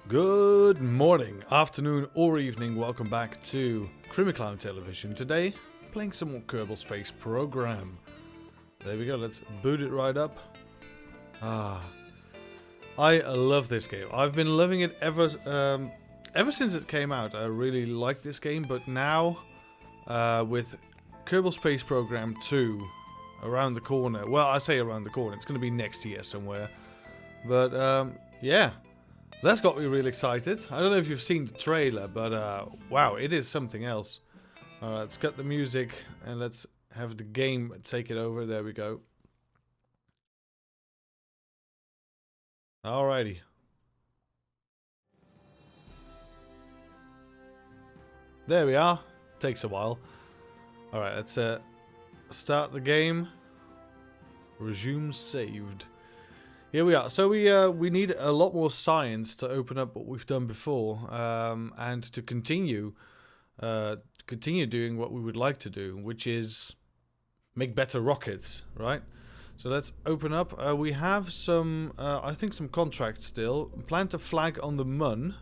Good morning, afternoon or evening, welcome back to CrimiClown Television. Today, playing some more Kerbal Space Program. There we go, let's boot it right up. I love this game. I've been loving it ever since it came out. I really like this game, but now, with Kerbal Space Program 2 around the corner, well, I say around the corner, it's going to be next year somewhere. But, yeah. That's got me really excited. I don't know if you've seen the trailer, but wow, it is something else. Let's cut the music and let's have the game take it over. There we go. Alrighty. There we are. Takes a while. Alright, let's start the game. Resume saved. Here we are. So we need a lot more science to open up what we've done before, and to continue doing what we would like to do, which is make better rockets, right? So let's open up. We have some, I think, some contracts still. Plant a flag on the Mun.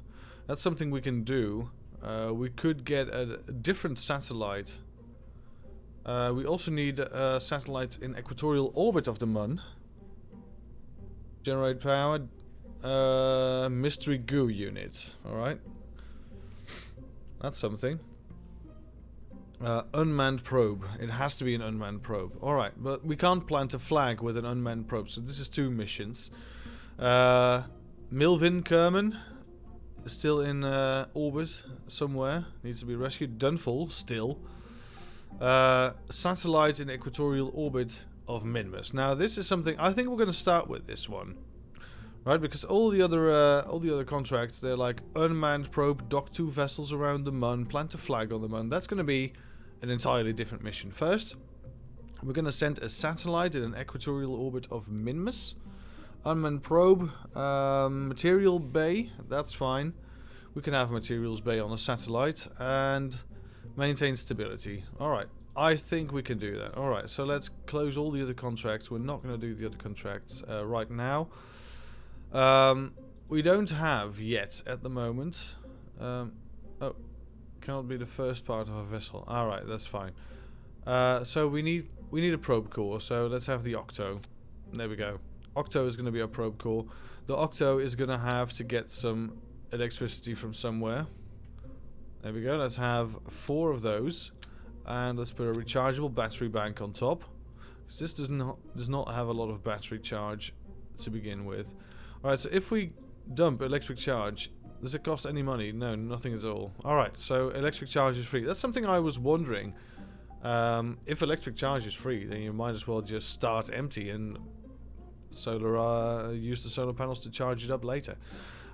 That's something we can do. We could get a different satellite. We also need a satellite in equatorial orbit of the Mun. Generate power, mystery goo unit. Alright. That's something. Unmanned probe. It has to be an unmanned probe. Alright, but we can't plant a flag with an unmanned probe, so this is 2 missions. Milvin Kerman is still in orbit somewhere. Needs to be rescued. Dunful, still. Satellite in equatorial orbit of Minmus. Now this is something I think we're going to start with this one, right? Because all the other contracts, they're like unmanned probe, dock 2 vessels around the Mun, plant a flag on the Mun. That's going to be an entirely different mission. First, we're going to send a satellite in an equatorial orbit of Minmus. Unmanned probe, material bay. That's fine. We can have a materials bay on a satellite and maintain stability. All right. I think we can do that. Alright, so let's close all the other contracts. We're not going to do the other contracts right now. We don't have yet at the moment. Oh, cannot be the first part of a vessel. Alright, that's fine. So we need a probe core. So let's have the Octo. There we go. Octo is going to be our probe core. The Octo is going to have to get some electricity from somewhere. There we go. Let's have 4 of those. And let's put a rechargeable battery bank on top. Because this does not have a lot of battery charge to begin with. Alright, so if we dump electric charge, does it cost any money? No, nothing at all. Alright, so electric charge is free. That's something I was wondering. If electric charge is free, then you might as well just start empty and use the solar panels to charge it up later.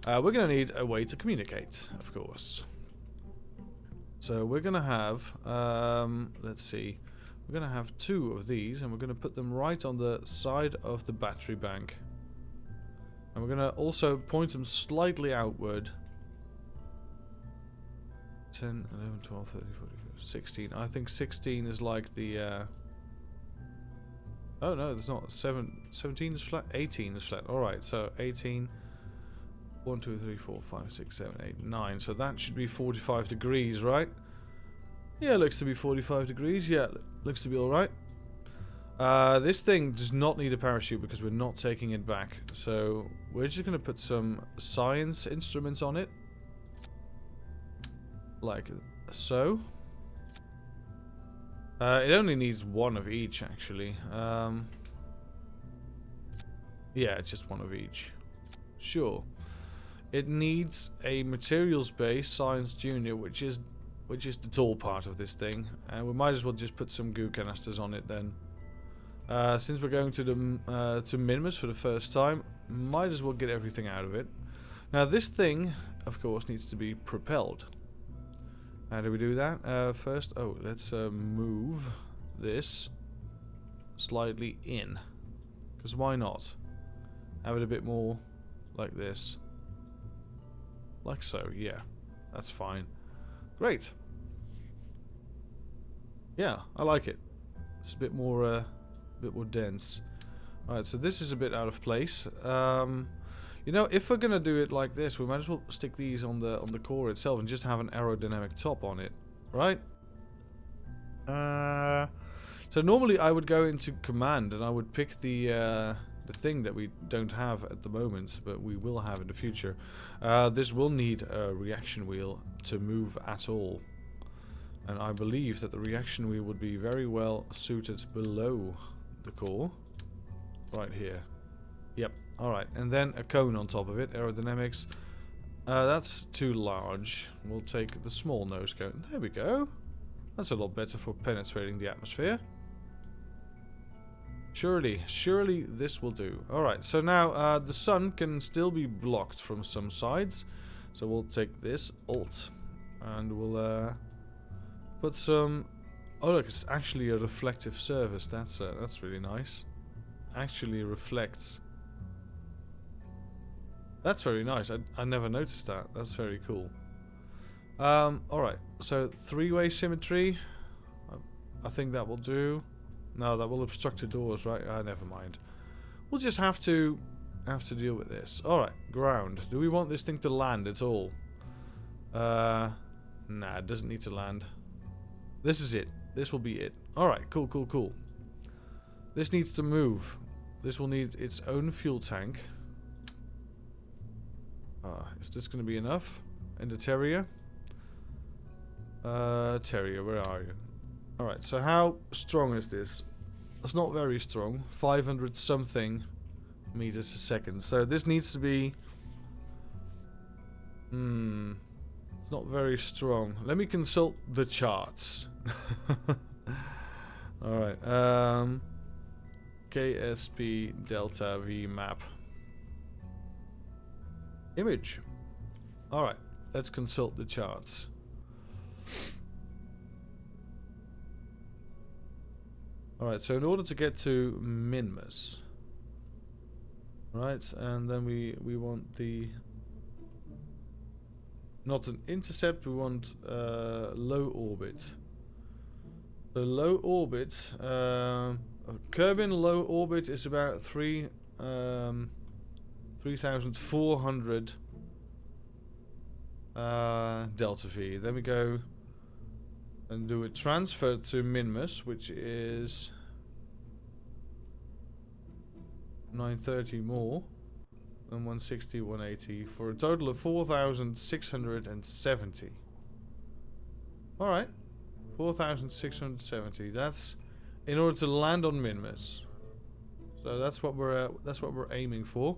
We're going to need a way to communicate, of course. So we're going to have, let's see, we're going to have 2 of these and we're going to put them right on the side of the battery bank. And we're going to also point them slightly outward. 10, 11, 12, 13, 14, 15, 16. I think 16 is like the, oh no, it's not. 17 is flat, 18 is flat. Alright, so 18... 1, 2, 3, 4, 5, 6, 7, 8, 9. So that should be 45 degrees, right? Yeah, looks to be 45 degrees. Yeah, looks to be alright. This thing does not need a parachute because we're not taking it back. So we're just going to put some science instruments on it. Like so. It only needs 1 of each, actually. Yeah, just 1 of each. Sure. It needs a materials base, Science Junior, which is the tall part of this thing, and we might as well just put some goo canisters on it then. Since we're going to the to Minmus for the first time, might as well get everything out of it. Now this thing, of course, needs to be propelled. How do we do that? First, let's move this slightly in, because why not? Have it a bit more like this. Like so, yeah. That's fine. Great. Yeah, I like it. It's a bit more dense. Alright, so this is a bit out of place. You You know, if we're gonna do it like this, we might as well stick these on the core itself and just have an aerodynamic top on it, right? So normally I would go into command and I would pick the thing that we don't have at the moment, but we will have in the future. This will need a reaction wheel to move at all. And I believe that the reaction wheel would be very well suited below the core. Right here. Yep, alright. And then a cone on top of it, aerodynamics. That's too large. We'll take the small nose cone. There we go. That's a lot better for penetrating the atmosphere. Surely this will do. Alright, so now the sun can still be blocked from some sides. So we'll take this, Alt, and we'll put some... Oh look, it's actually a reflective surface. That's really nice. Actually reflects. That's very nice. I never noticed that. That's very cool. Alright, so three-way symmetry. I think that will do. No, that will obstruct the doors, right? Never mind. We'll just have to deal with this. Alright, ground. Do we want this thing to land at all? Nah, it doesn't need to land. This is it. This will be it. Alright, cool. This needs to move. This will need its own fuel tank. Is this going to be enough? And the Terrier? Terrier, where are you? Alright, so how strong is this? It's not very strong. 500 something meters a second. So this needs to be... It's not very strong. Let me consult the charts. Alright, KSP Delta V map. Image. Alright, let's consult the charts. Alright, so in order to get to Minmus, right, and then we want the, not an intercept, we want low orbit. The low orbit, Kerbin low orbit is about 3,400 Delta V. Then we go and do a transfer to Minmus, which is 930 more than 160, 180 for a total of 4,670. All right, 4,670. That's in order to land on Minmus. So that's what we're aiming for.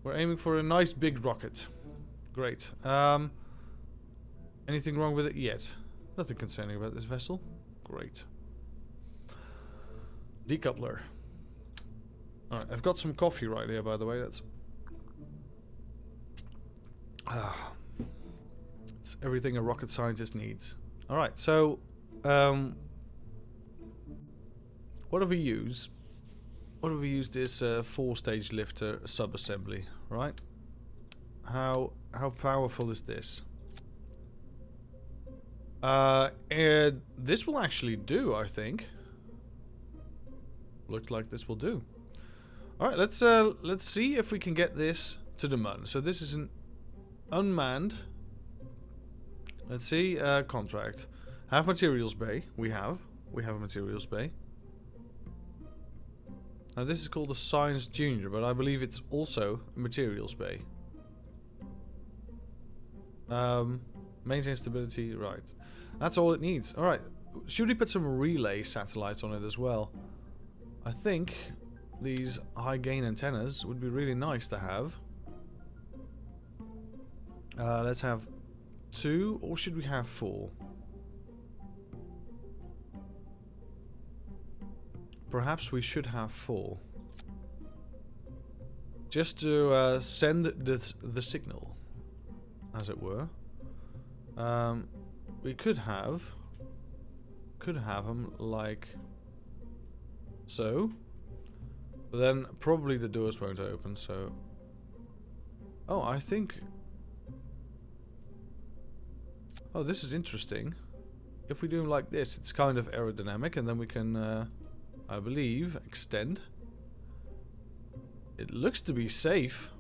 We're aiming for a nice big rocket. Great. Anything wrong with it yet? Nothing concerning about this vessel. Great. Decoupler. Alright, I've got some coffee right here, by the way. That's... it's everything a rocket scientist needs. Alright, so... what have we used? What have we used this 4-stage lifter sub-assembly, right? How powerful is this? This will actually do, I think. Looks like this will do. Alright, let's see if we can get this to the moon. So this is an unmanned. Let's see, contract. Have materials bay. We have a materials bay. Now this is called a Science Junior, but I believe it's also a materials bay. Maintain stability, right. That's all it needs. Alright, should we put some relay satellites on it as well? I think these high gain antennas would be really nice to have. Let's have 2, or should we have 4? Perhaps we should have 4. Just to send the signal, as it were. We could have them like so, but then probably the doors won't open. So, oh, I think. Oh, this is interesting. If we do them like this, it's kind of aerodynamic, and then we can, I believe, extend. It looks to be safe.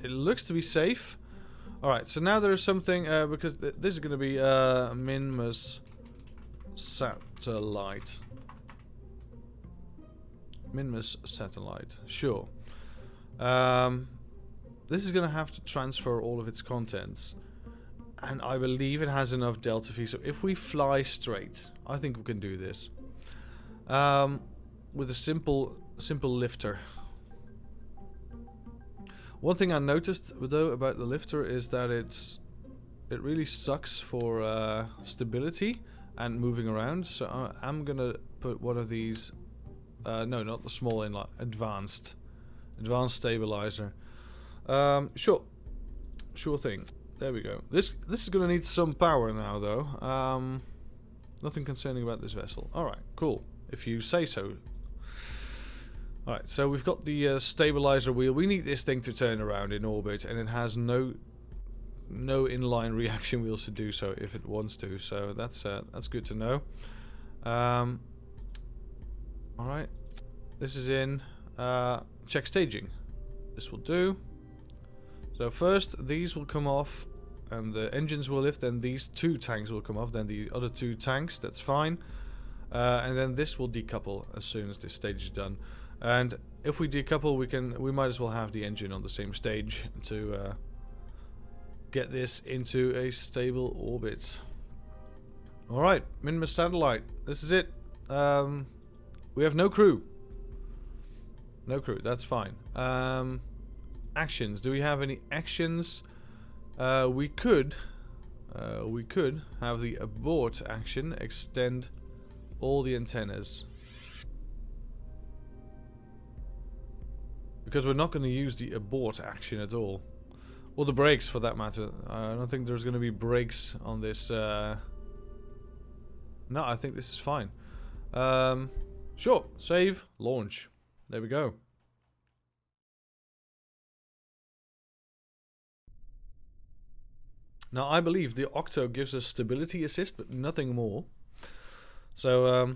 It looks to be safe. Alright, so now there is something, because this is going to be Minmus satellite. Minmus satellite, sure. This is going to have to transfer all of its contents. And I believe it has enough delta V, so if we fly straight, I think we can do this. With a simple lifter. One thing I noticed though about the lifter is that it really sucks for stability and moving around. So I'm gonna put one of these. No, not the small inlet. Advanced stabilizer. Sure thing. There we go. This is gonna need some power now though. Nothing concerning about this vessel. All right, cool. If you say so. Alright, so we've got the stabilizer wheel. We need this thing to turn around in orbit, and it has no inline reaction wheels to do so if it wants to. So that's good to know. Alright, this is in. Check staging. This will do. So first, these will come off, and the engines will lift. Then these two tanks will come off. Then the other two tanks. That's fine. And then this will decouple as soon as this stage is done. And if we decouple, we might as well have the engine on the same stage to get this into a stable orbit. Alright, Minmus satellite. This is it. We have no crew. No crew, that's fine. Actions. Do we have any actions? We could have the abort action extend all the antennas. Because we're not going to use the abort action at all. Or the brakes for that matter. I don't think there's going to be brakes on this. No, I think this is fine. Sure. Save. Launch. There we go. Now I believe the Octo gives us stability assist, but nothing more. So,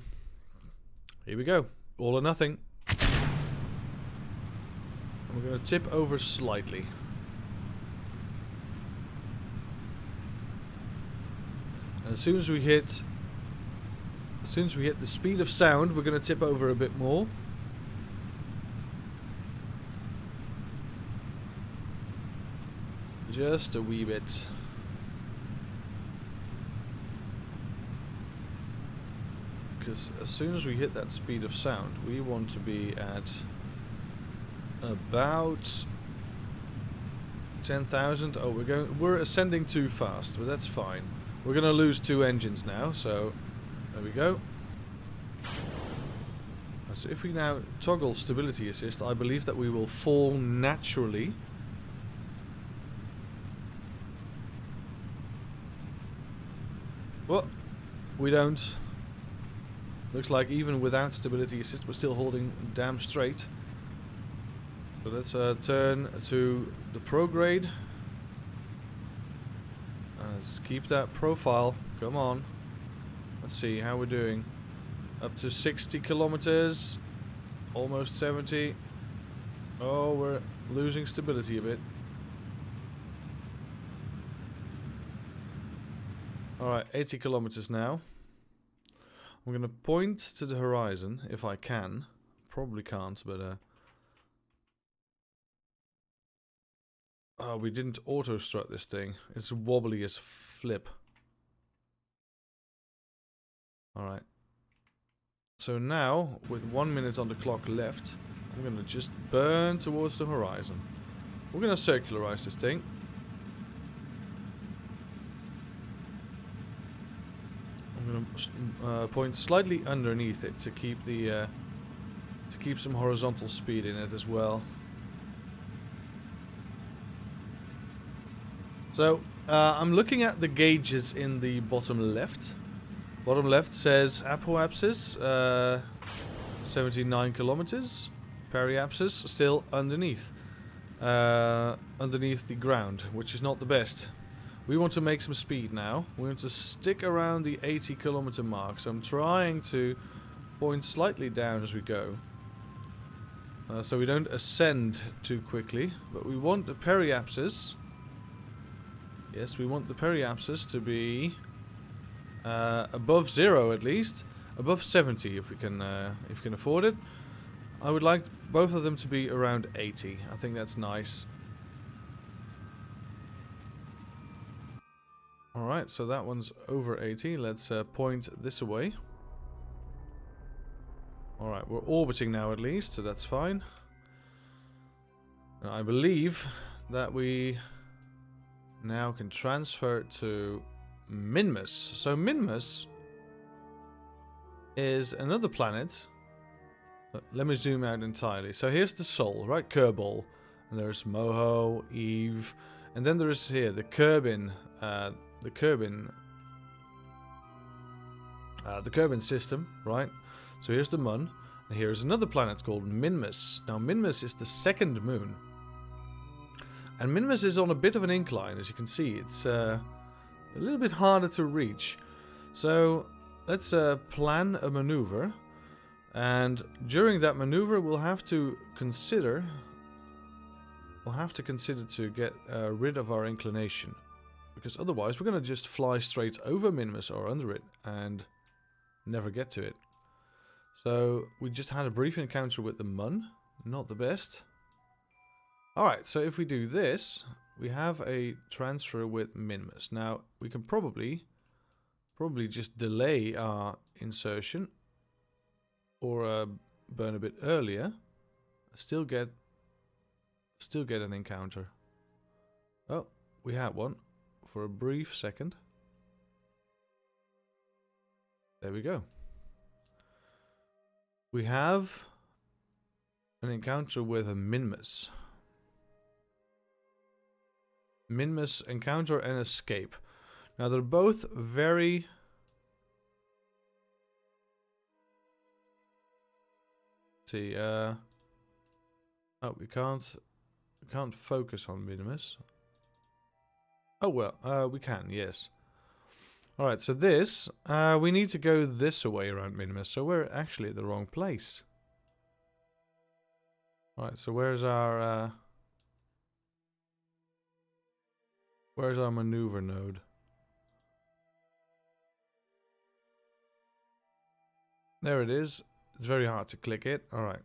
here we go. All or nothing. We're going to tip over slightly. And as soon as we hit the speed of sound, we're going to tip over a bit more. Just a wee bit. Because as soon as we hit that speed of sound, we want to be at about 10,000. Oh, we're ascending too fast, but that's fine. We're gonna lose 2 engines now, so there we go. So if we now toggle stability assist, I believe that we will fall naturally. Well, we don't. Looks like even without stability assist, we're still holding damn straight. So let's turn to the prograde. Let's keep that profile. Come on. Let's see how we're doing. Up to 60 kilometers. Almost 70. Oh, we're losing stability a bit. Alright, 80 kilometers now. I'm going to point to the horizon if I can. Probably can't, but oh, we didn't auto-strut this thing. It's wobbly as flip. Alright. So now, with 1 minute on the clock left, I'm going to just burn towards the horizon. We're going to circularize this thing. I'm going to point slightly underneath it to keep the to keep some horizontal speed in it as well. So I'm looking at the gauges in the bottom left. Bottom left says apoapsis 79 kilometers. Periapsis still underneath underneath the ground, which is not the best. We want to make some speed now. We want to stick around the 80 kilometer mark. So I'm trying to point slightly down as we go. So we don't ascend too quickly, but we want the periapsis. Yes, we want the periapsis to be above 0 at least, above 70 if we can afford it. I would like both of them to be around 80. I think that's nice. Alright, so that one's over 80. Let's point this away. Alright, we're orbiting now at least, so that's fine. And I believe that we now can transfer to Minmus. So Minmus is another planet. Let me zoom out entirely. So here's the Sol, right? Kerbal. And there's Moho, Eve. And then there's here the Kerbin. The Kerbin system, right? So here's the Mun, and here's another planet called Minmus. Now Minmus is the second moon, and Minmus is on a bit of an incline, as you can see. It's a little bit harder to reach. So let's plan a maneuver, and during that maneuver we'll have to consider to get rid of our inclination, because otherwise we're going to just fly straight over Minmus or under it and never get to it. So we just had a brief encounter with the Mun, not the best. Alright, so if we do this, we have a transfer with Minmus. Now we can probably just delay our insertion or burn a bit earlier. Still get an encounter. Oh, we had one for a brief second. There we go. We have an encounter with a Minmus. Minmus encounter and escape. Now they're both very... Let's see, oh, we can't focus on Minmus. Oh well, we can, yes. Alright, so this, we need to go this way around Minmus, so we're actually at the wrong place. Alright, so where's our maneuver node? There it is. It's very hard to click it. Alright.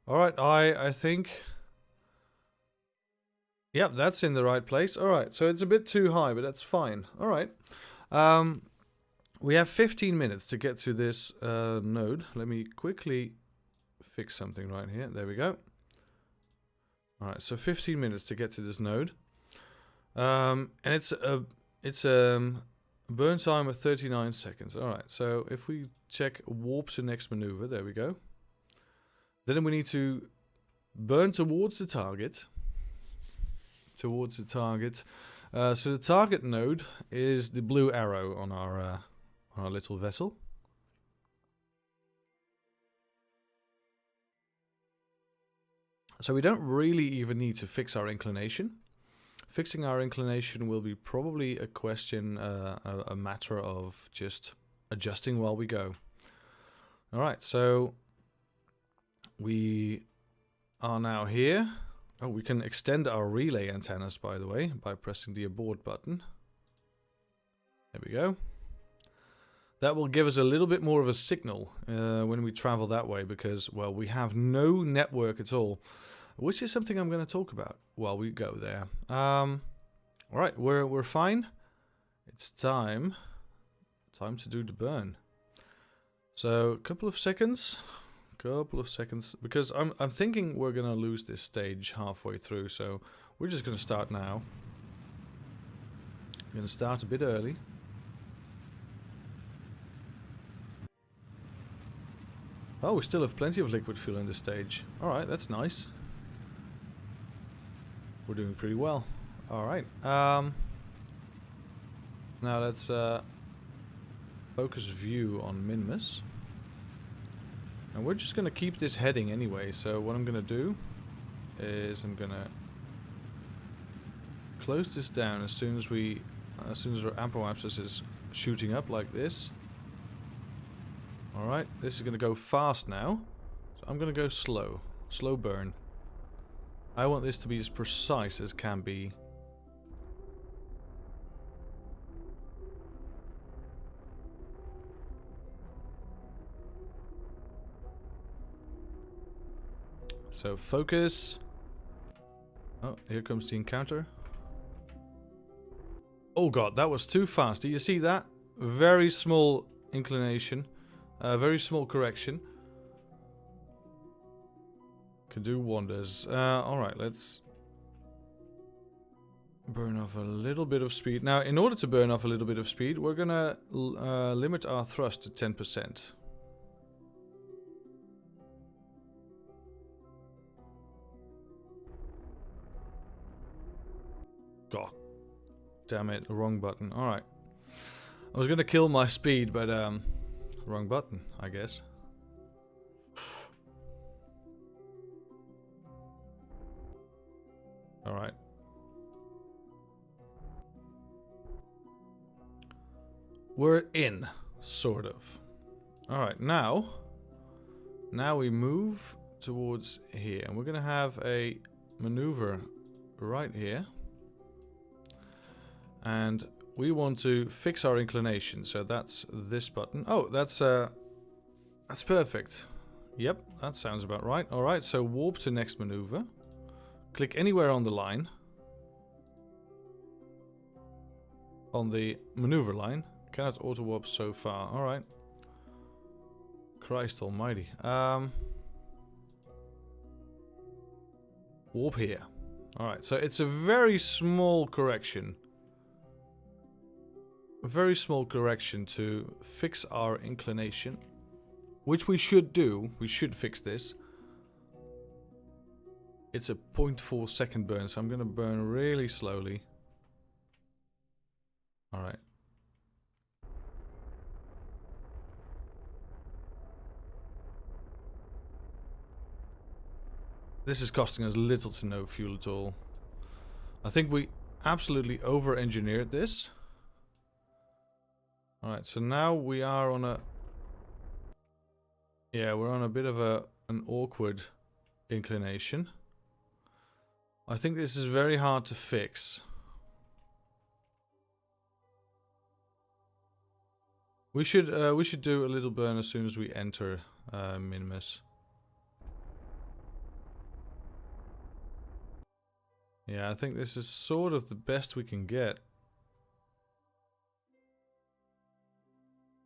Alright, I think... Yep, that's in the right place. Alright, so it's a bit too high, but that's fine. Alright. We have 15 minutes to get to this node. Let me quickly fix something right here. There we go. Alright, so 15 minutes to get to this node. And it's a burn time of 39 seconds. Alright, so if we check warp to next maneuver, there we go. Then we need to burn towards the target. So the target node is the blue arrow on our little vessel. So we don't really even need to fix our inclination. Fixing our inclination will be probably a question, a matter of just adjusting while we go. Alright, so we are now here. Oh, we can extend our relay antennas, by the way, by pressing the abort button. There we go. That will give us a little bit more of a signal when we travel that way, because, well, we have no network at all, which is something I'm going to talk about while we go there. Alright, we're fine. It's time to do the burn. So, a couple of seconds, because I'm thinking we're gonna lose this stage halfway through, so we're just gonna start now. We're gonna start a bit early. Oh, we still have plenty of liquid fuel in this stage. Alright, that's nice. We're doing pretty well. Alright, now let's focus view on Minmus. And we're just going to keep this heading anyway, so what I'm going to do is I'm going to close this down as soon as our apoapsis is shooting up like this. Alright, this is going to go fast now. So I'm going to go slow. Slow burn. I want this to be as precise as can be. So focus. Oh, here comes the encounter. Oh god, that was too fast. Do you see that? Very small inclination. Very small correction. Can do wonders. Alright, let's burn off a little bit of speed. Now, in order to burn off a little bit of speed, we're gonna limit our thrust to 10%. God damn it, wrong button. Alright. I was gonna kill my speed, but wrong button, I guess. Alright. We're in, sort of. Alright, now we move towards here. And we're gonna have a maneuver right here. And we want to fix our inclination, so that's this button. Oh, that's perfect. Yep, that sounds about right. Alright, so warp to next maneuver. Click anywhere on the line. On the maneuver line. Cannot auto warp so far. Alright. Christ almighty. Warp here. Alright, so it's a very small correction. A very small correction to fix our inclination. Which we should do. We should fix this. It's a 0.4 second burn, so I'm going to burn really slowly. Alright. This is costing us little to no fuel at all. I think we absolutely over-engineered this. Alright, so now we are on a... Yeah, we're on a bit of an awkward inclination. I think this is very hard to fix. We should do a little burn as soon as we enter Minimus. Yeah, I think this is sort of the best we can get.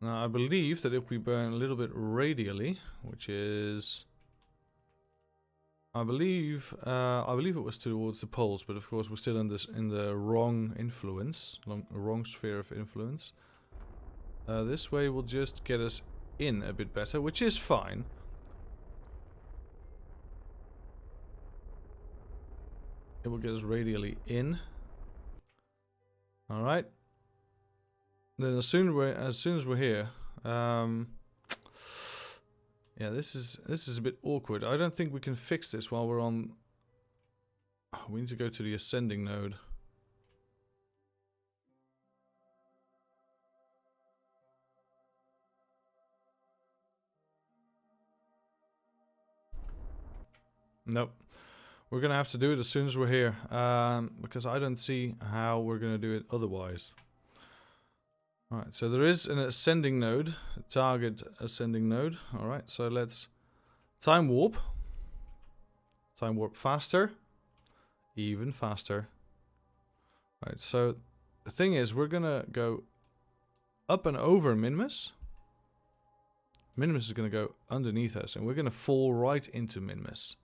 Now, I believe that if we burn a little bit radially, which is... I believe it was towards the poles, but of course we're still in the wrong influence, wrong sphere of influence. This way will just get us in a bit better, which is fine. It will get us radially in. All right. Then as soon as we're here, yeah, this is a bit awkward. I don't think we can fix this while we're on. We need to go to the ascending node. Nope. We're gonna have to do it as soon as we're here, because I don't see how we're gonna do it otherwise. Alright, so there is an ascending node, a target ascending node. Alright, so let's time warp. Time warp faster. Even faster. Alright, so the thing is, we're gonna go up and over Minimus. Minimus is gonna go underneath us, and we're gonna fall right into Minimus.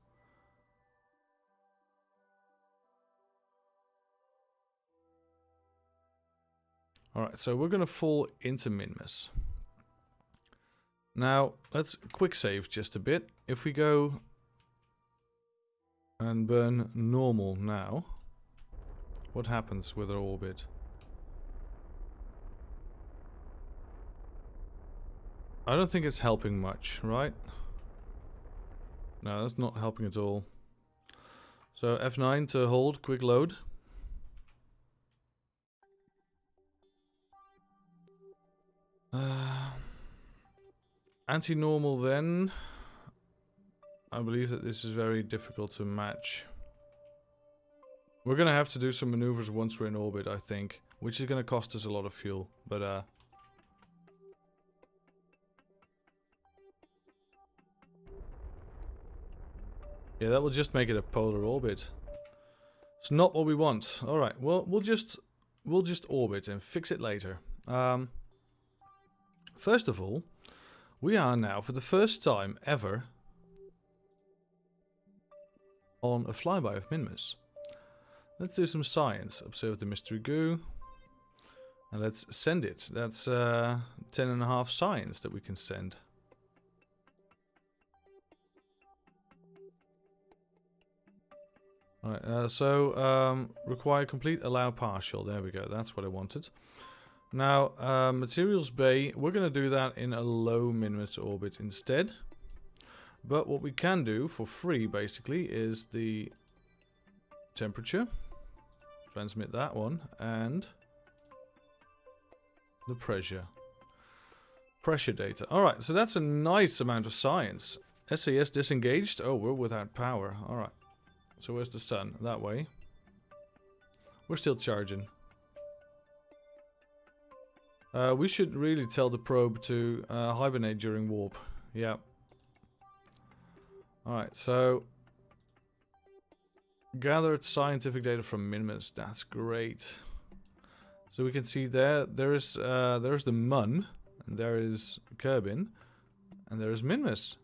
Alright, so we're going to fall into Minimus. Now, let's quick save just a bit. If we go and burn normal now, what happens with our orbit? I don't think it's helping much, right? No, that's not helping at all. So F9 to hold, quick load. Anti-normal then. I believe that this is very difficult to match. We're going to have to do some maneuvers once we're in orbit, I think. Which is going to cost us a lot of fuel. But, yeah, that will just make it a polar orbit. It's not what we want. Alright, well, we'll just orbit and fix it later. First of all, we are now, for the first time ever, on a flyby of Minmus. Let's do some science. Observe the mystery goo. And let's send it. That's 10.5 science that we can send. Alright, require complete, allow partial. There we go, that's what I wanted. Now, materials bay, we're going to do that in a low Minmus orbit instead. But what we can do for free, basically, is the temperature. Transmit that one, and the pressure. Pressure data. Alright, so that's a nice amount of science. SAS disengaged. Oh, we're without power. Alright. So where's the sun? That way. We're still charging. We should really tell the probe to hibernate during warp. Yeah. Alright, so... gathered scientific data from Minmus. That's great. So we can see there's the Mun, and there is Kerbin, and there is Minmus.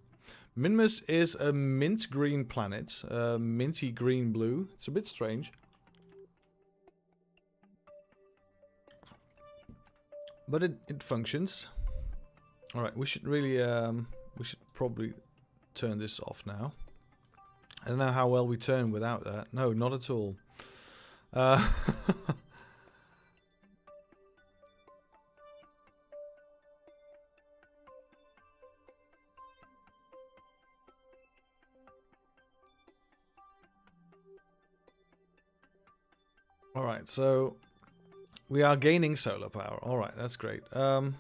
Minmus is a mint green planet, minty green blue. It's a bit strange. But it functions. Alright, we should really, we should probably turn this off now. I don't know how well we turn without that. No, not at all. Alright, so we are gaining solar power. Alright, that's great. We're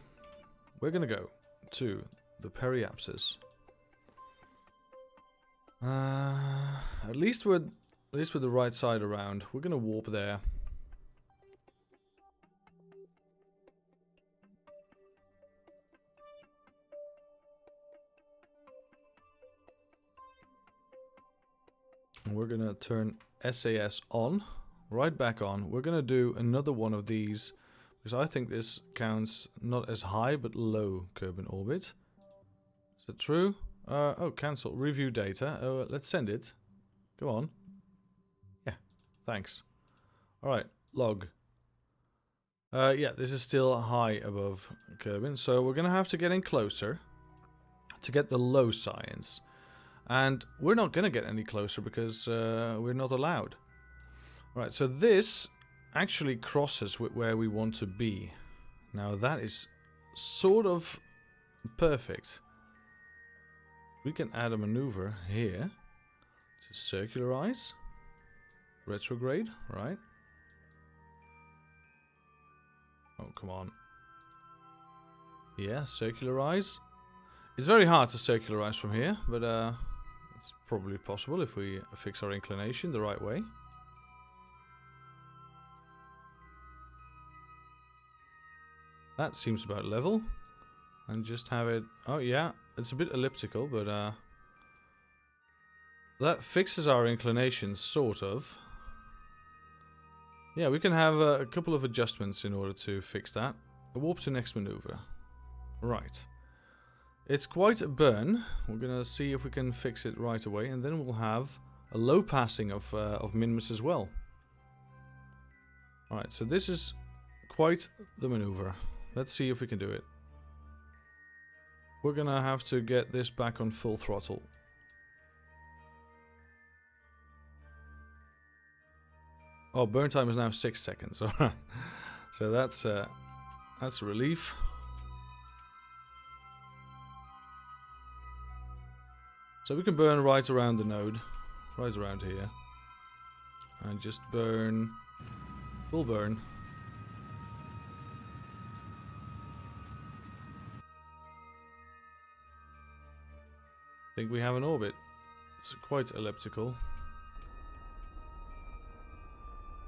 gonna go to the periapsis. At least with the right side around. We're gonna warp there. And we're gonna turn SAS on. Right back on. We're gonna do another one of these, because I think this counts not as high but low Kerbin orbit. Is that true? Oh, cancel. Review data. Let's send it. Go on. Yeah, thanks. Alright, log. Yeah, this is still high above Kerbin, so we're gonna have to get in closer to get the low science. And we're not gonna get any closer because we're not allowed. Right, so this actually crosses with where we want to be. Now that is sort of perfect. We can add a maneuver here to circularize. Retrograde, right? Oh, come on. Yeah, circularize. It's very hard to circularize from here, but it's probably possible if we fix our inclination the right way. That seems about level. And just have it... oh yeah, it's a bit elliptical, but that fixes our inclination, sort of. Yeah, we can have a couple of adjustments in order to fix that. A warp to next maneuver. Right. It's quite a burn. We're gonna see if we can fix it right away, and then we'll have a low passing of Minmus as well. Alright, so this is quite the maneuver. Let's see if we can do it. We're gonna have to get this back on full throttle. Oh, burn time is now 6 seconds. Alright. So that's a relief. So we can burn right around the node. Right around here. And just burn. Full burn. I think we have an orbit. It's quite elliptical.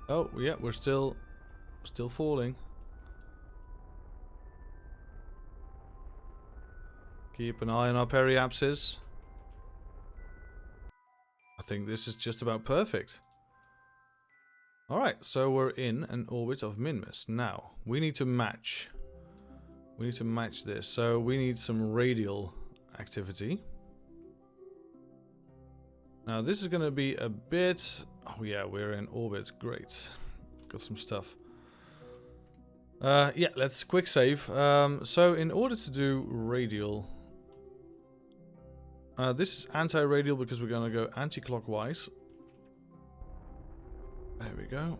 Oh, yeah, we're still falling. Keep an eye on our periapsis. I think this is just about perfect. Alright, so we're in an orbit of Minmus. Now, we need to match. We need to match this. So we need some radial activity. Now this is going to be a bit... Oh yeah, we're in orbit. Great. Got some stuff. Yeah, let's quick save. So in order to do radial... this is anti-radial because we're going to go anti-clockwise. There we go.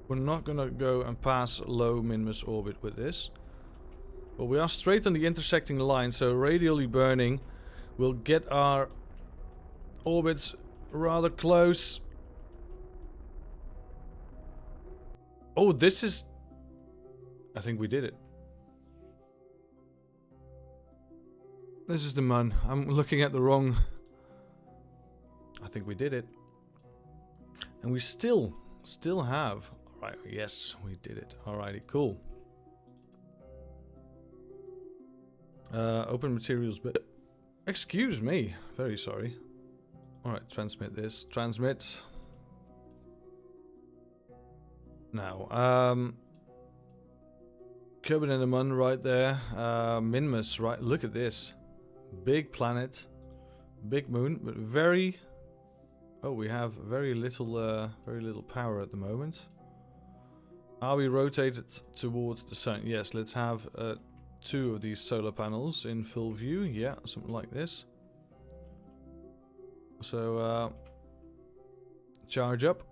We're not going to go and pass low Minmus orbit with this. But we are straight on the intersecting line, so radially burning will get our orbits rather close. Oh, this is... I think we did it. This is the Mun. I'm looking at the wrong... I think we did it. And we still have... Right, yes, we did it. Alrighty, cool. Open materials bit. Excuse me. Very sorry. Alright, transmit this. Transmit. Now, Kerbal and the Mun right there. Minmus, right? Look at this. Big planet. Big moon, but very... Oh, we have very little power at the moment. Are we rotated towards the sun? Yes, let's have 2 of these solar panels in full view. Yeah, something like this. So, charge up.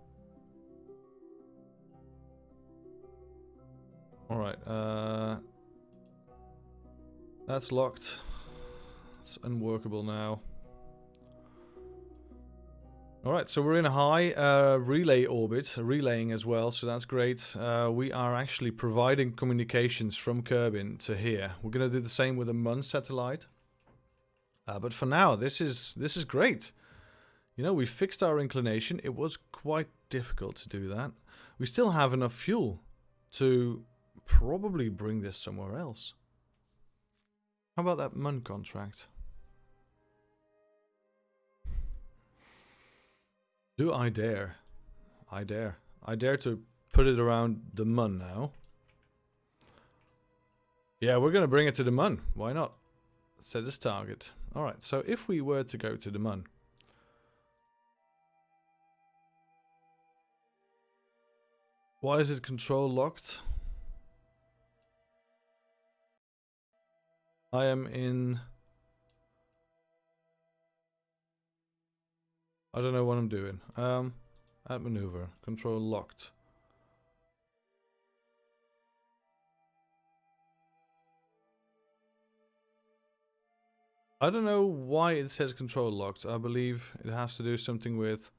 Alright, that's locked. It's unworkable now. Alright, so we're in a high relay orbit, relaying as well, so that's great. We are actually providing communications from Kerbin to here. We're going to do the same with the Mun satellite. But for now, this is great. You know, we fixed our inclination. It was quite difficult to do that. We still have enough fuel to probably bring this somewhere else. How about that Mun contract? Do I dare? I dare. I dare to put it around the Mun now. Yeah, we're going to bring it to the Mun. Why not? Set as target. Alright, so if we were to go to the Mun. Why is it control locked? I am in... I don't know what I'm doing. Add maneuver. Control locked. I don't know why it says control locked. I believe it has to do something with...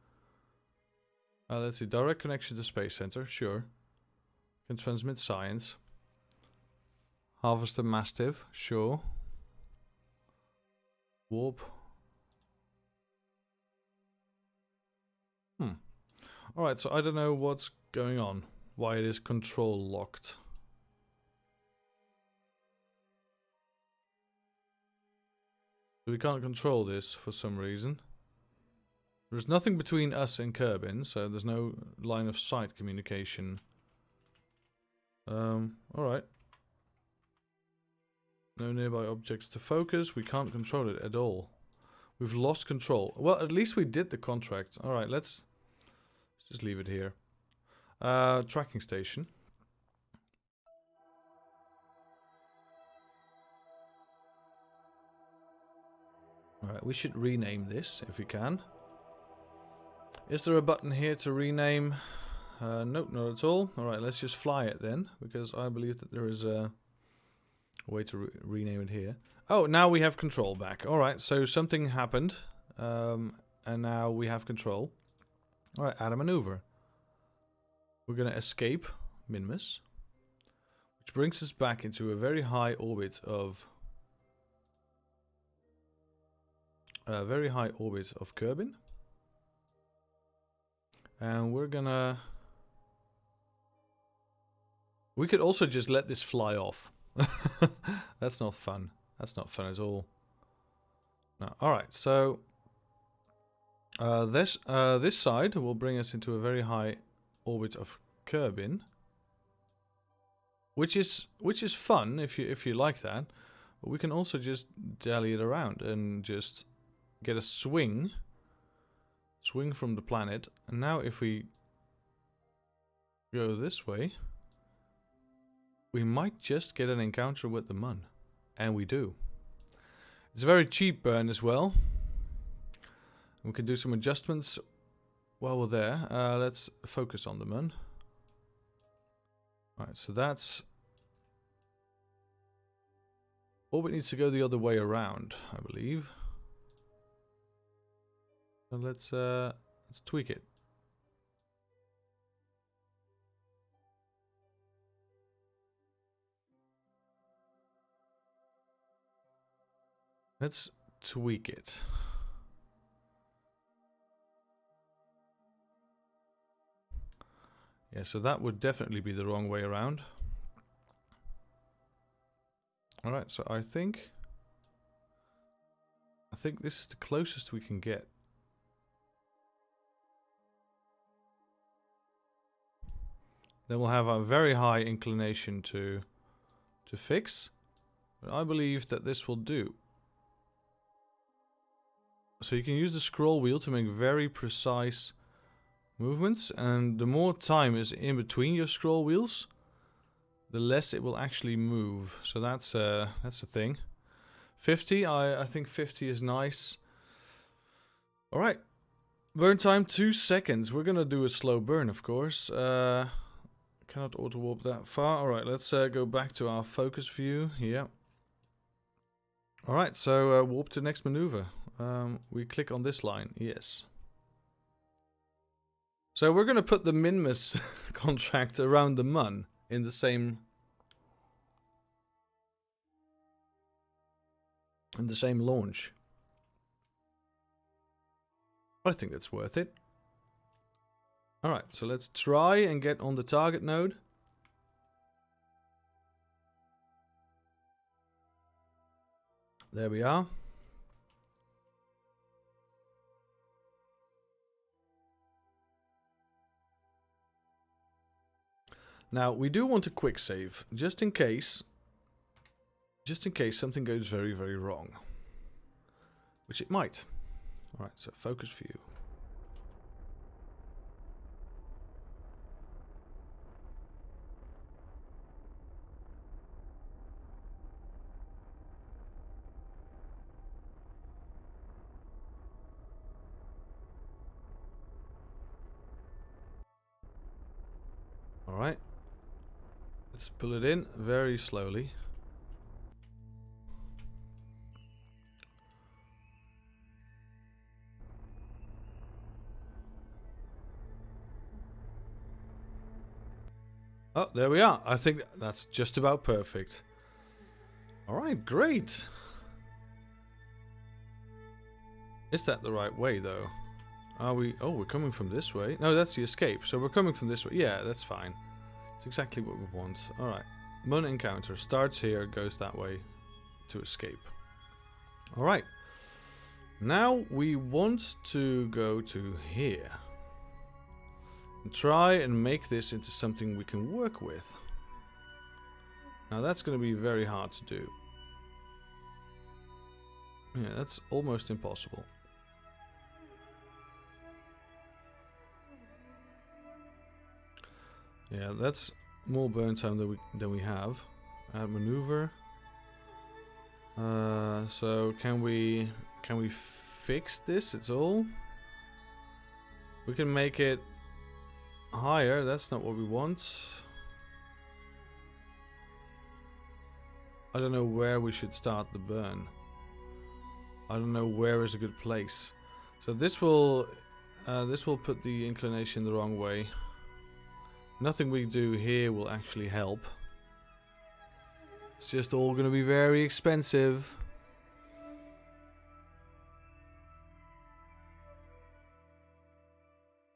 let's see. Direct connection to Space Center. Sure. Can transmit science. Harvester Mastiff. Sure. Warp. Alright, so I don't know what's going on. Why it is control locked. We can't control this for some reason. There's nothing between us and Kerbin, so there's no line of sight communication. Alright. No nearby objects to focus. We can't control it at all. We've lost control. Well, at least we did the contract. Alright, let's just leave it here. Tracking station. Alright, we should rename this if we can. Is there a button here to rename? Nope, not at all. Alright, let's just fly it then, because I believe that there is a way to rename it here. Oh, now we have control back. Alright, so something happened, and now we have control. Alright, add a maneuver. we're gonna escape Minmus, which brings us back into a very high orbit of Kerbin. And we're gonna... We could also just let this fly off. That's not fun. That's not fun at all. No. Alright, so... this side will bring us into a very high orbit of Kerbin. Which is fun if you like that. But we can also just dally it around and just get a swing from the planet. And now if we go this way, we might just get an encounter with the Mun. And we do. It's a very cheap burn as well. We can do some adjustments while we're there. Let's focus on the Mun. Alright, so that's... Orbit needs to go the other way around, I believe. So let's tweak it. Let's tweak it. Yeah, so that would definitely be the wrong way around. Alright, so I think this is the closest we can get. Then we'll have a very high inclination to fix. But I believe that this will do. So you can use the scroll wheel to make very precise movements, and the more time is in between your scroll wheels, the less it will actually move. So that's the thing. 50, I think 50 is nice. All right, burn time 2 seconds. We're gonna do a slow burn, of course. Cannot auto warp that far. All right, let's go back to our focus view. Yeah. All right, so warp to next maneuver. We click on this line. Yes. So we're gonna put the Minmus contract around the Mun in the same launch. I think that's worth it. Alright, so let's try and get on the target node. There we are. Now, we do want a quick save, just in case something goes very, very wrong. Which it might. Alright, so focus view. Alright. Let's pull it in very slowly. Oh, there we are. I think that's just about perfect. Alright, great. Is that the right way, though? Are we... Oh, we're coming from this way. No, that's the escape. So we're coming from this way. Yeah, that's fine. It's exactly what we want. Alright. Mun encounter. Starts here, goes that way to escape. Alright. Now we want to go to here. And try and make this into something we can work with. Now that's going to be very hard to do. Yeah, that's almost impossible. Yeah, that's more burn time than we have. Add maneuver. So can we fix this at all? We can make it higher. That's not what we want. I don't know where we should start the burn. I don't know where is a good place. So this will put the inclination the wrong way. Nothing we do here will actually help. It's just all going to be very expensive.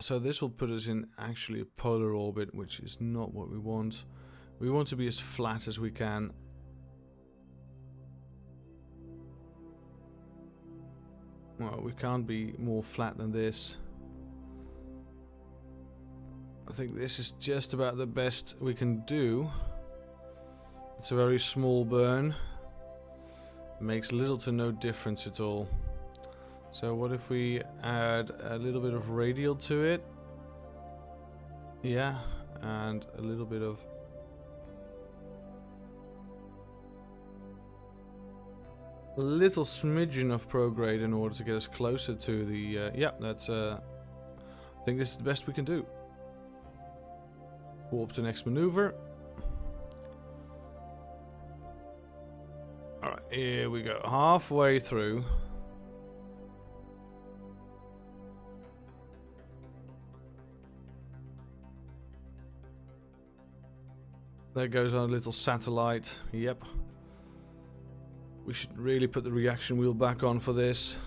So this will put us in actually a polar orbit, which is not what we want. We want to be as flat as we can. Well, we can't be more flat than this. I think this is just about the best we can do. It's a very small burn. Makes little to no difference at all. So what if we add a little bit of radial to it? Yeah, and a little bit of... a little smidgen of prograde in order to get us closer to the... yeah, that's... I think this is the best we can do. Warp to next maneuver. Alright, here we go. Halfway through. There goes our little satellite. Yep. We should really put the reaction wheel back on for this.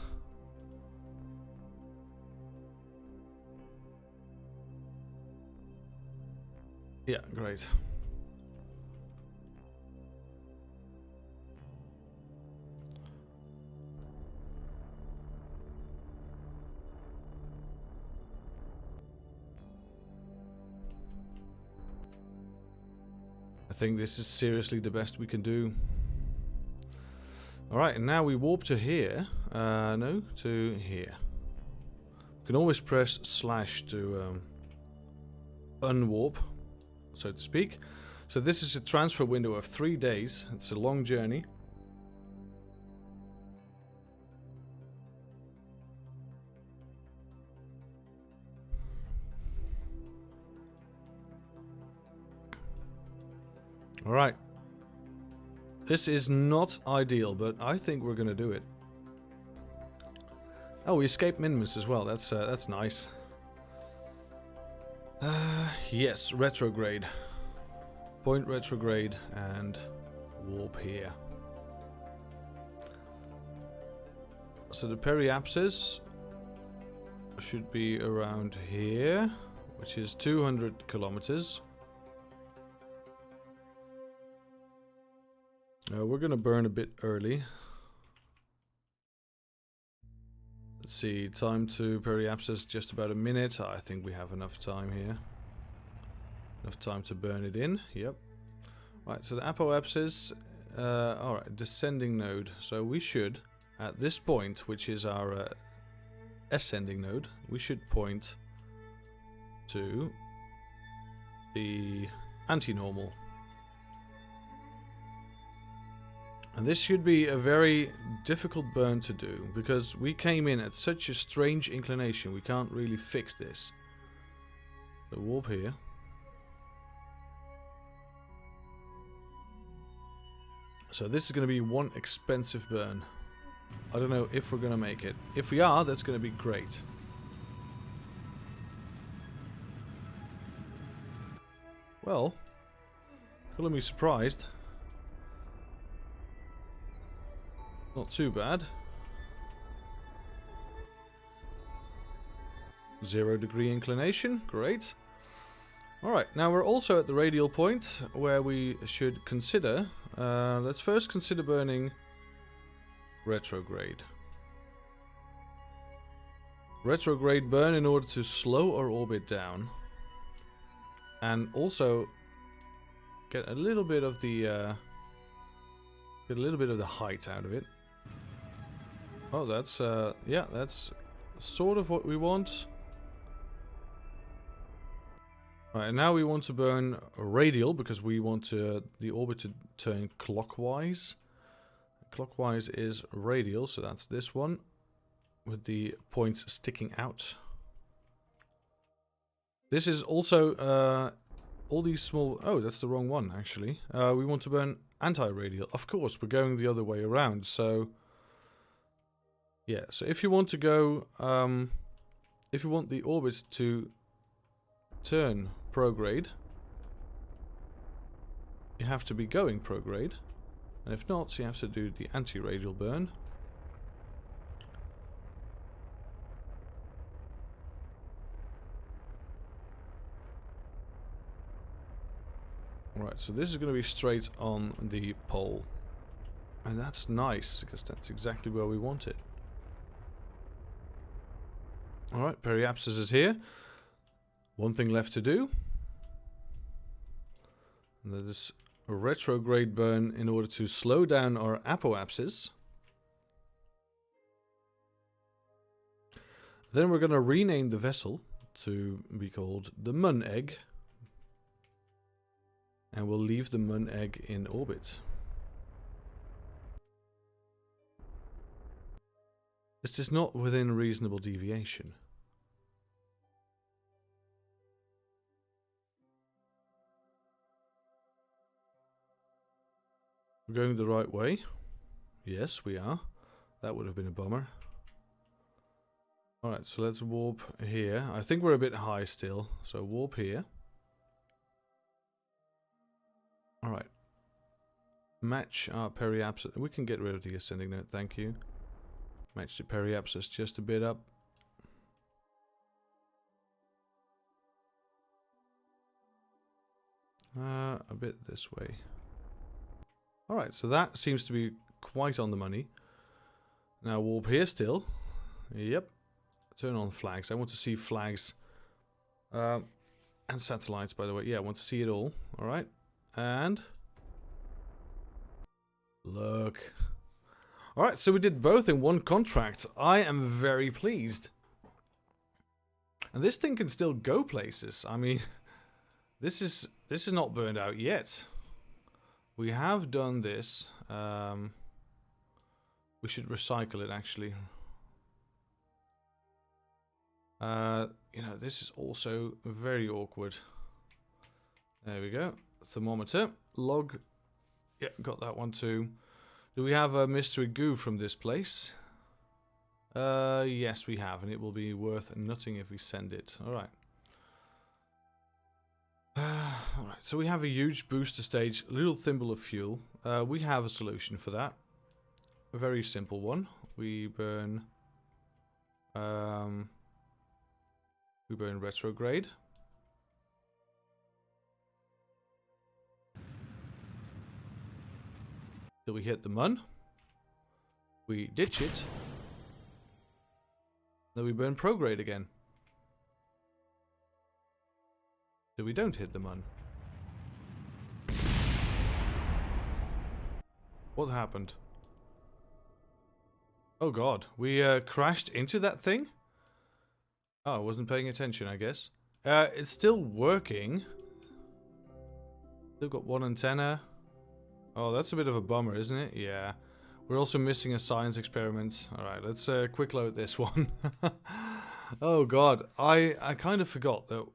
Yeah, great. I think this is seriously the best we can do. Alright, and now we warp to here. No, to here. You can always press slash to unwarp, so to speak. So this is a transfer window of 3 days. It's a long journey. Alright. This is not ideal, but I think we're gonna do it. Oh, we escaped Minimus as well. That's nice. Yes, retrograde. Point retrograde and warp here. So the periapsis should be around here, which is 200 kilometers. We're gonna burn a bit early. Let's see, time to periapsis just about a minute. I think we have enough time here. Enough time to burn it in. Yep. Right, so the apoapsis. Alright, descending node. So we should, at this point, which is our ascending node, we should point to the anti-normal. And this should be a very difficult burn to do, because we came in at such a strange inclination, we can't really fix this. So warp here. So this is going to be one expensive burn. I don't know if we're going to make it. If we are, that's going to be great. Well, calling me surprised. Not too bad. 0 degree inclination, great. Alright, now we're also at the radial point where we should consider, let's first consider burning retrograde. Retrograde burn in order to slow our orbit down. And also get a little bit of the height out of it. Oh, that's, yeah, that's sort of what we want. Right, and now we want to burn radial, because we want the orbit to turn clockwise. Clockwise is radial, so that's this one, with the points sticking out. This is also, all these small... Oh, that's the wrong one, actually. We want to burn anti-radial. Of course, we're going the other way around, so... Yeah, so if you want to go, if you want the orbit to turn prograde, you have to be going prograde. And if not, you have to do the anti-radial burn. Right, so this is going to be straight on the pole. And that's nice, because that's exactly where we want it. Alright, periapsis is here. One thing left to do. And that is a retrograde burn in order to slow down our apoapsis. Then we're going to rename the vessel to be called the Mun Egg. And we'll leave the Mun Egg in orbit. This is not within reasonable deviation. We're going the right way. Yes, we are. That would have been a bummer. Alright, so let's warp here. I think we're a bit high still, so warp here. Alright. Match our periapsis. We can get rid of the ascending note, thank you. Match the periapsis just a bit up. A bit this way. Alright, so that seems to be quite on the money. Now warp here still. Yep. Turn on flags. I want to see flags. And satellites, by the way. Yeah, I want to see it all. Alright. And... look. Alright, so we did both in one contract. I am very pleased. And this thing can still go places. I mean, this is not burned out yet. We have done this. We should recycle it, actually. You know, this is also very awkward. There we go. Thermometer. Log. Yeah, got that one too. Do we have a mystery goo from this place? Yes, we have, and it will be worth nutting if we send it. Alright. Alright, so we have a huge booster stage, little thimble of fuel. We have a solution for that. A very simple one. We burn retrograde. Till we hit the Mun. We ditch it. Then we burn prograde again. So we don't hit the Mun. What happened? Oh god, we crashed into that thing? Oh, I wasn't paying attention, I guess. It's still working. Still got one antenna. Oh, that's a bit of a bummer, isn't it? Yeah. We're also missing a science experiment. Alright, let's quick load this one. Oh god, I kind of forgot that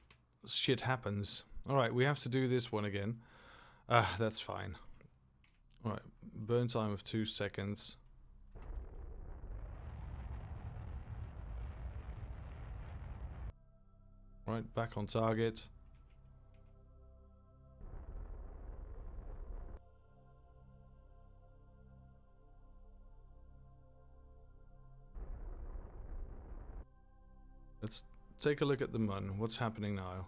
shit happens. Alright, we have to do this one again. That's fine. Alright, burn time of 2 seconds. Alright, back on target. Let's take a look at the Mun. What's happening now?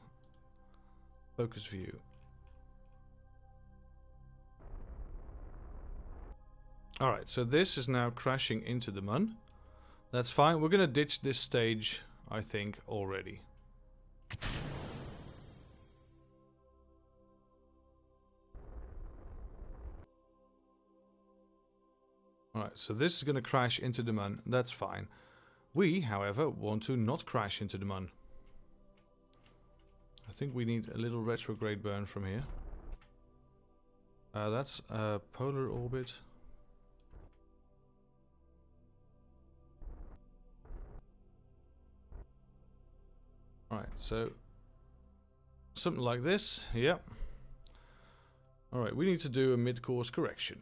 Focus view. Alright, so this is now crashing into the Mun. That's fine. We're gonna ditch this stage, I think, already. Alright, so this is gonna crash into the Mun. That's fine. We, however, want to not crash into the Mun. I think we need a little retrograde burn from here. That's a polar orbit. Alright, so something like this, yep. Alright, we need to do a mid-course correction.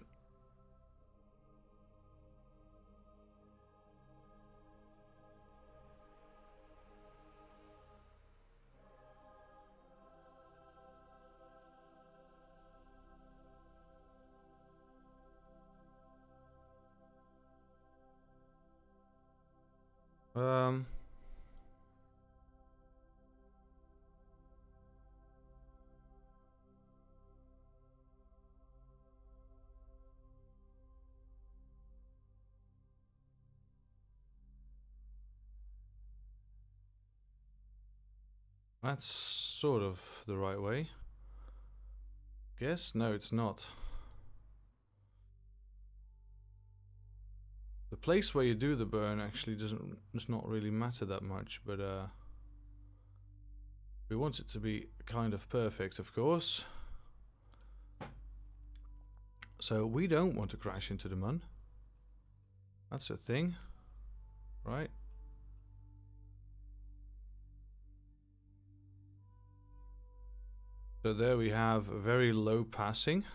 Um... That's sort of the right way. Guess? No, it's not. The place where you do the burn actually does not really matter that much, but we want it to be kind of perfect, of course. So we don't want to crash into the mun. That's a thing, right? So there we have a very low passing.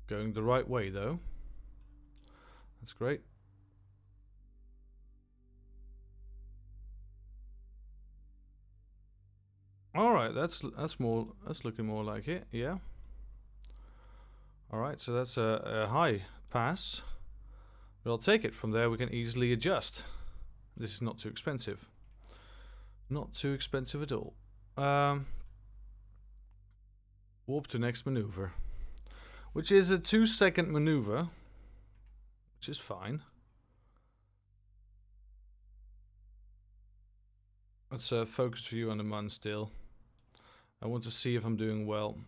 Going the right way though. That's great. Alright, that's looking more like it, yeah. Alright, so that's a high pass. But I'll take it. From there we can easily adjust. This is not too expensive. Not too expensive at all. Warp to next maneuver. Which is a 2-second maneuver. Which is fine. Let's focus view on the mun still. I want to see if I'm doing well.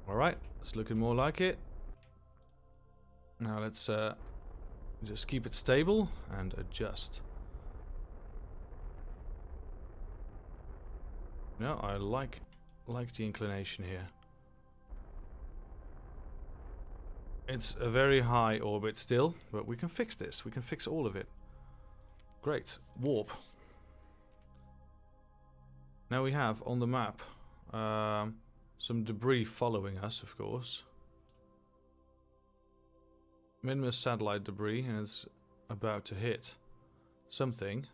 Alright, it's looking more like it. Now let's just keep it stable and adjust. No, I like the inclination here. It's a very high orbit still, but we can fix this. We can fix all of it. Great. Warp. Now we have on the map some debris following us, of course. Minimus satellite debris, and it's about to hit something.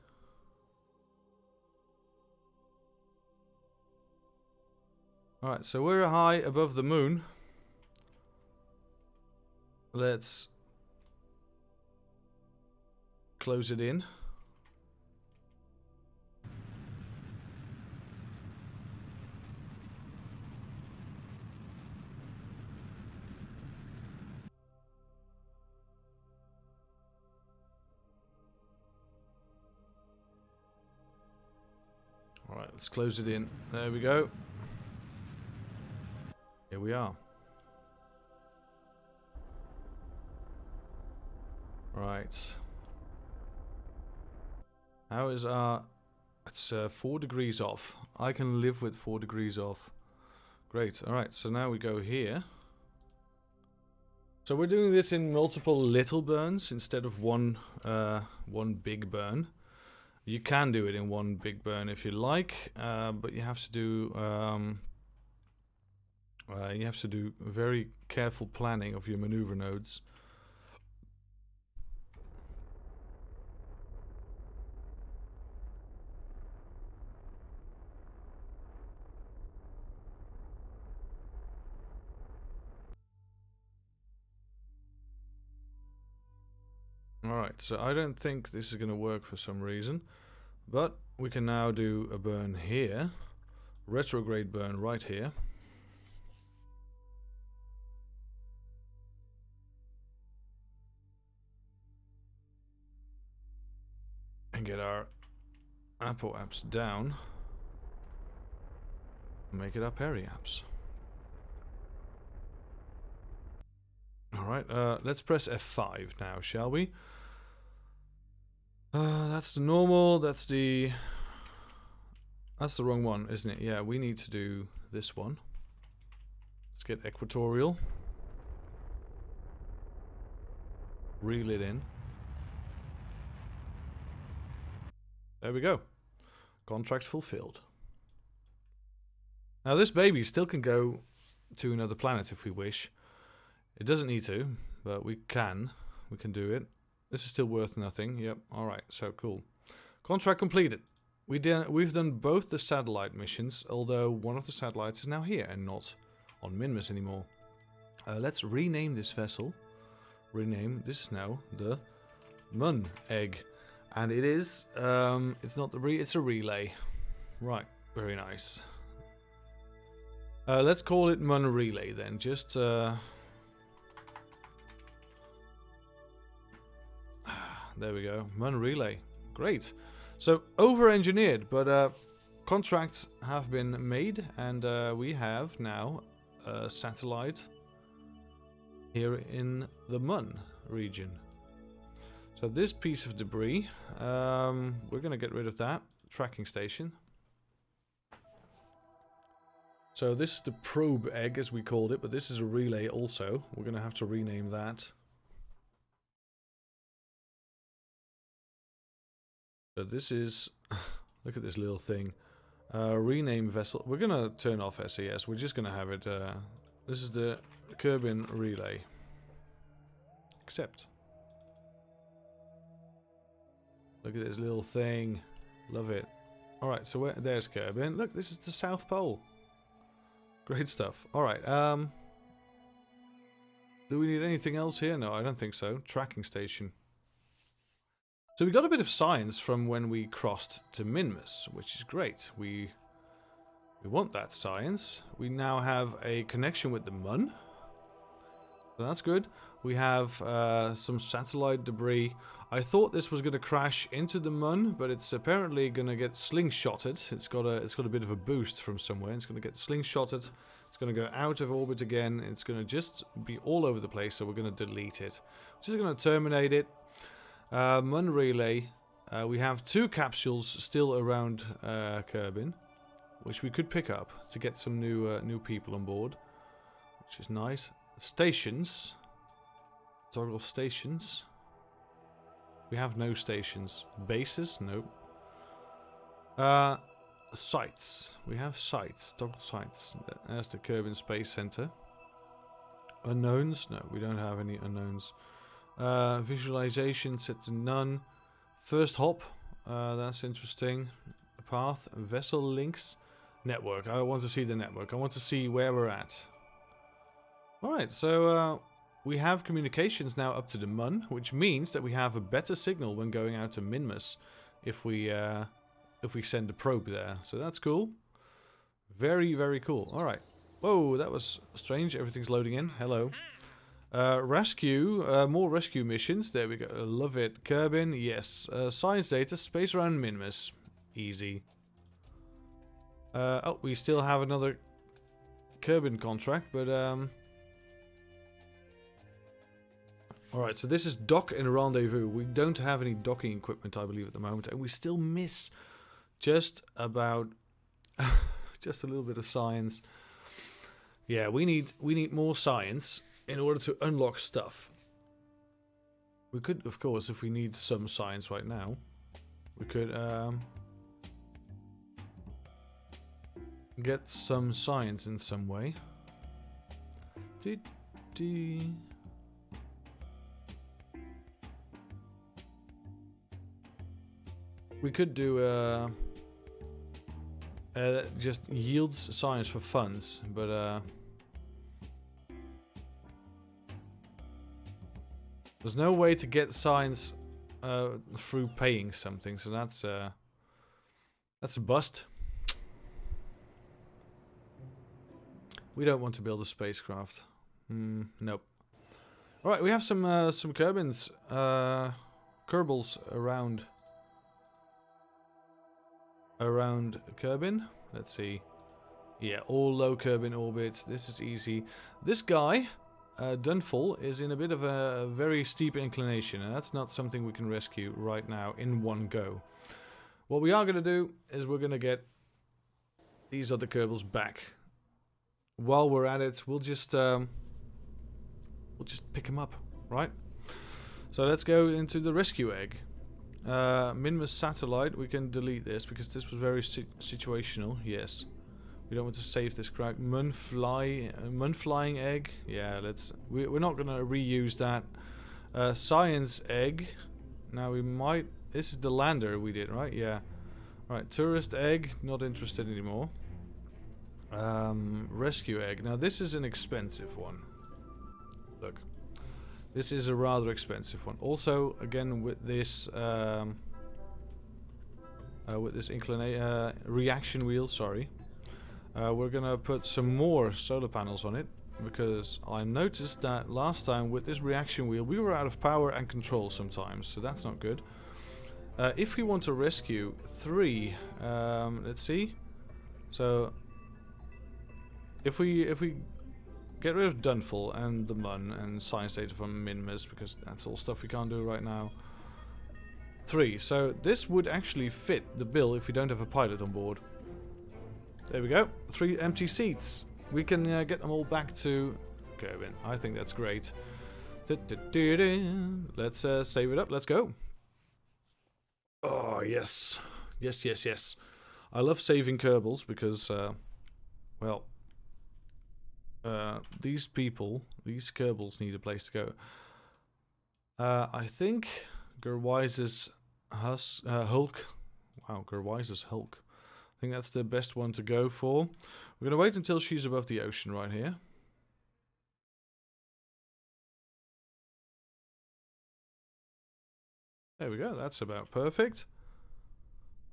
Alright, so we're high above the moon. Let's close it in. Alright, let's close it in. There we go. Here we are. Right. How is our... It's 4 degrees off. I can live with 4 degrees off. Great. Alright, so now we go here. So we're doing this in multiple little burns instead of one big burn. You can do it in one big burn if you like, but you have to do very careful planning of your maneuver nodes. Alright, so I don't think this is going to work for some reason, but we can now do a burn here, retrograde burn right here. And get our apoaps down. Make it our periaps. Alright, let's press F5 now, shall we? That's the normal, that's the wrong one, isn't it? Yeah, we need to do this one. Let's get equatorial. Reel it in. There we go. Contract fulfilled. Now this baby still can go to another planet if we wish. It doesn't need to, but we can. We can do it. This is still worth nothing. Yep. Alright, so cool. Contract completed. We've done both the satellite missions, although one of the satellites is now here and not on Minmus anymore. Let's rename this vessel. Rename. This is now the Mun Egg. And it is, it's not the it's a relay. Right, very nice. Let's call it Mun Relay then. Just, there we go. Mun Relay. Great. So, over-engineered, but contracts have been made, and we have now a satellite here in the Mun region. So this piece of debris, we're going to get rid of that. Tracking station. So this is the probe egg, as we called it, but this is a relay also. We're going to have to rename that. So this is, look at this little thing. Rename vessel. We're going to turn off SAS. We're just going to have it, this is the Kerbin relay. Accept. Look at this little thing. Love it. Alright, so there's Kerbin. Look, this is the South Pole. Great stuff. Alright, do we need anything else here? No, I don't think so. Tracking station. So we got a bit of science from when we crossed to Minmus, which is great. We want that science. We now have a connection with the Mun. So that's good. We have some satellite debris. I thought this was going to crash into the Mun, but it's apparently going to get slingshotted. It's got a bit of a boost from somewhere. It's going to get slingshotted. It's going to go out of orbit again. It's going to just be all over the place, so we're going to delete it. We're just going to terminate it. Mun relay. We have 2 capsules still around Kerbin, which we could pick up to get some new people on board, which is nice. Stations. Toggle stations. We have no stations. Bases? Nope. Sites. We have sites. Toggle sites. There's the Kerbin Space Center. Unknowns? No, we don't have any unknowns. Visualization set to none. First hop. That's interesting. Path. Vessel links. Network. I want to see the network. I want to see where we're at. Alright, so we have communications now up to the Mun, which means that we have a better signal when going out to Minmus if we send a probe there. So that's cool. Very, very cool. Alright. Whoa, that was strange. Everything's loading in. Hello. Rescue. More rescue missions. There we go. Love it. Kerbin. Yes. Science data. Space around Minmus. Easy. Oh, we still have another Kerbin contract, but alright, so this is dock and rendezvous. We don't have any docking equipment, I believe, at the moment, and we still miss just about just a little bit of science. Yeah, we need more science in order to unlock stuff. We could, of course, if we need some science right now, we could get some science in some way. We could do just yields science for funds, but there's no way to get science through paying something, so that's a bust. We don't want to build a spacecraft. Nope. All right, we have some Kerbins, Kerbals around Kerbin. Let's see. Yeah, all low Kerbin orbits. This is easy. This guy, Dunfall, is in a bit of a very steep inclination, and that's not something we can rescue right now in one go. What we are going to do is we're going to get these other Kerbals back. While we're at it, we'll just pick them up, right? So let's go into the rescue egg. Minmus satellite. We can delete this because this was very situational. Yes. We don't want to save this crack. Mun flying egg. Yeah, we're not gonna reuse that. Science egg. Now we might. This is the lander we did, right? Yeah. Right. Tourist egg. Not interested anymore. Rescue egg. Now this is an expensive one. Look. This is a rather expensive one. Also, again with this reaction wheel. Sorry. We're gonna put some more solar panels on it because I noticed that last time with this reaction wheel we were out of power and control sometimes, so that's not good. If we want to rescue 3, let's see. So if we get rid of Dunful and the Mun and science data from Minmus because that's all stuff we can't do right now. 3. So this would actually fit the bill if we don't have a pilot on board. There we go. 3 empty seats. We can get them all back to Kerbal. I think that's great. Let's save it up. Let's go. Oh, yes. Yes, yes, yes. I love saving Kerbals because, well, these Kerbals need a place to go. I think Gerwise's Hulk. Wow, Gerwise's Hulk. I think that's the best one to go for. We're going to wait until she's above the ocean right here. There we go. That's about perfect.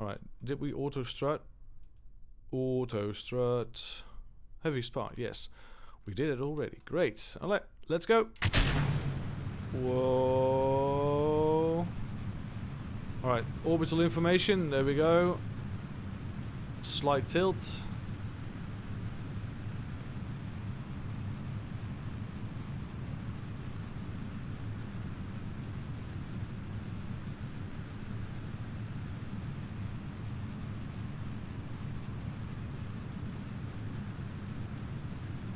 Alright. Did we auto strut? Auto strut. Heavy spark. Yes. We did it already. Great. Alright. Let's go. Whoa. Alright. Orbital information. There we go. Slight tilt.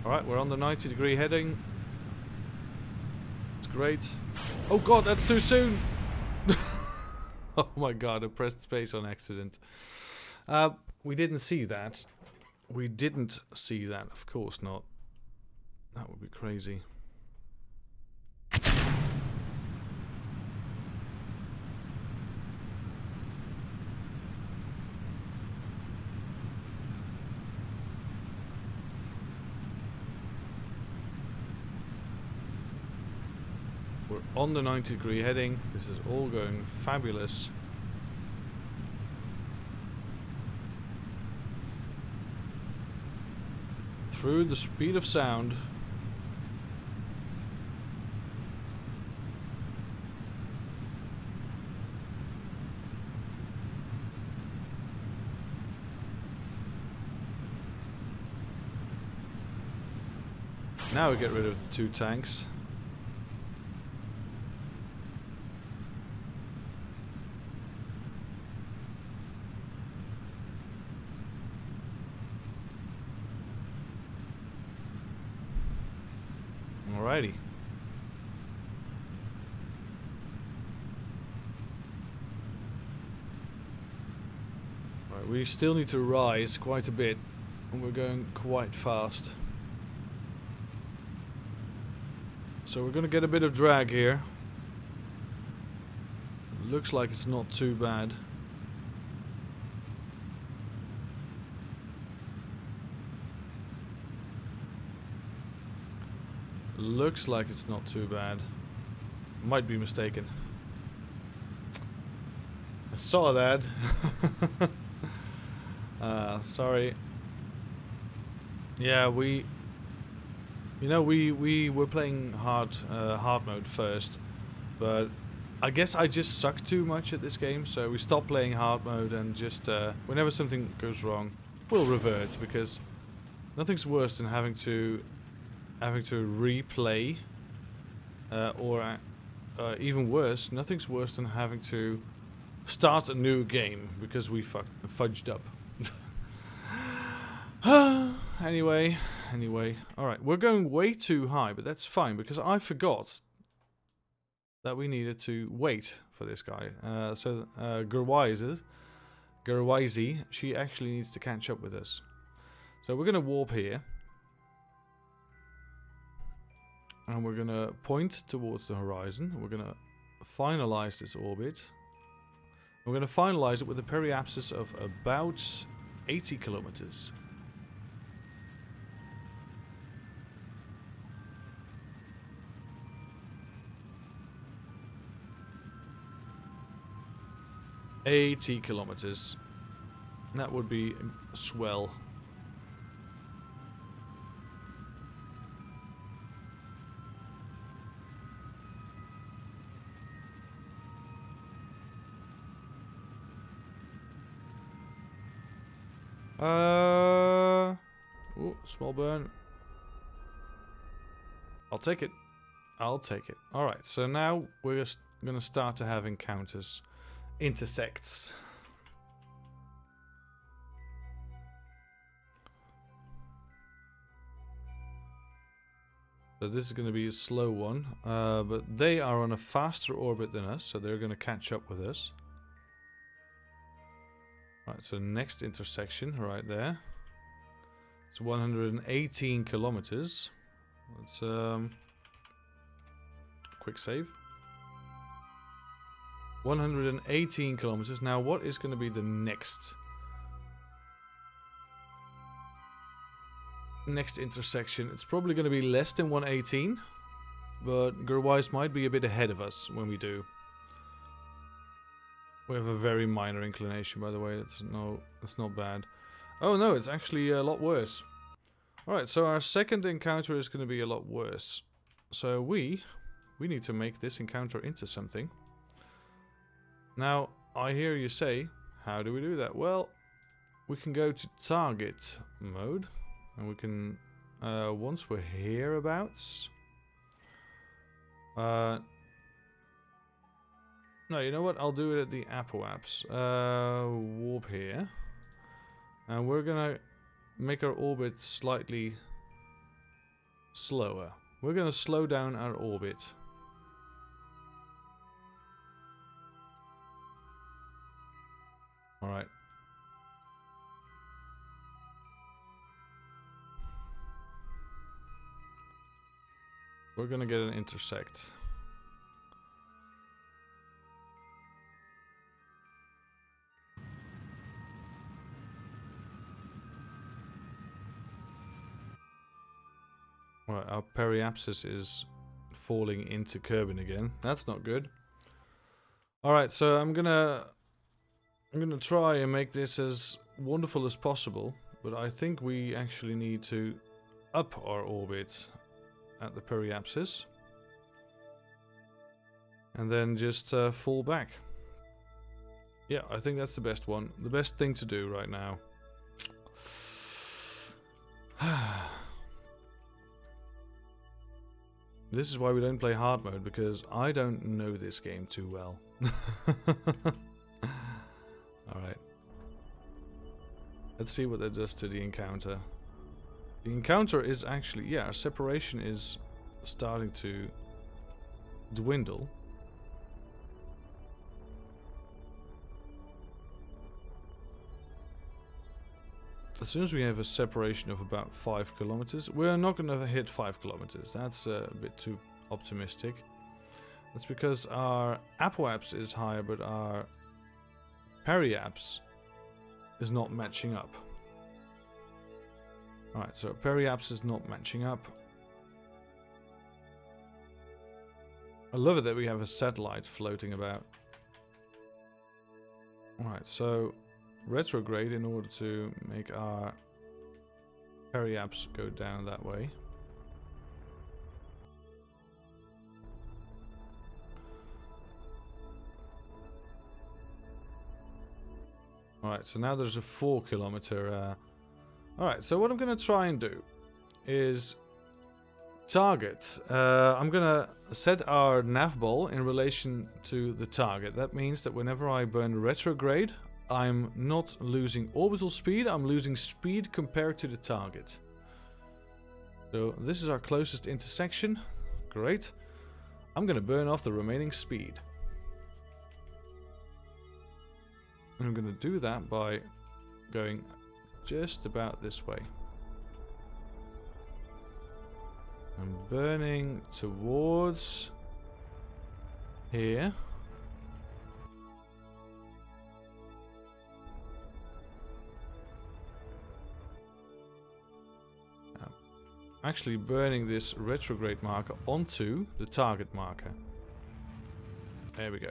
Alright, we're on the 90-degree heading. It's great. Oh god, that's too soon! Oh my god, I pressed space on accident. We didn't see that. We didn't see that, of course not. That would be crazy. We're on the 90-degree heading. This is all going fabulous. Through the speed of sound. Now we get rid of the 2 tanks. Alrighty. Right, we still need to rise quite a bit, and we're going quite fast. So we're gonna get a bit of drag here. Looks like it's not too bad. Looks like it's not too bad. Might be mistaken. I saw that. Sorry. Yeah, we were playing hard mode first, but I guess I just suck too much at this game, so we stopped playing hard mode and just whenever something goes wrong, we'll revert, because nothing's worse than having to replay, or even worse, nothing's worse than having to start a new game because we fudged up. Anyway, alright, we're going way too high, but that's fine because I forgot that we needed to wait for this guy. Gerwaise, she actually needs to catch up with us. So we're going to warp here. And we're going to point towards the horizon. We're going to finalize this orbit. We're going to finalize it with a periapsis of about 80 kilometers. $80 kilometers. That would be swell. Ooh, small burn. I'll take it. I'll take it. Alright, so now we're just gonna start to have encounters. Intersects. So this is going to be a slow one, but they are on a faster orbit than us, so they're going to catch up with us. Right, so next intersection right there. It's 118 kilometers. Let's quick save. 118 kilometers. Now, what is going to be the next intersection? It's probably going to be less than 118, but Gerwise might be a bit ahead of us when we do. We have a very minor inclination, by the way. It's not bad. Oh no, it's actually a lot worse. Alright, so our second encounter is going to be a lot worse. So we need to make this encounter into something. Now, I hear you say, how do we do that? Well, we can go to target mode. And we can, once we're hereabouts... no, you know what? I'll do it at the apoaps. Warp here. And we're gonna make our orbit slightly slower. We're gonna slow down our orbit. Alright. We're gonna get an intersect. Alright, our periapsis is falling into Kerbal again. That's not good. Alright, so I'm gonna try and make this as wonderful as possible, but I think we actually need to up our orbit at the periapsis and then just fall back. Yeah, I think that's the best one. The best thing to do right now. This is why we don't play hard mode, because I don't know this game too well. Alright. Let's see what that does to the encounter. The encounter is actually... yeah, our separation is starting to dwindle. As soon as we have a separation of about 5 kilometers, we're not going to hit 5 kilometers. That's a bit too optimistic. That's because our apoaps is higher, but our periaps is not matching up. Alright, so periaps is not matching up. I love it that we have a satellite floating about. Alright, so retrograde in order to make our periaps go down that way. Alright, so now there's a 4 kilometer... Alright, so what I'm going to try and do is target. I'm going to set our nav ball in relation to the target. That means that whenever I burn retrograde, I'm not losing orbital speed, I'm losing speed compared to the target. So this is our closest intersection. Great. I'm going to burn off the remaining speed. And I'm going to do that by going just about this way. I'm burning towards here. Actually burning this retrograde marker onto the target marker. There we go.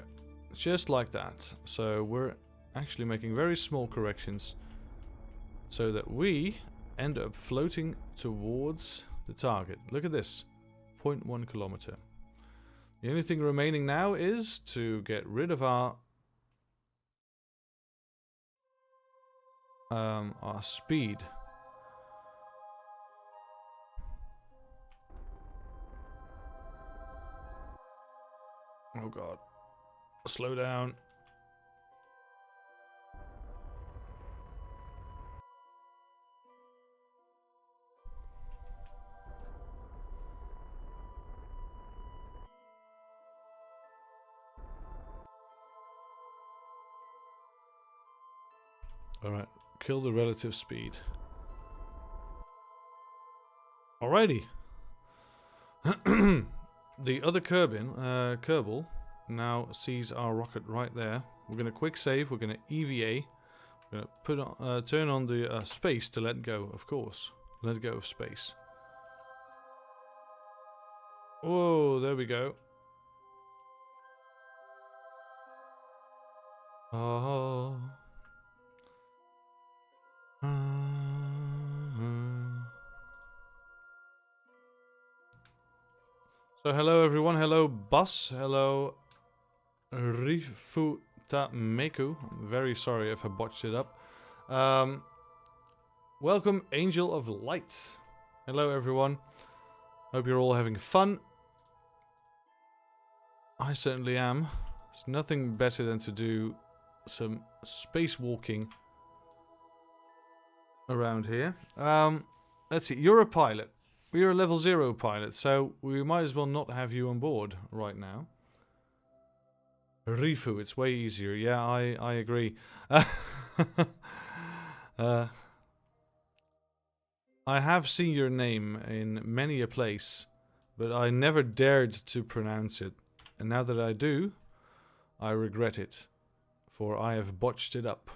Just like that. So we're actually making very small corrections so that we end up floating towards the target. Look at this. 0.1 kilometer. The only thing remaining now is to get rid of our speed. Oh god. Slow down. Alright. Kill the relative speed. Alrighty. The other Kerbal now sees our rocket right there. We're going to quick save. We're going to EVA. We're going to put on, turn on the space to let go, of course. Let go of space. Whoa, there we go. Oh. So hello everyone, hello Bas, hello Rifutameku. I'm very sorry if I botched it up. Welcome Angel of Light. Hello everyone. Hope you're all having fun. I certainly am. There's nothing better than to do some spacewalking around here. Let's see, you're a pilot. You're a level 0 pilot, so we might as well not have you on board right now. Rifu, it's way easier. Yeah, I agree. I have seen your name in many a place, but I never dared to pronounce it. And now that I do, I regret it, for I have botched it up.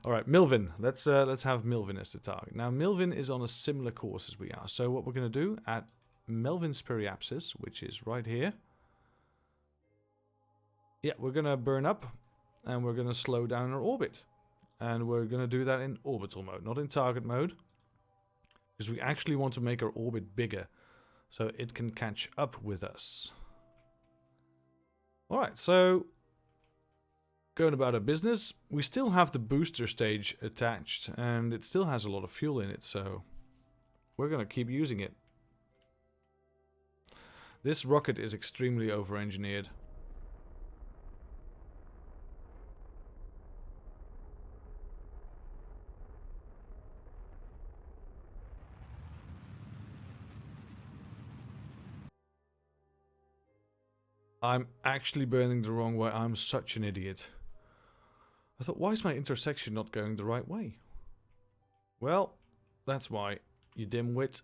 Alright, Milvin. Let's have Milvin as the target. Now, Milvin is on a similar course as we are. So what we're going to do at Melvin's periapsis, which is right here. Yeah, we're going to burn up, and we're going to slow down our orbit. And we're going to do that in orbital mode, not in target mode. Because we actually want to make our orbit bigger, so it can catch up with us. Alright, so going about our business, we still have the booster stage attached, and it still has a lot of fuel in it, so we're going to keep using it. This rocket is extremely over-engineered. I'm actually burning the wrong way. I'm such an idiot. I thought, why is my intersection not going the right way? Well, that's why, you dimwit.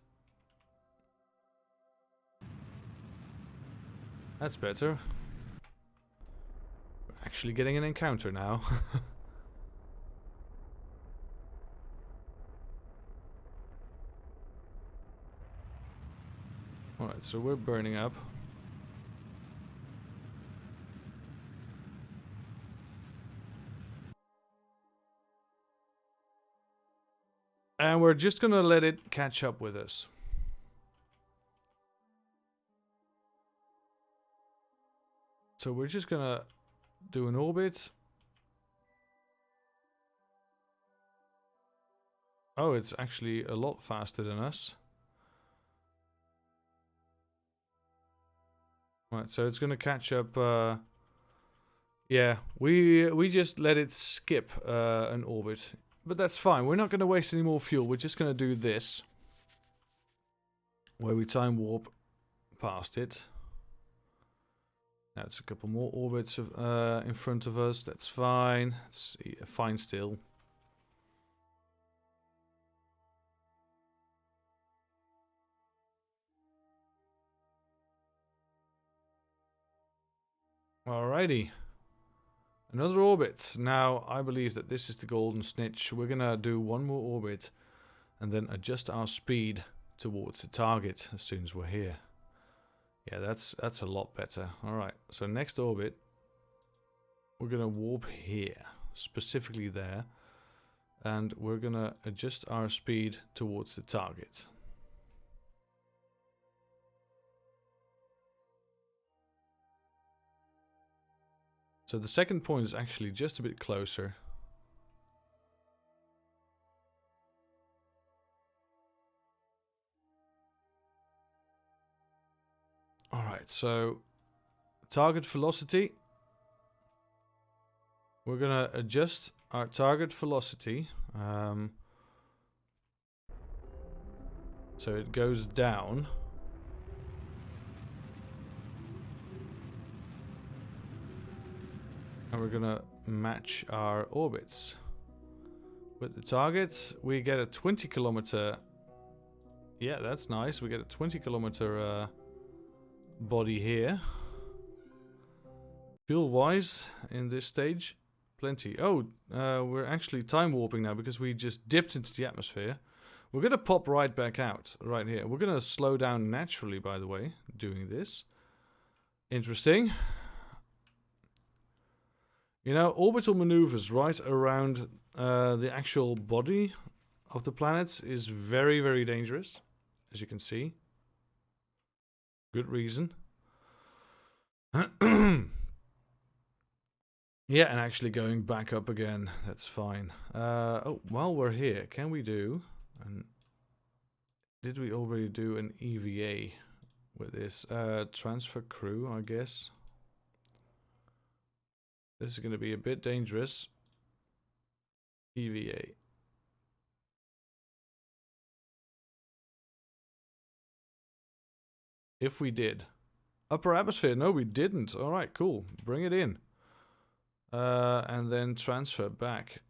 That's better. We're actually getting an encounter now. Alright, so we're burning up. And we're just gonna let it catch up with us. So we're just gonna do an orbit. Oh, it's actually a lot faster than us. Right, so it's gonna catch up. Yeah, we just let it skip an orbit. But that's fine. We're not going to waste any more fuel. We're just going to do this, where we time warp past it. Now it's a couple more orbits of, in front of us. That's fine. It's fine still. Alrighty. Another orbit. Now, I believe that this is the golden snitch. We're gonna do one more orbit and then adjust our speed towards the target as soon as we're here. Yeah, that's a lot better. Alright, so next orbit, we're gonna warp here, specifically there, and we're gonna adjust our speed towards the target. So the second point is actually just a bit closer. Alright, so target velocity. We're gonna adjust our target velocity. So it goes down. And we're gonna match our orbits. With the targets, we get a 20 kilometer... Yeah, that's nice. We get a 20 kilometer body here. Fuel-wise, in this stage, plenty. Oh, we're actually time warping now because we just dipped into the atmosphere. We're gonna pop right back out, right here. We're gonna slow down naturally, by the way, doing this. Interesting. You know, orbital maneuvers right around the actual body of the planet is very, very dangerous, as you can see. Good reason. Yeah, and actually going back up again, that's fine. Oh, while we're here, can we do... did we already do an EVA with this? Transfer crew, I guess. This is going to be a bit dangerous. EVA. If we did. Upper atmosphere. No, we didn't. Alright, cool. Bring it in. And then transfer back.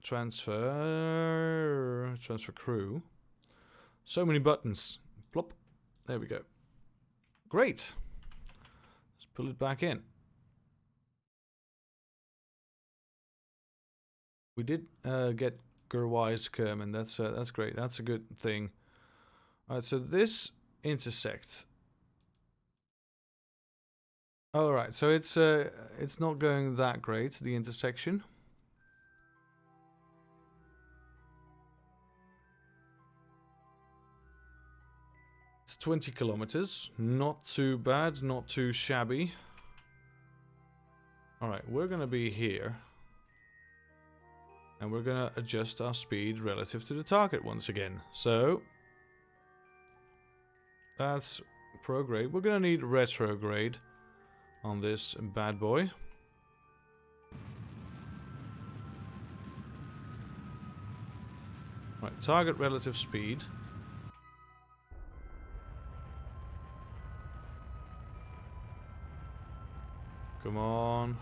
Transfer crew. So many buttons. Plop. There we go. Great. Let's pull it back in. We did get Gerwise Kerman. That's great. That's a good thing. Alright, so this intersects. Alright, so it's not going that great, the intersection. It's 20 kilometers. Not too bad, not too shabby. Alright, we're gonna be here. And we're gonna adjust our speed relative to the target once again. So that's prograde. We're gonna need retrograde on this bad boy. Right, target relative speed. Come on.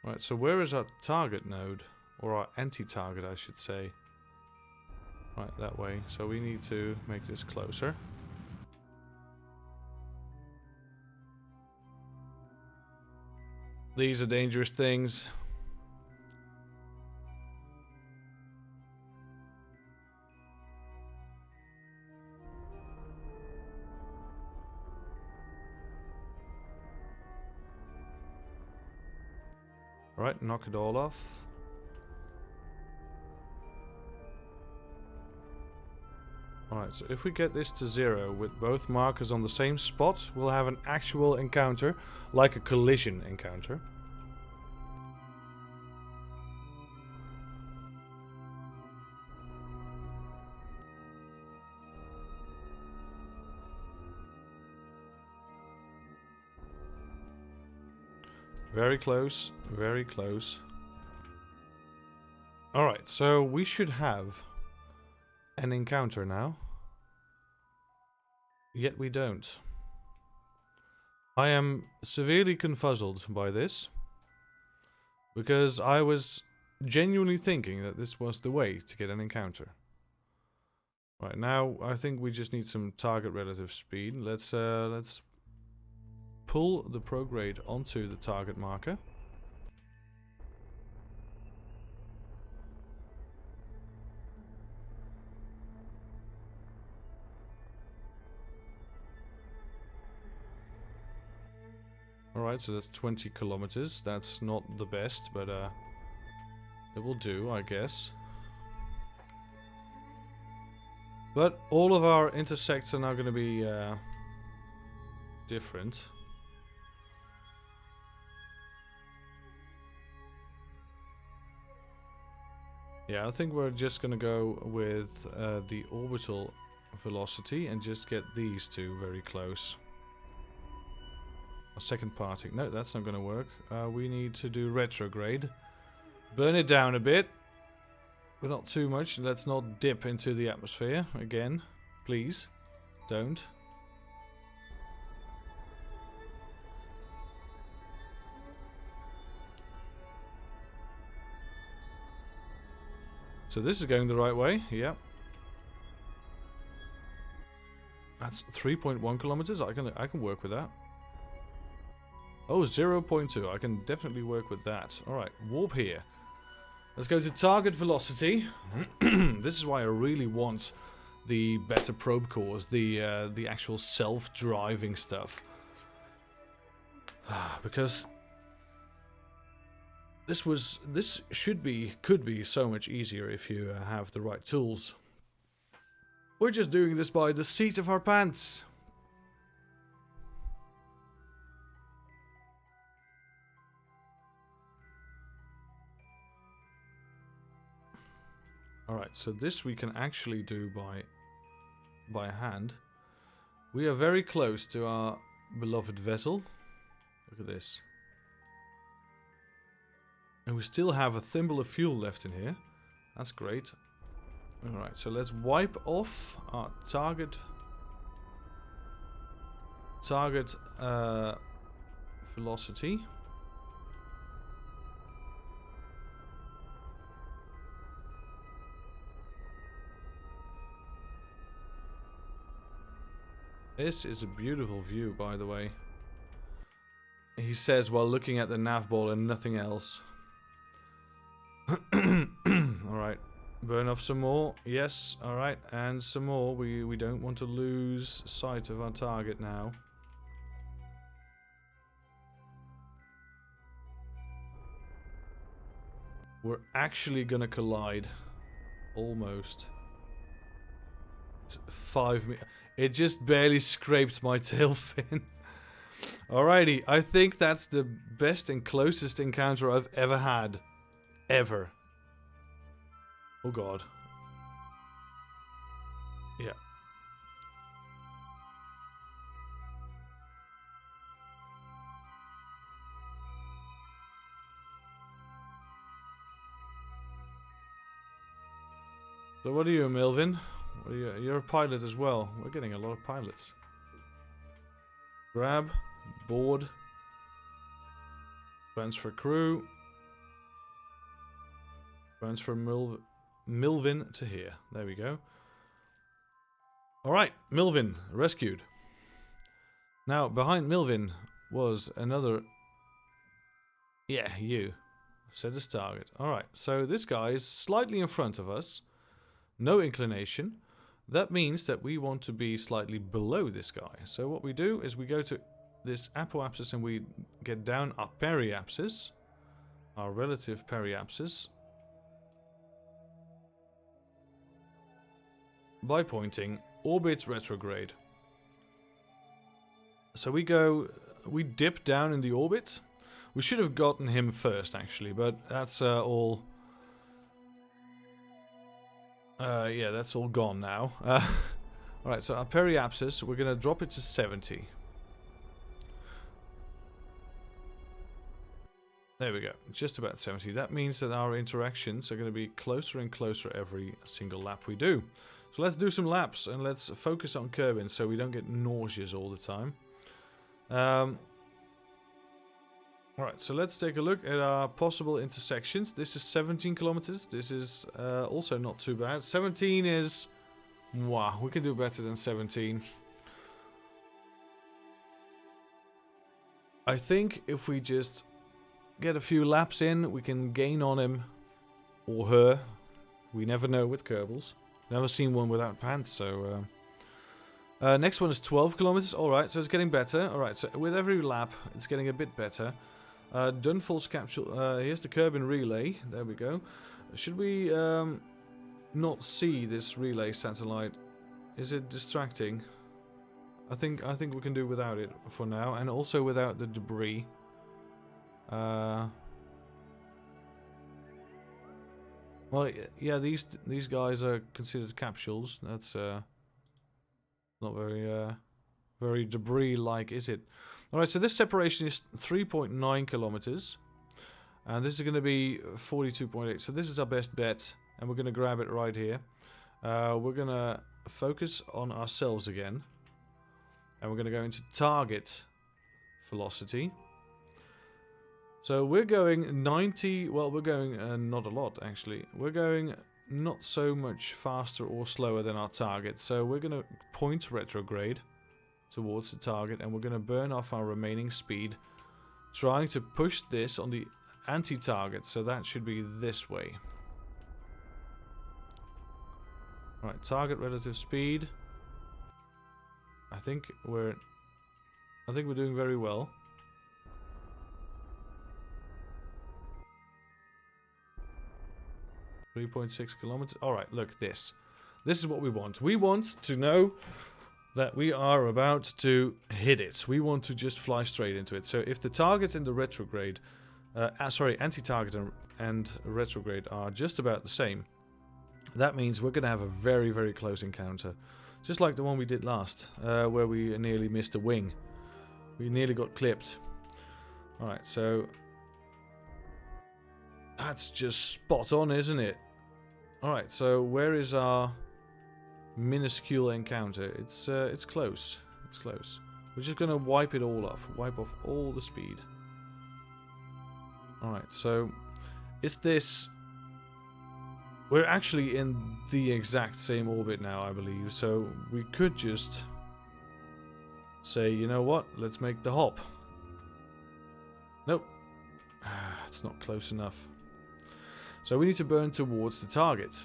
Right, so where is our target node? Or our anti-target, I should say. Right, that way. So we need to make this closer. These are dangerous things. Right, knock it all off. Alright, so if we get this to 0 with both markers on the same spot, we'll have an actual encounter, like a collision encounter. Very close, very close. Alright, so we should have an encounter now. Yet we don't. I am severely confuzzled by this. Because I was genuinely thinking that this was the way to get an encounter. Right, now I think we just need some target relative speed. Let's pull the prograde onto the target marker. Alright, so that's 20 kilometers. That's not the best, but it will do, I guess. But all of our intersects are now going to be different. Yeah, I think we're just going to go with the orbital velocity and just get these two very close. A second parting. No, that's not going to work. We need to do retrograde. Burn it down a bit. But not too much. Let's not dip into the atmosphere again. Please. Don't. So this is going the right way. Yep. That's 3.1 kilometers. I can work with that. Oh, 0.2. I can definitely work with that. Alright, warp here. Let's go to target velocity. This is why I really want the better probe cores, the actual self-driving stuff. Because this could be so much easier if you have the right tools. We're just doing this by the seat of our pants. Alright, so this we can actually do by hand. We are very close to our beloved vessel. Look at this. And we still have a thimble of fuel left in here. That's great. Alright, so let's wipe off our target velocity. This is a beautiful view, by the way. He says while looking at the nav ball and nothing else. Alright. Burn off some more. Yes, alright. And some more. We don't want to lose sight of our target now. We're actually gonna collide. Almost. It's 5 meters. It just barely scraped my tail fin. Alrighty, I think that's the best and closest encounter I've ever had. Ever. Oh god. Yeah. So what are you, Melvin? What are you? You're a pilot as well. We're getting a lot of pilots. Grab. Board. Transfer crew. Transfer Milvin to here. There we go. Alright, Milvin rescued. Now, behind Milvin was another... Yeah, you. Set as target. Alright, so this guy is slightly in front of us. No inclination. That means that we want to be slightly below this guy. So what we do is we go to this apoapsis and we get down our periapsis. Our relative periapsis. By pointing orbit retrograde. So we dip down in the orbit. We should have gotten him first actually, but that's all... yeah, that's all gone now. Alright, so our periapsis, we're going to drop it to 70. There we go, just about 70. That means that our interactions are going to be closer and closer every single lap we do. So let's do some laps and let's focus on curbing so we don't get nauseous all the time. Alright, so let's take a look at our possible intersections. This is 17 kilometers. This is also not too bad. 17 is... Wow, we can do better than 17. I think if we just get a few laps in, we can gain on him or her. We never know with Kerbals. Never seen one without pants, so... next one is 12 kilometers. Alright, so it's getting better. Alright, so with every lap, it's getting a bit better. Dunfall's capsule. Here's the Kerbin relay. There we go. Should we not see this relay satellite? Is it distracting? I think we can do without it for now, and also without the debris. Well, yeah, these guys are considered capsules. That's not very debris-like, is it? Alright, so this separation is 3.9 kilometers. And this is going to be 42.8. So this is our best bet. And we're going to grab it right here. We're going to focus on ourselves again. And we're going to go into target velocity. So we're going 90... Well, we're going not a lot, actually. We're going not so much faster or slower than our target. So we're going to point retrograde towards the target, and we're going to burn off our remaining speed, trying to push this on the anti-target, so that should be this way. Right, target relative speed. I think we're doing very well. .6 kilometers. Alright, look, this is what we want. We want to know that we are about to hit it. We want to just fly straight into it. So if the target and the retrograde, anti-target and retrograde are just about the same, that means we're going to have a very, very close encounter. Just like the one we did last, where we nearly missed a wing. We nearly got clipped. Alright, so that's just spot on, isn't it? Alright, so where is our minuscule encounter? It's close. It's close. We're just gonna wipe it all off. Wipe off all the speed. Alright, so is this... We're actually in the exact same orbit now, I believe. So we could just say, you know what? Let's make the hop. Nope. It's not close enough. So we need to burn towards the target.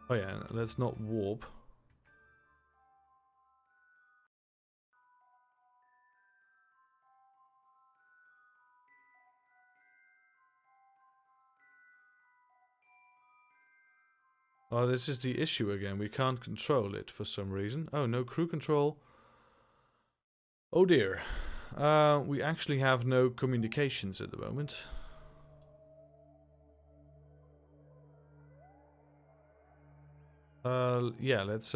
Oh yeah, let's not warp. Oh, this is the issue again. We can't control it for some reason. Oh, no crew control. Oh dear. We actually have no communications at the moment. Yeah, let's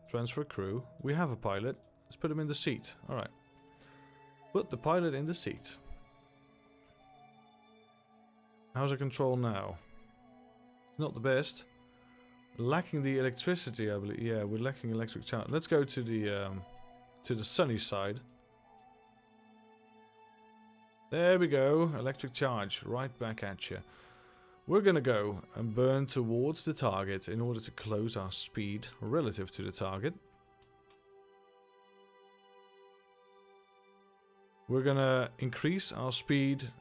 transfer crew. We have a pilot. Let's put him in the seat. Alright. Put the pilot in the seat. How's our control now? Not the best. Lacking the electricity, I believe. Yeah, we're lacking electric charge. Let's go to the sunny side. There we go. Electric charge. Right back at you. We're gonna go and burn towards the target in order to close our speed relative to the target. We're gonna increase our speed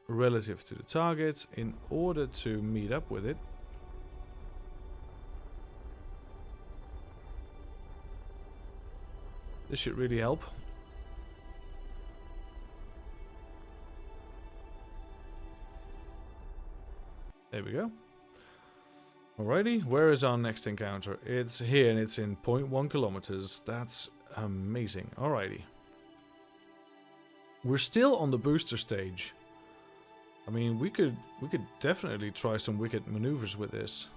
relative to the target in order to meet up with it. This should really help. There we go. Alrighty, where is our next encounter? It's here and it's in 0.1 kilometers. That's amazing. Alrighty. We're still on the booster stage. I mean, we could definitely try some wicked maneuvers with this.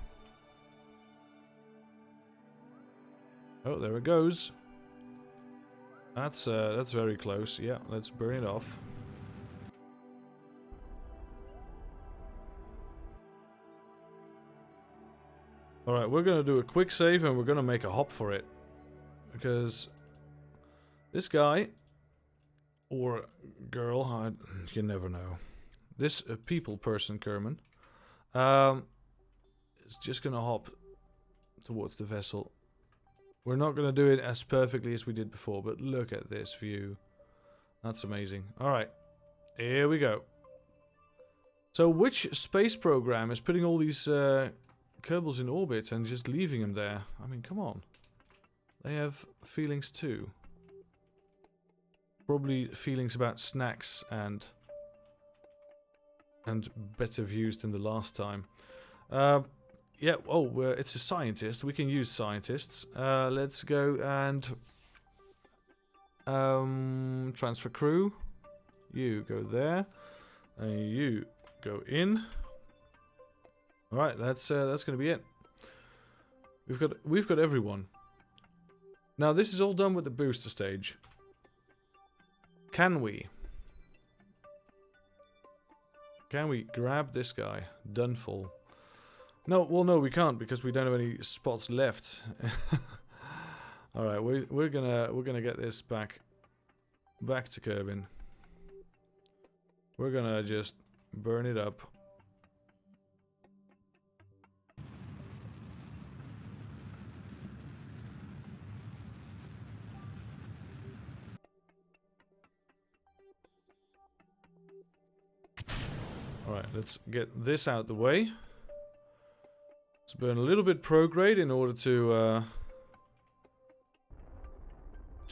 Oh, there it goes. That's very close. Yeah, let's burn it off. Alright, we're gonna do a quick save and we're gonna make a hop for it. Because this guy, or girl, you never know. This people person, Kerman, is just gonna hop towards the vessel. We're not gonna do it as perfectly as we did before, but look at this view. That's amazing. Alright, here we go. So which space program is putting all these Kerbals in orbit and just leaving them there? I mean, come on. They have feelings too. Probably feelings about snacks and better views than the last time. Yeah, oh, it's a scientist. We can use scientists. Let's go and transfer crew. You go there, and you go in. All right, that's gonna be it. We've got everyone. Now this is all done with the booster stage. Can we grab this guy? Dunful. No, well, no, we can't because we don't have any spots left. All right, we're gonna get this back to Kerbin. We're gonna just burn it up. All right, let's get this out the way. Let's burn a little bit prograde in order to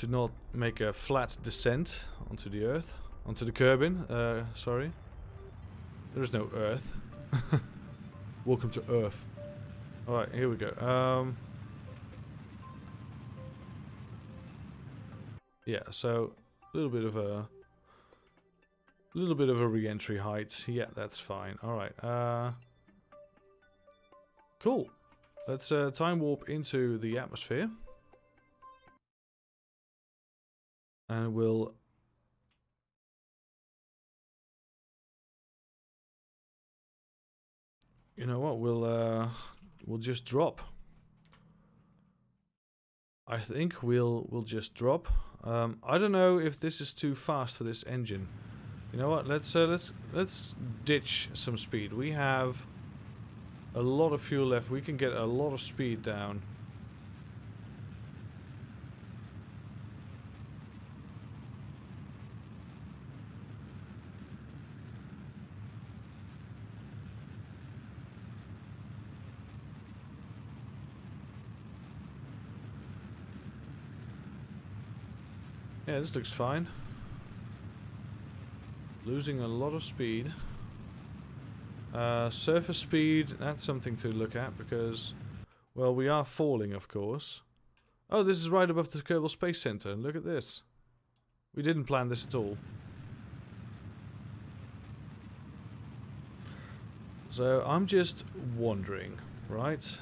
not make a flat descent onto the Earth, onto the Kerbin. Sorry, there is no Earth. Welcome to Earth. All right, here we go. Yeah, so a little bit of a re-entry height. Yeah, that's fine. All right. Cool. Let's time warp into the atmosphere. And we'll... You know what? We'll just drop. I think we'll just drop. I don't know if this is too fast for this engine. You know what? Let's ditch some speed. We have a lot of fuel left. We can get a lot of speed down. Yeah, this looks fine. Losing a lot of speed. Surface speed, that's something to look at because, well, we are falling, of course. Oh, this is right above the Kerbal Space Center. Look at this. We didn't plan this at all. So, I'm just wondering, right?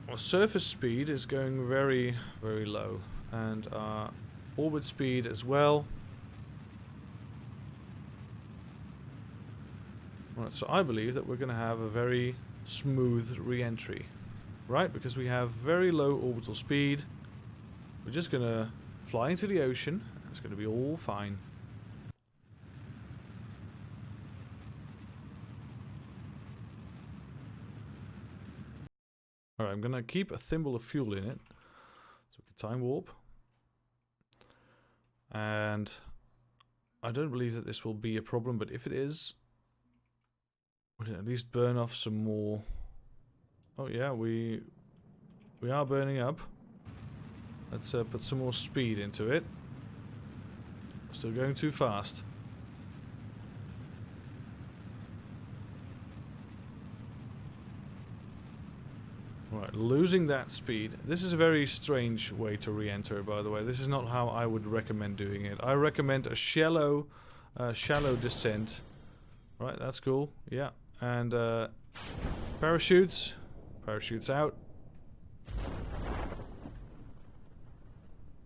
Our surface speed is going very, very low. And our orbit speed as well. Right, so I believe that we're going to have a very smooth re-entry. Right? Because we have very low orbital speed. We're just going to fly into the ocean. It's going to be all fine. Alright, I'm going to keep a thimble of fuel in it. So we can time warp. And I don't believe that this will be a problem, but if it is, we can at least burn off some more. Oh yeah, we are burning up. Let's put some more speed into it. Still going too fast. Right, losing that speed. This is a very strange way to re-enter, by the way. This is not how I would recommend doing it. I recommend a shallow descent. Right, that's cool. Yeah, and parachutes out.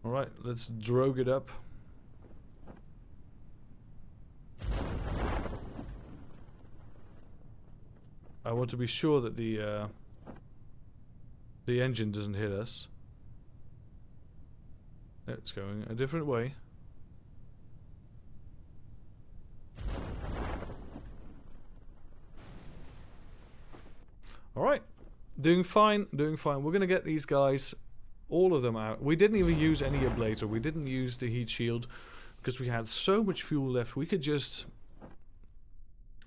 All right, let's drogue it up. I want to be sure that the engine doesn't hit us. It's going a different way. Alright. Doing fine, doing fine. We're gonna get these guys, all of them out. We didn't even use any ablator. We didn't use the heat shield because we had so much fuel left. We could just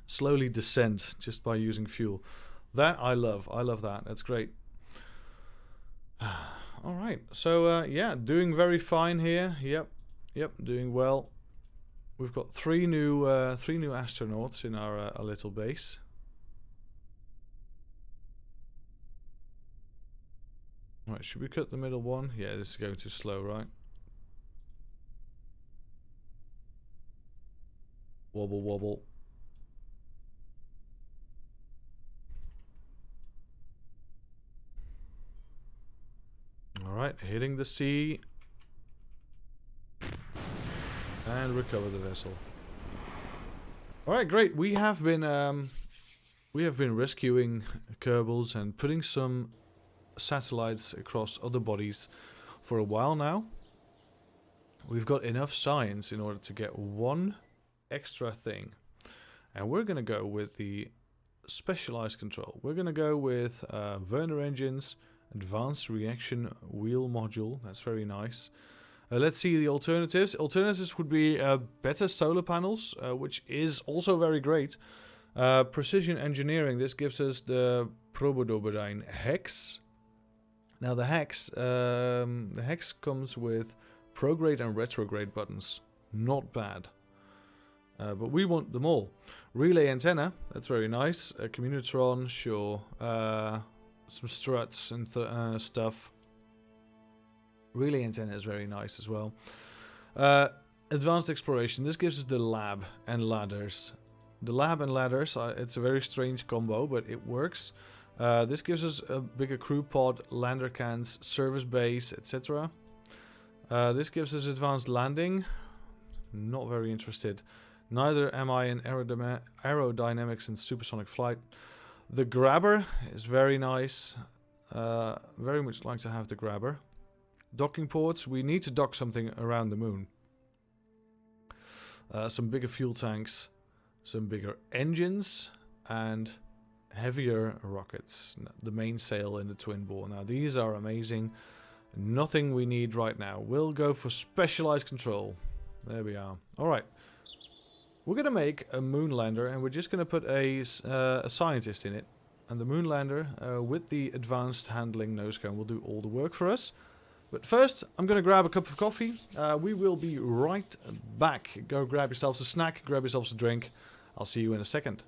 slowly descend just by using fuel. That I love. I love that. That's great. Alright. So, yeah, doing very fine here. Yep. Yep, doing well. We've got three new astronauts in our little base. Right, should we cut the middle one? Yeah, this is going too slow, right? Wobble, wobble. Alright, hitting the sea. And recover the vessel. Alright, great. We have been rescuing Kerbals and putting some satellites across other bodies for a while now. We've got enough science in order to get one extra thing, and we're gonna go with the specialized control. We're gonna go with Werner engines, advanced reaction wheel module. That's very nice. Let's see the alternatives. Alternatives would be better solar panels, which is also very great. Precision engineering. This gives us the Probodoberijn hex. Now the hex comes with prograde and retrograde buttons. Not bad. But we want them all. Relay antenna, that's very nice. A Communitron, sure. Some struts and stuff. Relay antenna is very nice as well. Advanced exploration, this gives us the lab and ladders. The lab and ladders, it's a very strange combo, but it works. This gives us a bigger crew pod, lander cans, service base, etc. This gives us advanced landing. Not very interested. Neither am I in aerodynamics and supersonic flight. The grabber is very nice. Very much like to have the grabber. Docking ports. We need to dock something around the moon. Some bigger fuel tanks. Some bigger engines. And heavier rockets. The mainsail and the twin bore. Now these are amazing. Nothing we need right now. We'll go for specialized control. There we are. Alright. We're going to make a moon lander, and we're just going to put a scientist in it. And the moon lander, with the advanced handling nose cone, will do all the work for us. But first, I'm going to grab a cup of coffee. We will be right back. Go grab yourselves a snack, grab yourselves a drink. I'll see you in a second.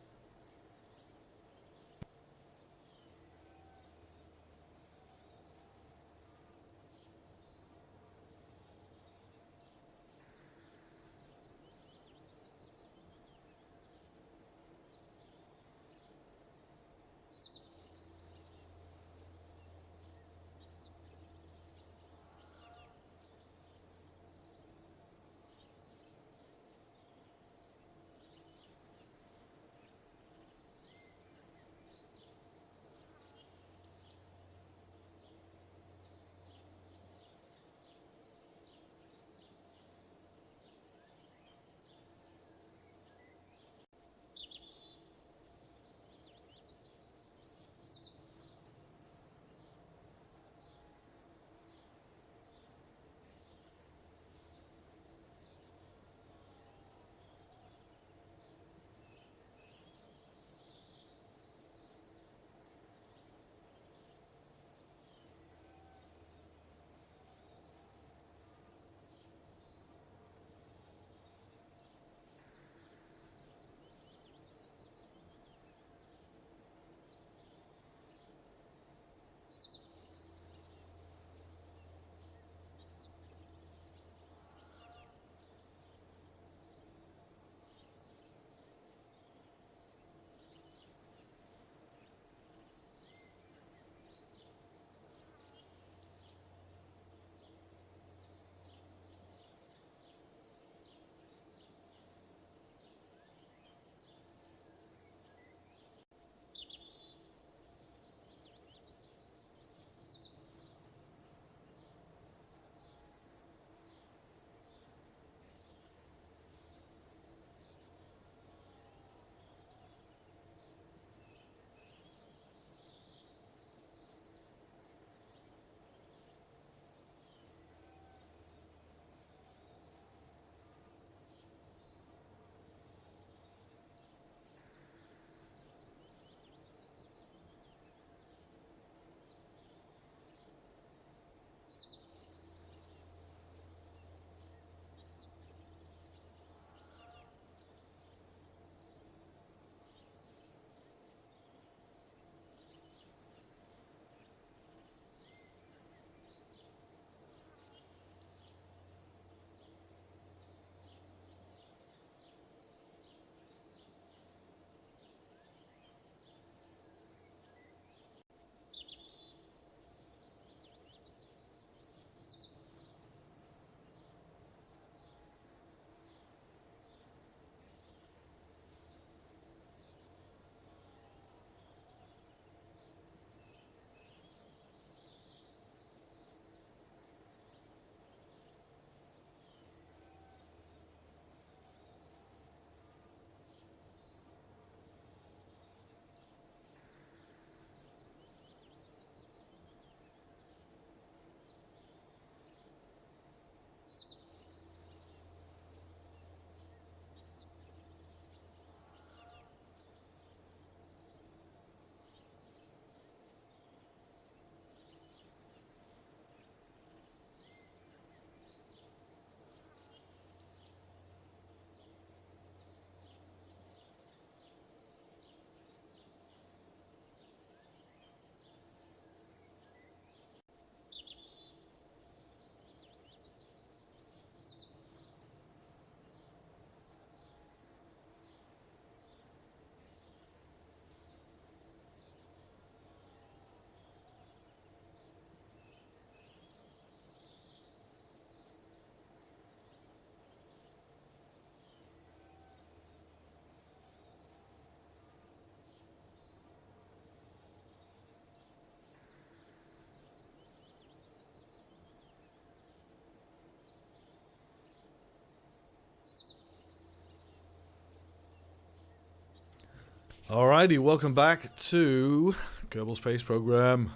Alrighty, welcome back to Kerbal Space Program.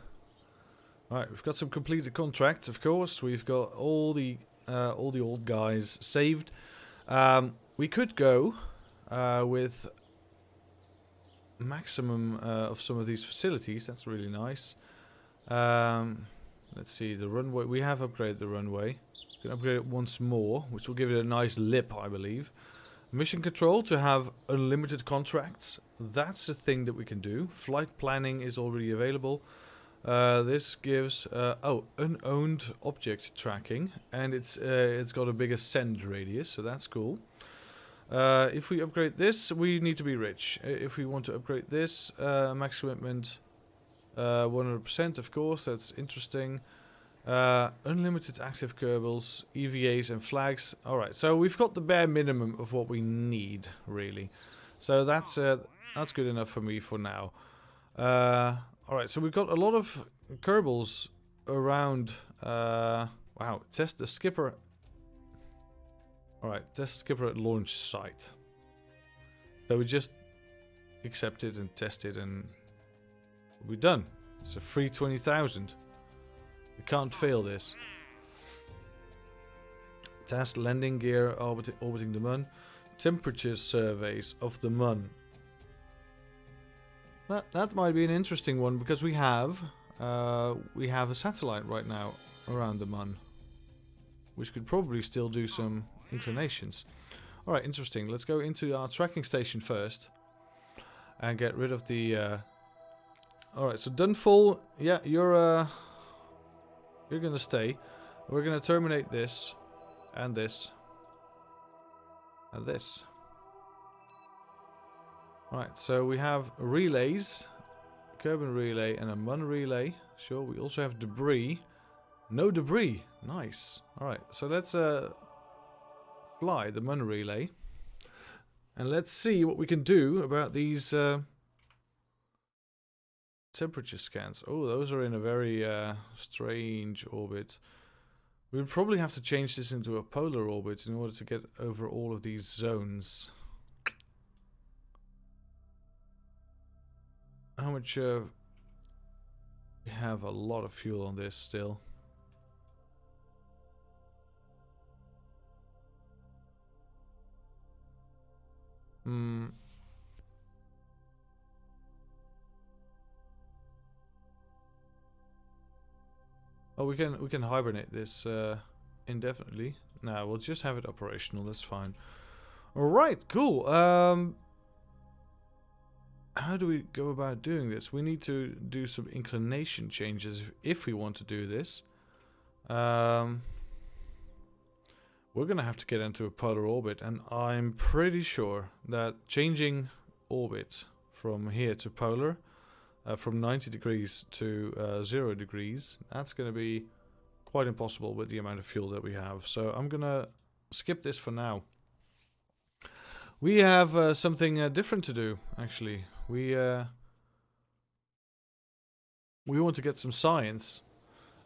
Alright, we've got some completed contracts, of course. We've got all the old guys saved. We could go with maximum of some of these facilities. That's really nice. Let's see, the runway. We have upgraded the runway. We can upgrade it once more, which will give it a nice lip, I believe. Mission control to have unlimited contracts. That's a thing that we can do. Flight planning is already available. This gives unowned object tracking, and it's got a bigger send radius, so that's cool. If we upgrade this, we need to be rich. If we want to upgrade this, max commitment 100%, of course, that's interesting. Unlimited active Kerbals, EVAs and flags. Alright, so we've got the bare minimum of what we need, really. So that's good enough for me for now. Alright, so we've got a lot of Kerbals around. Wow, test the skipper. Alright, test skipper at launch site. So we just accepted and tested and we're done. It's a free 20,000. We can't fail this. Test landing gear orbiting the Mun. Temperature surveys of the Mun. That might be an interesting one because we have a satellite right now around the Mun, which could probably still do some inclinations. All right, interesting. Let's go into our tracking station first and get rid of the. All right, so Dunfall, yeah, you're gonna stay. We're gonna terminate this, and this, and this. Right, so we have relays, Kerbal relay and a Mun relay. Sure, we also have debris. No debris. Nice. Alright, so let's fly the Mun relay. And let's see what we can do about these temperature scans. Oh, those are in a very strange orbit. We would probably have to change this into a polar orbit in order to get over all of these zones. How much? We have a lot of fuel on this still. Oh, we can hibernate this indefinitely. No, we'll just have it operational. That's fine. All right, cool. How do we go about doing this? We need to do some inclination changes if we want to do this. We're gonna have to get into a polar orbit, and I'm pretty sure that changing orbit from here to polar, from 90 degrees to 0 degrees, that's gonna be quite impossible with the amount of fuel that we have. So I'm gonna skip this for now. We have something different to do, actually. We want to get some science,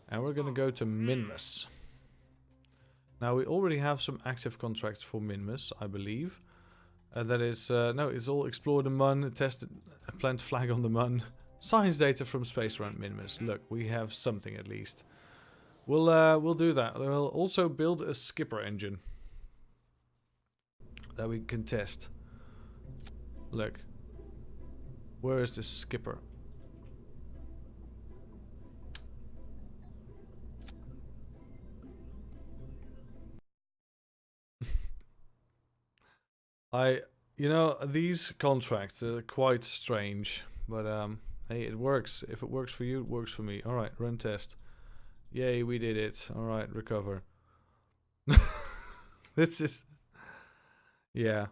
and we're going to go to Minmus. Now, we already have some active contracts for Minmus, I believe. That is, no, it's all explore the Mun, tested, plant flag on the Mun, science data from space around Minmus. Look, we have something at least. We'll do that. We'll also build a skipper engine that we can test. Look. Where is this skipper? You know, these contracts are quite strange, but hey, it works. If it works for you, it works for me. All right, run test. Yay, we did it. All right, recover. This is, yeah.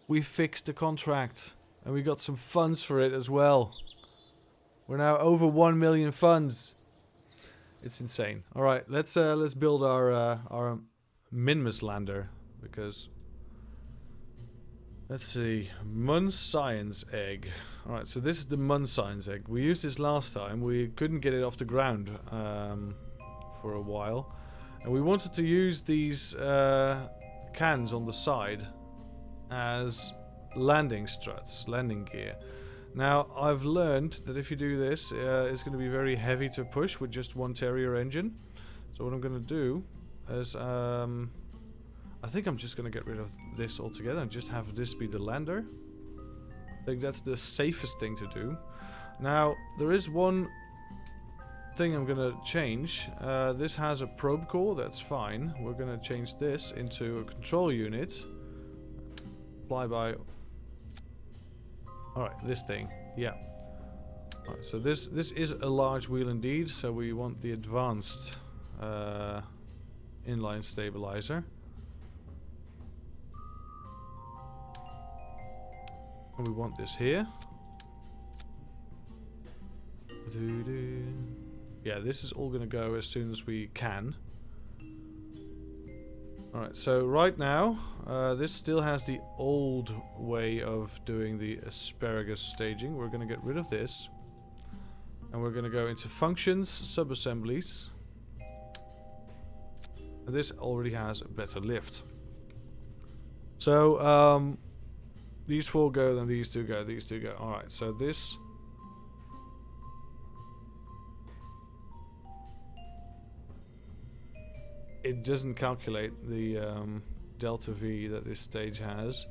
We fixed the contract, and we got some funds for it as well. We're now over 1 million funds. It's insane. All right, let's build our Minmus lander, because let's see, Mun science egg. All right, so this is the Mun science egg. We used this last time. We couldn't get it off the ground for a while, and we wanted to use these cans on the side as landing struts, landing gear. Now, I've learned that if you do this, it's going to be very heavy to push with just one Terrier engine. So what I'm going to do is, I think I'm just going to get rid of this altogether and just have this be the lander. I think that's the safest thing to do. Now, there is one thing I'm going to change. This has a probe core, that's fine. We're going to change this into a control unit. Flyby. Alright, this thing. Yeah. Alright, so this is a large wheel indeed, so we want the advanced inline stabilizer. And we want this here. Yeah, this is all going to go as soon as we can. Alright, so right now, this still has the old way of doing the asparagus staging. We're going to get rid of this. And we're going to go into functions, sub-assemblies. And this already has a better lift. So, these 4 go, then these 2 go, these 2 go. Alright, so this... It doesn't calculate the delta V that this stage has,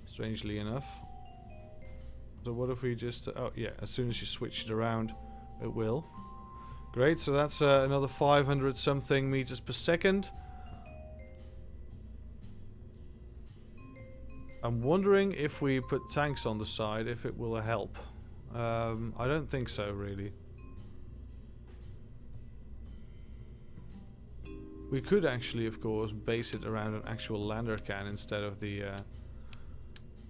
strangely enough. So what if we just... oh yeah, as soon as you switch it around, it will. Great, so that's another 500 something meters per second. I'm wondering if we put tanks on the side, if it will help. I don't think so, really. We could actually, of course, base it around an actual lander can instead of the...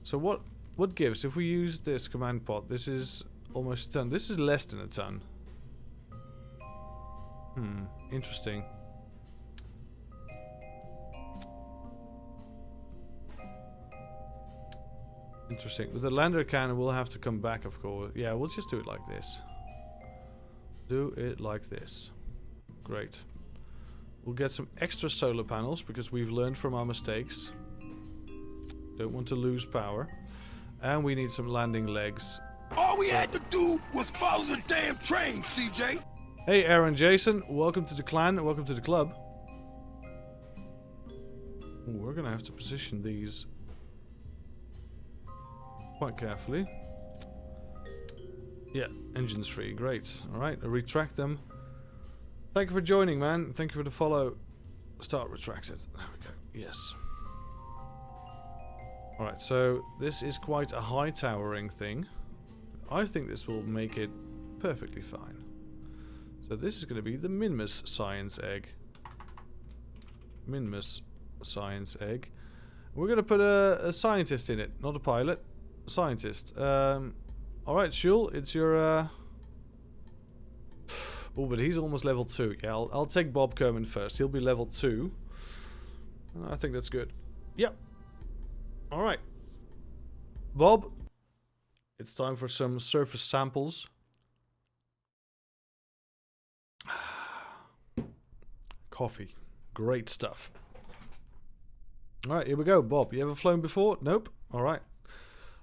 So what gives? If we use this command pod, this is almost a ton. This is less than a ton. Interesting. Interesting. With the lander can, we'll have to come back, of course. Yeah, we'll just do it like this. Do it like this. Great. We'll get some extra solar panels because we've learned from our mistakes. Don't want to lose power. And we need some landing legs. All we had to do was follow the damn train, CJ. Hey, Aaron Jason. Welcome to the clan. Welcome to the club. Ooh, we're going to have to position these quite carefully. Yeah, engines free. Great. Alright, retract them. Thank you for joining, man. Thank you for the follow. Start retracted. There we go. Yes. Alright, so this is quite a high towering thing. I think this will make it perfectly fine. So this is going to be the Minmus science egg. Minmus science egg. We're going to put a scientist in it, not a pilot. A scientist. Alright, Shul, it's your... Oh, but he's almost level 2. Yeah, I'll take Bob Kerman first. He'll be level 2. I think that's good. Yep. Alright. Bob, it's time for some surface samples. Coffee. Great stuff. Alright, here we go. Bob, you ever flown before? Nope. Alright.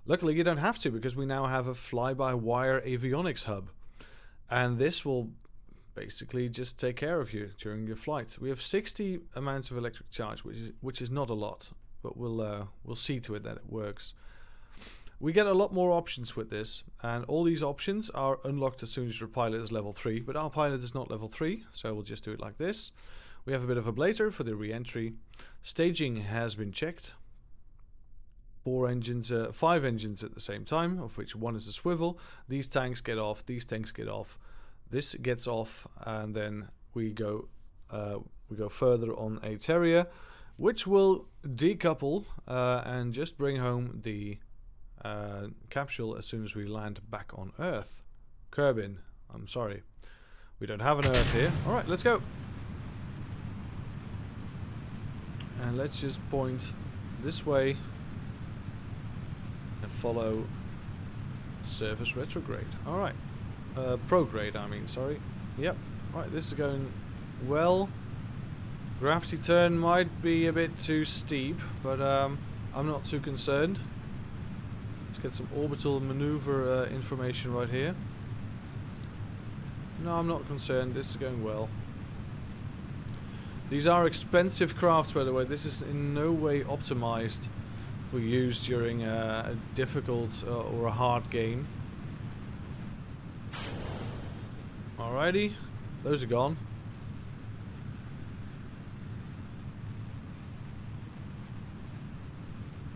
Luckily, you don't have to because we now have a fly-by-wire avionics hub. And this will basically just take care of you during your flight. We have 60 amounts of electric charge, which is not a lot, but we'll see to it that it works. We get a lot more options with this, and all these options are unlocked as soon as your pilot is level 3, but our pilot is not level 3, so we'll just do it like this. We have a bit of a blazer for the re-entry. Staging has been checked. 5 engines at the same time, of which 1 is a swivel. These tanks get off, these tanks get off. This gets off, and then we go further on a Terrier, which will decouple and just bring home the capsule as soon as we land back on Earth. Kerbin, I'm sorry, we don't have an Earth here. All right, let's go. And let's just point this way and follow surface retrograde. All right. Prograde, I mean, sorry. Yep. Right, this is going well. Gravity turn might be a bit too steep, but I'm not too concerned. Let's get some orbital maneuver information right here. No, I'm not concerned. This is going well. These are expensive crafts, by the way. This is in no way optimized for use during a difficult or a hard game. Alrighty, those are gone.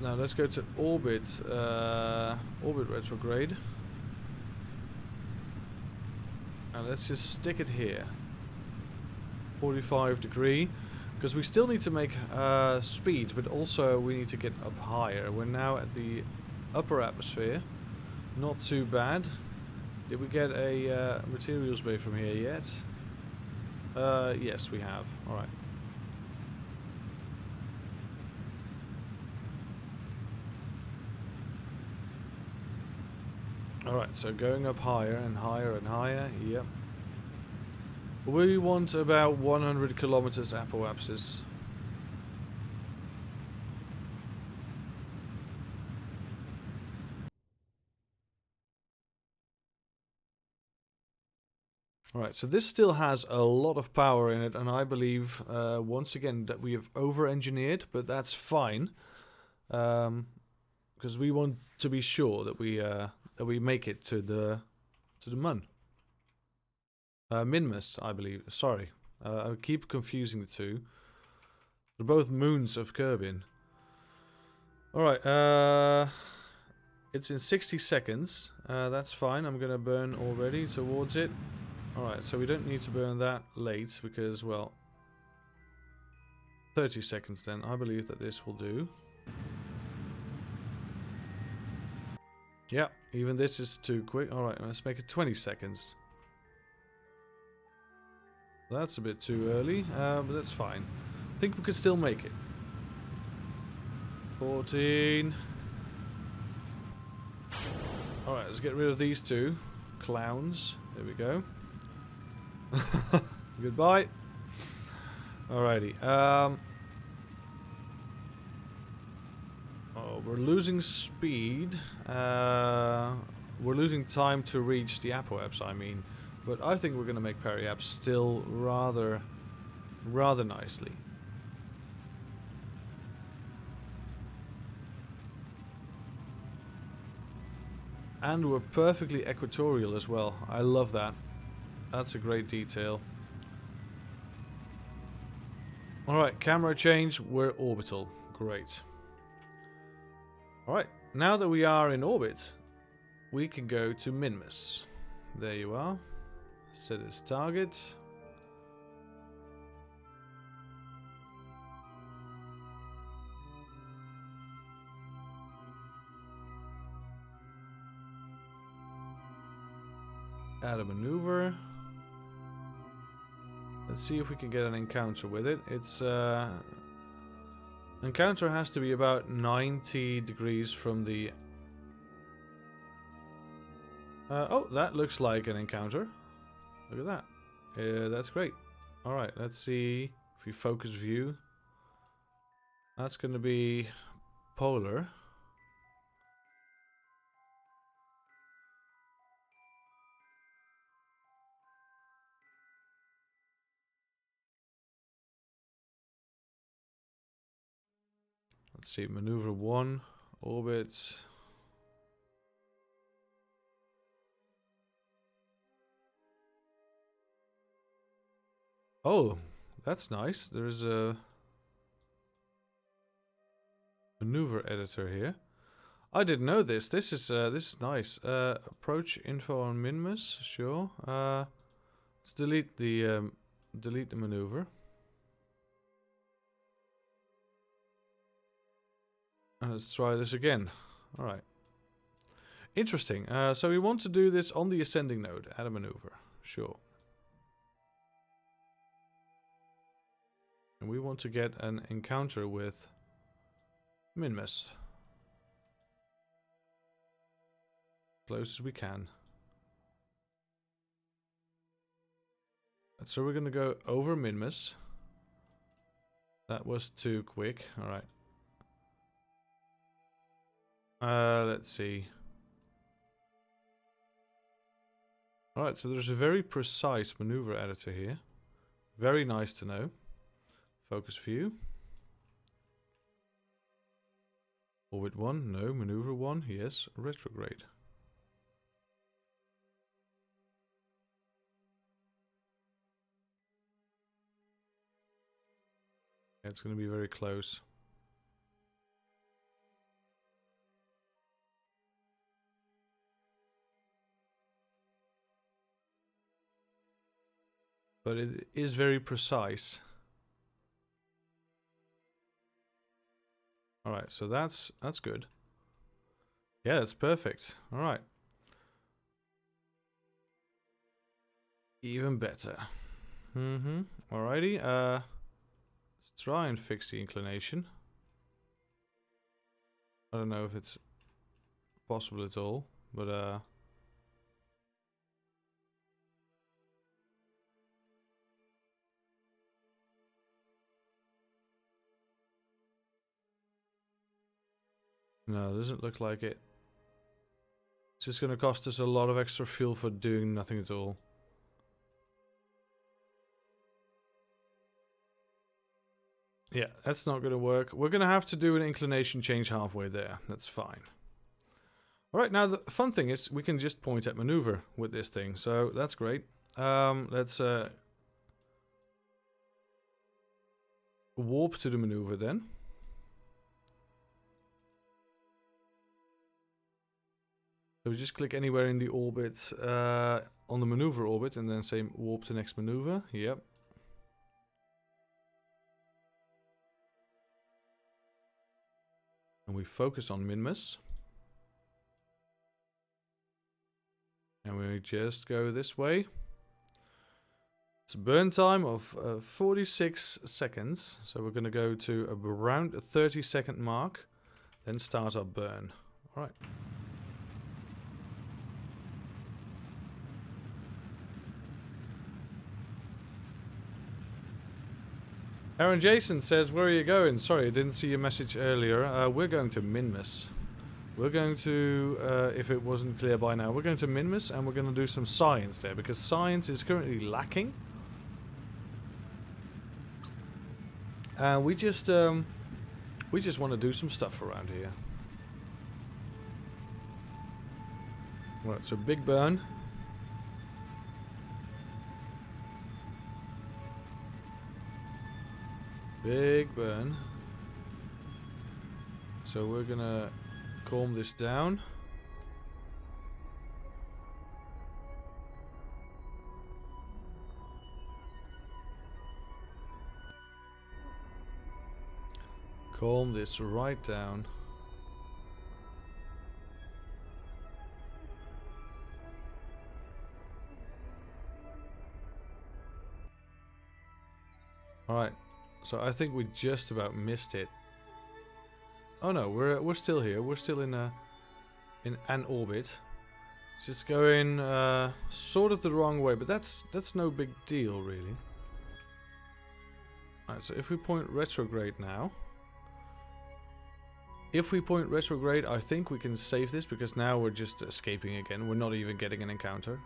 Now let's go to orbit. Orbit retrograde. And let's just stick it here. 45 degree. Because we still need to make speed, but also we need to get up higher. We're now at the upper atmosphere. Not too bad. Did we get a materials bay from here yet? Yes, we have. Alright. Alright, so going up higher and higher and higher. Yep. We want about 100 kilometers apoapsis. Alright, so this still has a lot of power in it, and I believe, once again, that we have over-engineered, but that's fine. Because we want to be sure that we make it to the Mun. Minmus, I believe. Sorry. I keep confusing the two. They're both moons of Kerbin. Alright, it's in 60 seconds. That's fine. I'm gonna burn already towards it. Alright, so we don't need to burn that late because, well... 30 seconds then. I believe that this will do. Yeah, even this is too quick. Alright, let's make it 20 seconds. That's a bit too early, but that's fine. I think we can still make it. 14. Alright, let's get rid of these two clowns. There we go. Goodbye. Alrighty. Oh, we're losing speed. We're losing time to reach the apoapse, I mean. But I think we're going to make periapse still rather nicely. And we're perfectly equatorial as well. I love that. That's a great detail. Alright, camera change. We're orbital. Great. Alright, now that we are in orbit, we can go to Minmus. There you are. Set as target. Add a maneuver. Let's see if we can get an encounter with it. It's encounter has to be about 90 degrees from the... oh, that looks like an encounter. Look at that. That's great. Alright, let's see if we focus view. That's going to be polar. Let's see, maneuver 1, orbit. Oh, that's nice. There's a maneuver editor here. I didn't know this. This is nice. Approach info on Minmus, sure. Let's delete the maneuver. Let's try this again. Alright. Interesting. So we want to do this on the ascending node. Add a maneuver. Sure. And we want to get an encounter with Minmus. Close as we can. And so we're going to go over Minmus. That was too quick. Alright. Let's see. Alright, so there's a very precise maneuver editor here. Very nice to know. Focus view. Orbit 1, no. Maneuver 1, yes. Retrograde. It's going to be very close. But it is very precise. Alright, so that's good. Yeah, that's perfect. Alright. Even better. Alrighty, let's try and fix the inclination. I don't know if it's possible at all, but no, doesn't look like it. It's just gonna cost us a lot of extra fuel for doing nothing at all. Yeah, that's not gonna work. We're gonna have to do an inclination change halfway there. That's fine. Alright, now the fun thing is we can just point at maneuver with this thing, so that's great. Let's warp to the maneuver then. So we just click anywhere in the orbit, on the maneuver orbit, and then say warp to next maneuver. Yep. And we focus on Minmus. And we just go this way. It's a burn time of 46 seconds. So we're going to go to around a 30-second mark. Then start our burn. Alright. Aaron Jason says, where are you going? Sorry, I didn't see your message earlier. We're going to Minmus. We're going to, if it wasn't clear by now, we're going to Minmus and we're going to do some science there, because science is currently lacking. And we just want to do some stuff around here. Right, so big burn. Big burn. So we're gonna calm this down. Calm this right down. Alright. So I think we just about missed it. Oh no, we're still here. We're still in an orbit. It's just going sort of the wrong way, but that's no big deal really. Alright, so if we point retrograde now. If we point retrograde, I think we can save this, because now we're just escaping again. We're not even getting an encounter.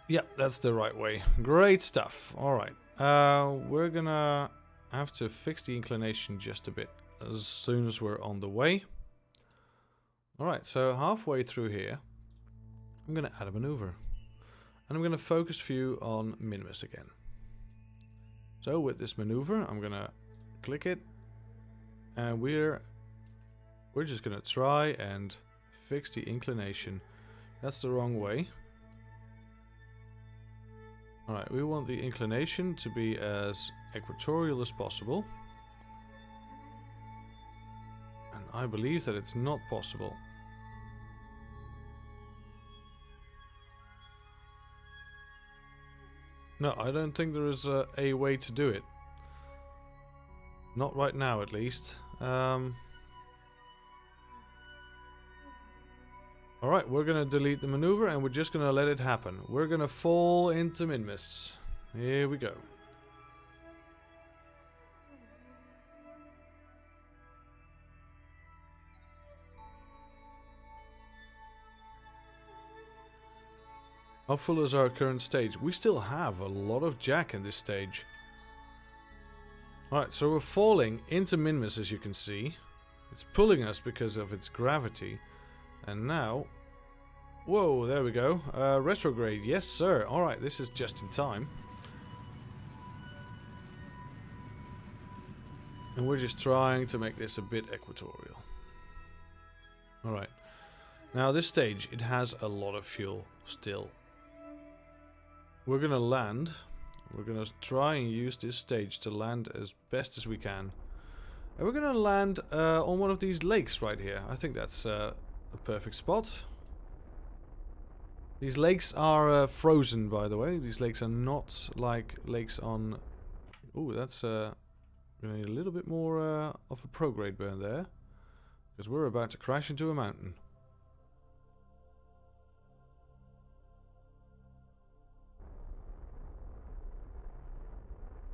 Yeah, that's the right way. Great stuff. Alright. We're gonna have to fix the inclination just a bit as soon as we're on the way. Alright, so halfway through here, I'm gonna add a maneuver. And I'm gonna focus view on Minmus again. So with this maneuver, I'm gonna click it. And we're just gonna try and fix the inclination. That's the wrong way. Alright, we want the inclination to be as equatorial as possible. And I believe that it's not possible. No, I don't think there is a way to do it. Not right now, at least. Alright, we're gonna delete the maneuver and we're just gonna let it happen. We're gonna fall into Minmus. Here we go. How full is our current stage? We still have a lot of jack in this stage. Alright, so we're falling into Minmus, as you can see. It's pulling us because of its gravity. And now... Whoa, there we go. Retrograde, yes sir. Alright, this is just in time. And we're just trying to make this a bit equatorial. Alright. Now this stage, it has a lot of fuel still. We're gonna land. We're gonna try and use this stage to land as best as we can. And we're gonna land on one of these lakes right here. I think that's a perfect spot. These lakes are frozen, by the way. These lakes are not like lakes on... Ooh, that's... We're gonna need a little bit more of a prograde burn there. Because we're about to crash into a mountain.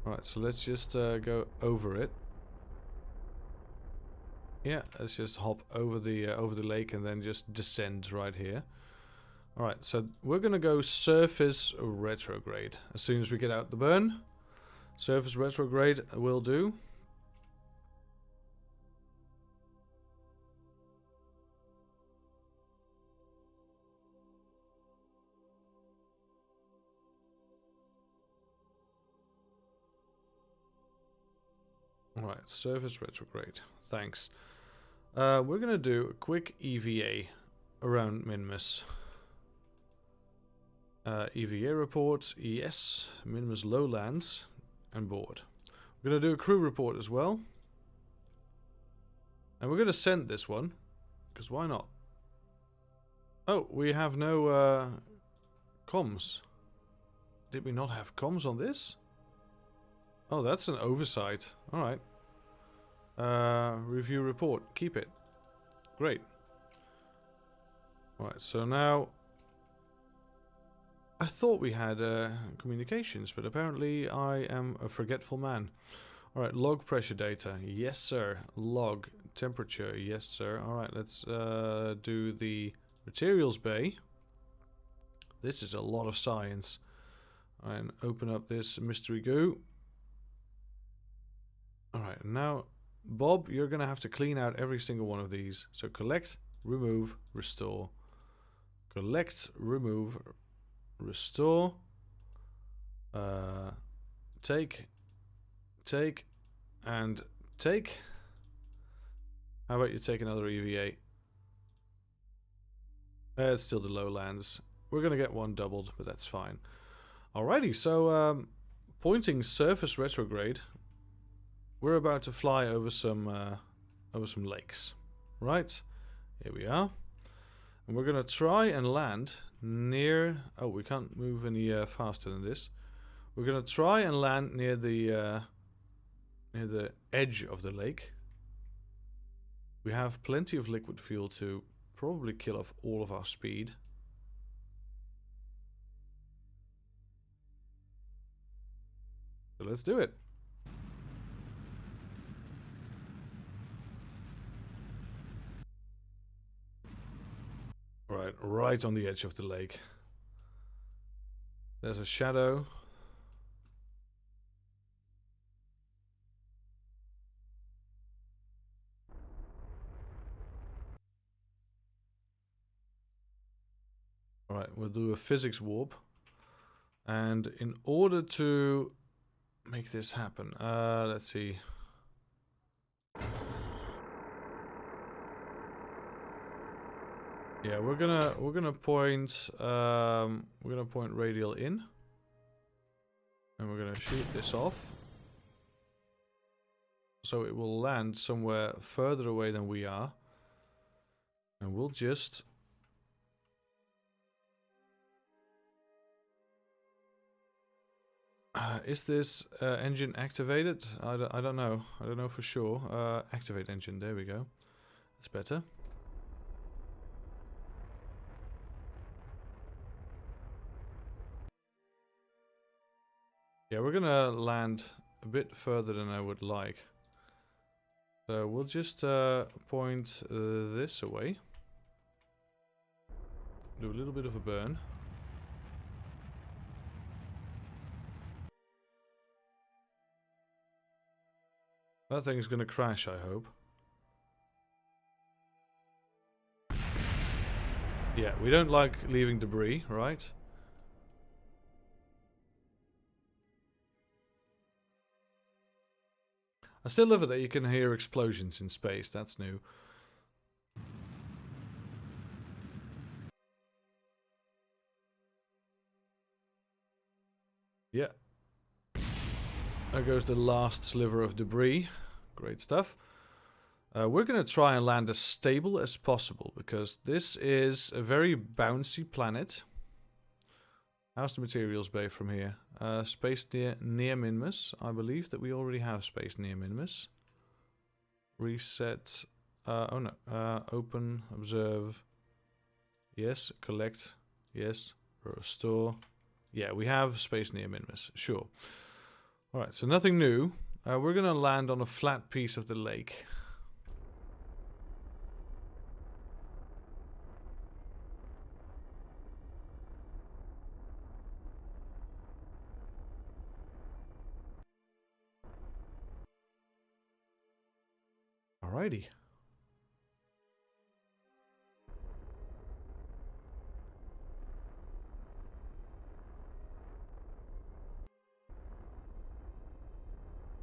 Alright, so let's just go over it. Yeah, let's just hop over the lake and then just descend right here. Alright, so we're gonna go surface retrograde as soon as we get out the burn. Surface retrograde will do. Alright, surface retrograde. Thanks. We're gonna do a quick EVA around Minmus. EVA report, yes, Minmus lowlands, and board. We're gonna do a crew report as well. And we're gonna send this one, because why not? Oh, we have no comms. Did we not have comms on this? Oh, that's an oversight. Alright. Review report. Keep it. Great. Alright, so now... I thought we had communications, but apparently I am a forgetful man. Alright, log pressure data. Yes, sir. Log temperature. Yes, sir. Alright, let's do the materials bay. This is a lot of science. And open up this mystery goo. Alright, now, Bob, you're going to have to clean out every single one of these. So collect, remove, restore. Collect, remove, restore. Take, and take. How about you take another EVA? It's still the lowlands. We're going to get one doubled, but that's fine. Alrighty, so pointing surface retrograde. We're about to fly over some lakes, right? Here we are, and we're gonna try and land near. Oh, we can't move any faster than this. We're gonna try and land near the edge of the lake. We have plenty of liquid fuel to probably kill off all of our speed. So let's do it. Right on the edge of the lake. There's a shadow. Alright, we'll do a physics warp. And in order to make this happen, let's see. Yeah, we're gonna point radial in, and we're gonna shoot this off, so it will land somewhere further away than we are, and we'll just is this engine activated? I don't know. I don't know for sure. Activate engine. There we go. That's better. Yeah, we're gonna land a bit further than I would like. So we'll just point this away. Do a little bit of a burn. That thing's gonna crash, I hope. Yeah, we don't like leaving debris, right? I still love it that you can hear explosions in space. That's new. Yeah. There goes the last sliver of debris. Great stuff. We're going to try and land as stable as possible, because this is a very bouncy planet. How's the materials bay from here? Space near Minmus. I believe that we already have space near Minmus. Reset. Oh no. Open. Observe. Yes. Collect. Yes. Restore. Yeah, we have space near Minmus. Sure. Alright, so nothing new. We're going to land on a flat piece of the lake. Alrighty.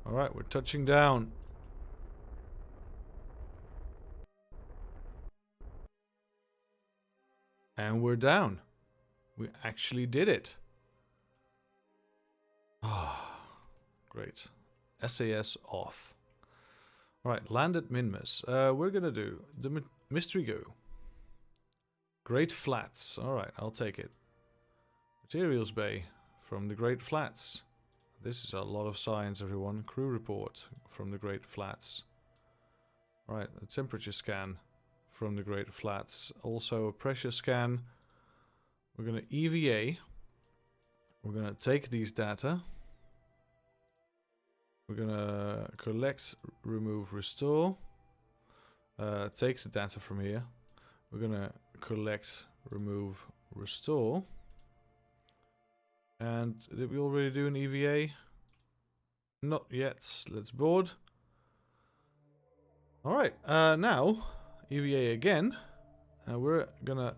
Alright, we're touching down. And we're down. We actually did it. Ah, great. SAS off. Alright, land at Minmus. We're gonna do the mystery go. Great Flats. Alright, I'll take it. Materials bay from the Great Flats. This is a lot of science, everyone. Crew report from the Great Flats. Alright, a temperature scan from the Great Flats. Also a pressure scan. We're gonna EVA. We're gonna take these data. We're gonna collect, remove, restore. Take the data from here. We're gonna collect, remove, restore. And did we already do an EVA? Not yet. Let's board. Alright, now EVA again. We're gonna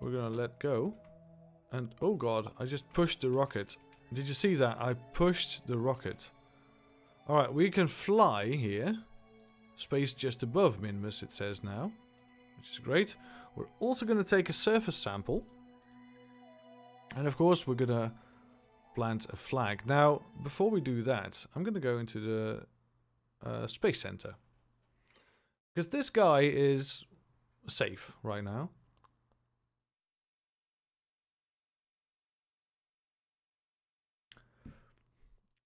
let go. And oh god, I just pushed the rocket. Did you see that? I pushed the rocket. Alright, we can fly here. Space just above Minmus, it says now. Which is great. We're also going to take a surface sample. And of course, we're going to plant a flag. Now, before we do that, I'm going to go into the Space Center. Because this guy is safe right now.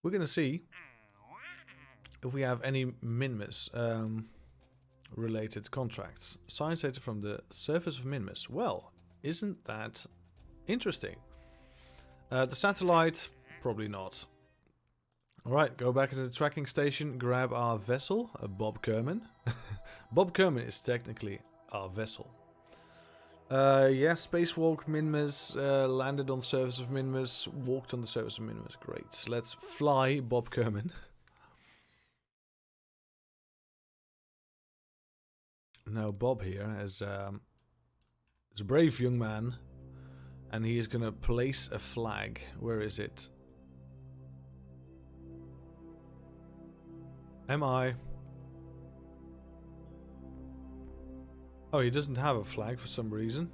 We're going to see if we have any Minmus related contracts. Science data from the surface of Minmus. Well, isn't that interesting? The satellite, probably not. Alright, go back to the tracking station, grab our vessel, Bob Kerman. Bob Kerman is technically our vessel. Yeah, spacewalk Minmus, landed on surface of Minmus, walked on the surface of Minmus. Great. Let's fly Bob Kerman. Now Bob here is a brave young man, and he is gonna place a flag. Where is it? Am I? Oh, he doesn't have a flag for some reason.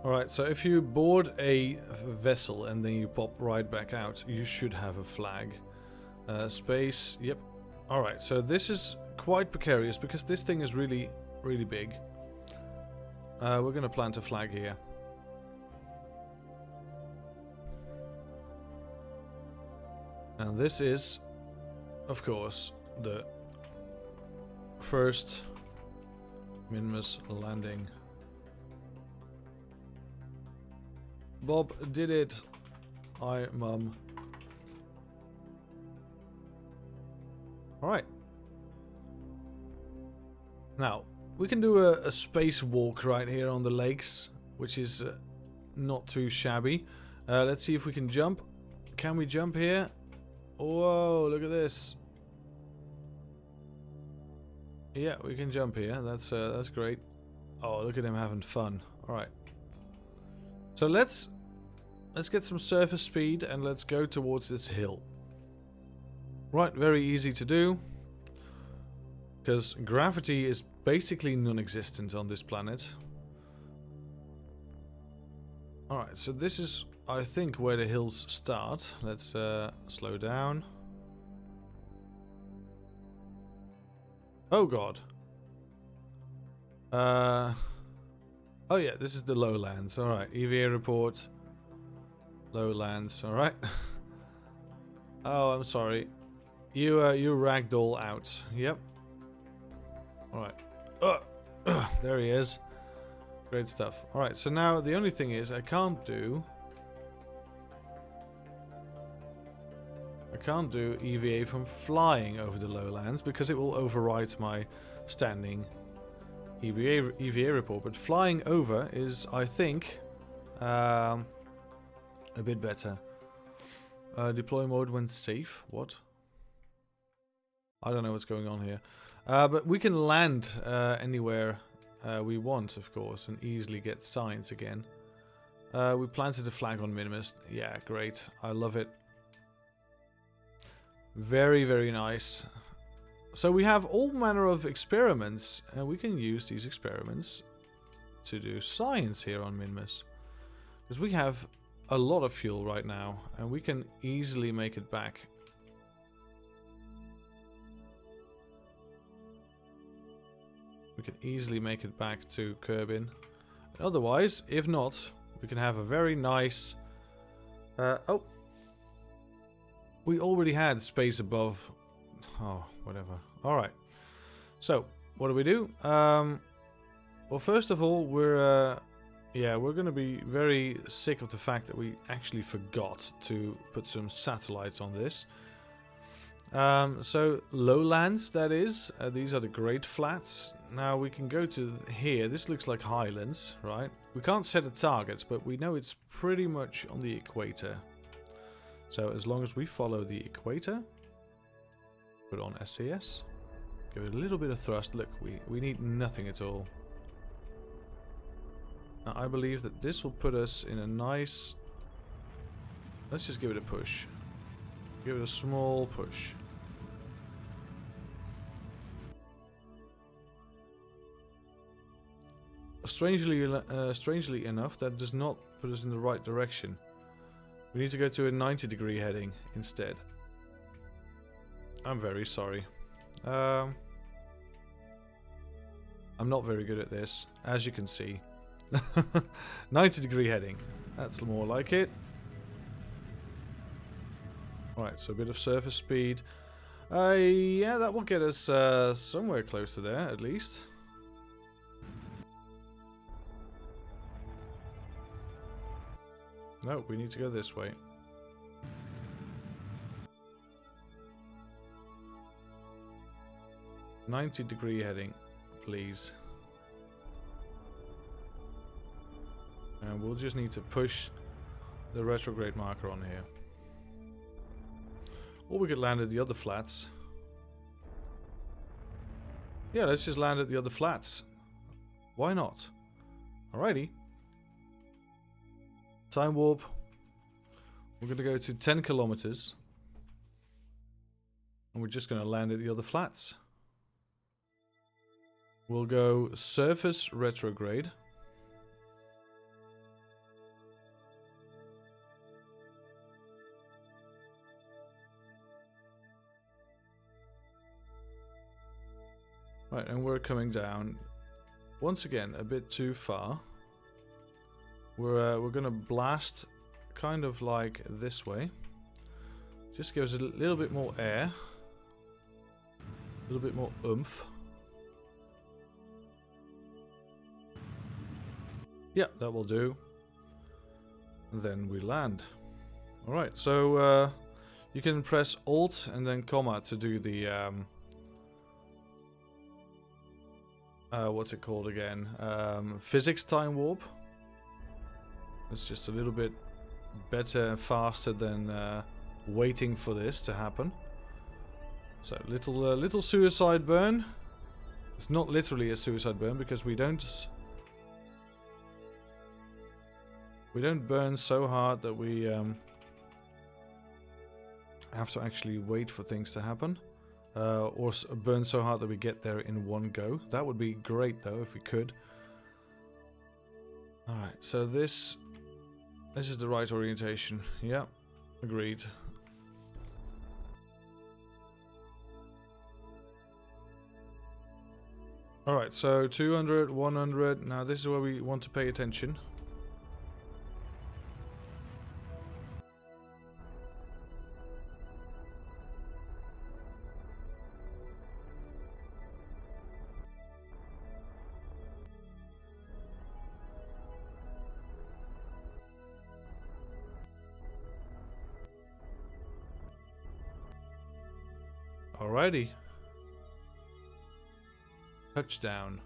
Alright, so if you board a vessel and then you pop right back out, you should have a flag. Space, yep. Alright, so this is quite precarious because this thing is really, really big. We're gonna plant a flag here. And this is, of course, the first Minmus landing. Bob did it. Hi, Mum. Now, we can do a space walk right here on the lakes, which is not too shabby. Let's see if we can jump. Can we jump here? Whoa, look at this. Yeah, we can jump here. That's great. Oh, look at him having fun. All right. So let's get some surface speed and let's go towards this hill. Right, very easy to do. Because gravity is basically non-existent on this planet. Alright, so this is, I think, where the hills start. Let's slow down. Oh god. Oh yeah, this is the lowlands. Alright, EVA report. Lowlands, alright. Oh, I'm sorry. You ragdoll out. Yep. Alright. There he is. Great stuff. Alright, so now the only thing is I can't do EVA from flying over the lowlands because it will overwrite my standing EVA report. But flying over is, I think, a bit better. Deploy mode when safe. What? I don't know what's going on here. But we can land anywhere we want, of course, and easily get signs again. We planted a flag on Minimus. Yeah, great. I love it. Very, very nice. So we have all manner of experiments, and we can use these experiments to do science here on Minimus. Because we have a lot of fuel right now, and we can easily make it back. We can easily make it back to Kerbin. Otherwise, if not, we can have a very nice... oh. We already had space above. Oh, whatever. Alright. So, what do? Well, first of all, we're going to be very sick of the fact that we actually forgot to put some satellites on this. So, lowlands, that is. These are the Great Flats. Now, we can go to here. This looks like highlands, right? We can't set a target, but we know it's pretty much on the equator. So, as long as we follow the equator, put on SCS, give it a little bit of thrust. Look, we need nothing at all. Now, I believe that this will put us in a nice... Let's just give it a push. Give it a small push. Strangely enough, that does not put us in the right direction. We need to go to a 90-degree heading instead. I'm very sorry. I'm not very good at this, as you can see. 90-degree heading. That's more like it. Alright, so a bit of surface speed. Yeah, that will get us somewhere close to there, at least. No, we need to go this way. "90-degree heading, please." And we'll just need to push the retrograde marker on here. Or we could land at the other flats. Yeah, let's just land at the other flats. Why not? Alrighty. Time warp. We're going to go to 10 kilometers. And we're just going to land at the other flats. We'll go surface retrograde. Right, and we're coming down once again a bit too far. We're gonna blast kind of like this way. Just gives it a little bit more air, a little bit more oomph. Yeah, that will do. And then we land. All right, so you can press Alt and then comma to do the what's it called again? Physics time warp. It's just a little bit better and faster than waiting for this to happen. So little suicide burn. It's not literally a suicide burn because we don't burn so hard that we have to actually wait for things to happen. Or burn so hard that we get there in one go. That would be great though if we could. Alright, so this is the right orientation. Yeah, agreed. Alright, so 200, 100. Now this is where we want to pay attention. Alrighty. Touchdown.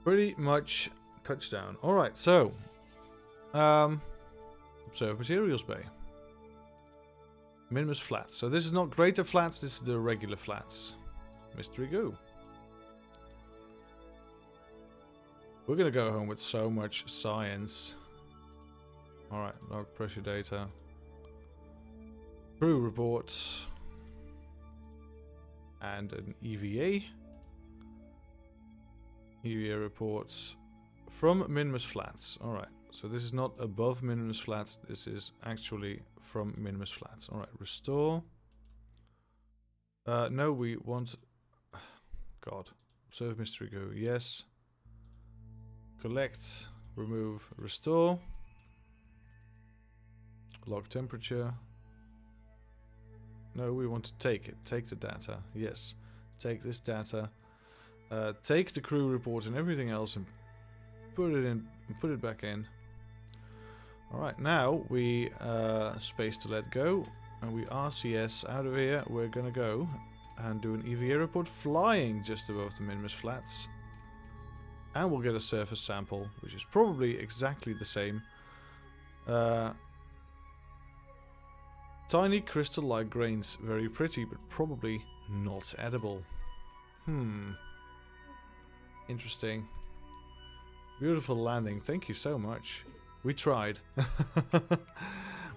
Pretty much touchdown. Alright, so observe materials bay. Minimus flats. So this is not greater flats, this is the regular flats. Mystery goo. We're gonna go home with so much science. Alright, log pressure data. Crew reports. And an EVA. EVA reports from Minimus Flats. Alright, so this is not above Minimus Flats, this is actually from Minimus Flats. Alright, restore. No, we want... God. Observe mystery goo. Yes. Collect. Remove. Restore. Log temperature. No, we want to take it. Take the data. Yes. Take this data. Take the crew report and everything else and put it in. Put it back in. Alright, now we space to let go. And we RCS out of here. We're gonna go and do an EVA report flying just above the Minimus Flats. And we'll get a surface sample, which is probably exactly the same. Tiny crystal-like grains, very pretty, but probably not edible. Interesting. Beautiful landing, thank you so much. We tried.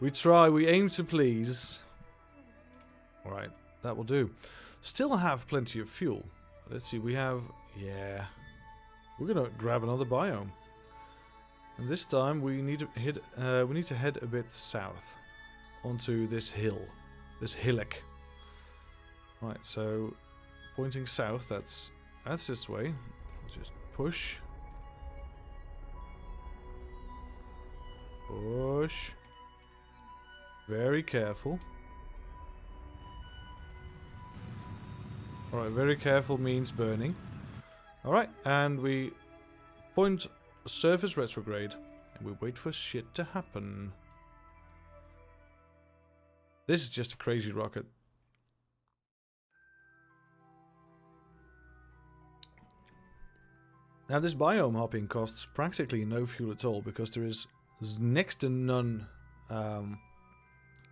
We try, we aim to please. Alright, that will do. Still have plenty of fuel. Let's see, we have... yeah. We're gonna grab another biome. And this time we need to head a bit south. Onto this hill. This hillock. Right, so pointing south, that's this way. Just push. Push. Very careful. Alright, very careful means burning. Alright, and we point surface retrograde. And we wait for shit to happen. This is just a crazy rocket. Now this biome hopping costs practically no fuel at all because there's next to none.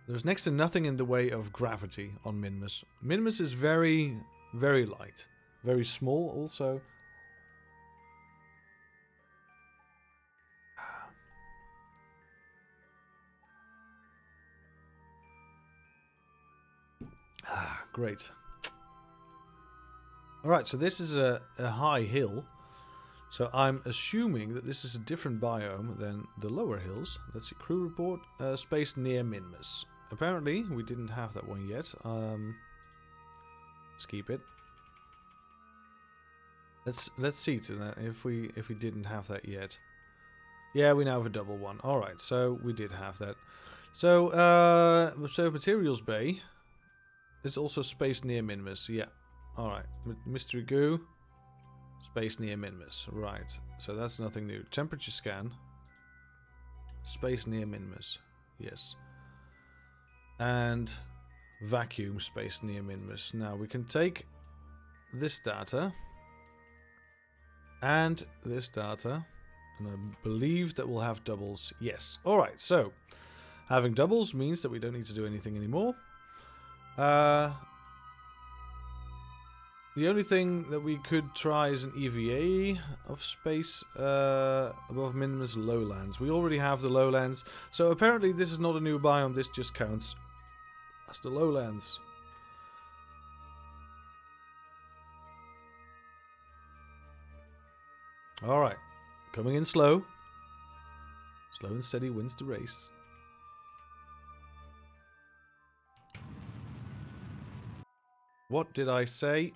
There's next to nothing in the way of gravity on Minimus. Minimus is very, very light. Very small also. Great. Alright, so this is a high hill. So I'm assuming that this is a different biome than the lower hills. Let's see, crew report, space near Minimus. Apparently, we didn't have that one yet. Let's keep it. Let's see to that if we didn't have that yet. Yeah, we now have a double one. Alright, so we did have that. So, materials bay. There's also space near Minimus, yeah. Alright, mystery goo. Space near Minimus, right. So that's nothing new. Temperature scan. Space near Minimus, yes. And vacuum space near Minimus. Now we can take this data and this data. And I believe that we'll have doubles. Yes. Alright, so having doubles means that we don't need to do anything anymore. The only thing that we could try is an EVA of space above minimum lowlands. We already have the lowlands, so apparently this is not a new biome, this just counts as the lowlands. Alright, coming in slow. Slow and steady wins the race. What did I say?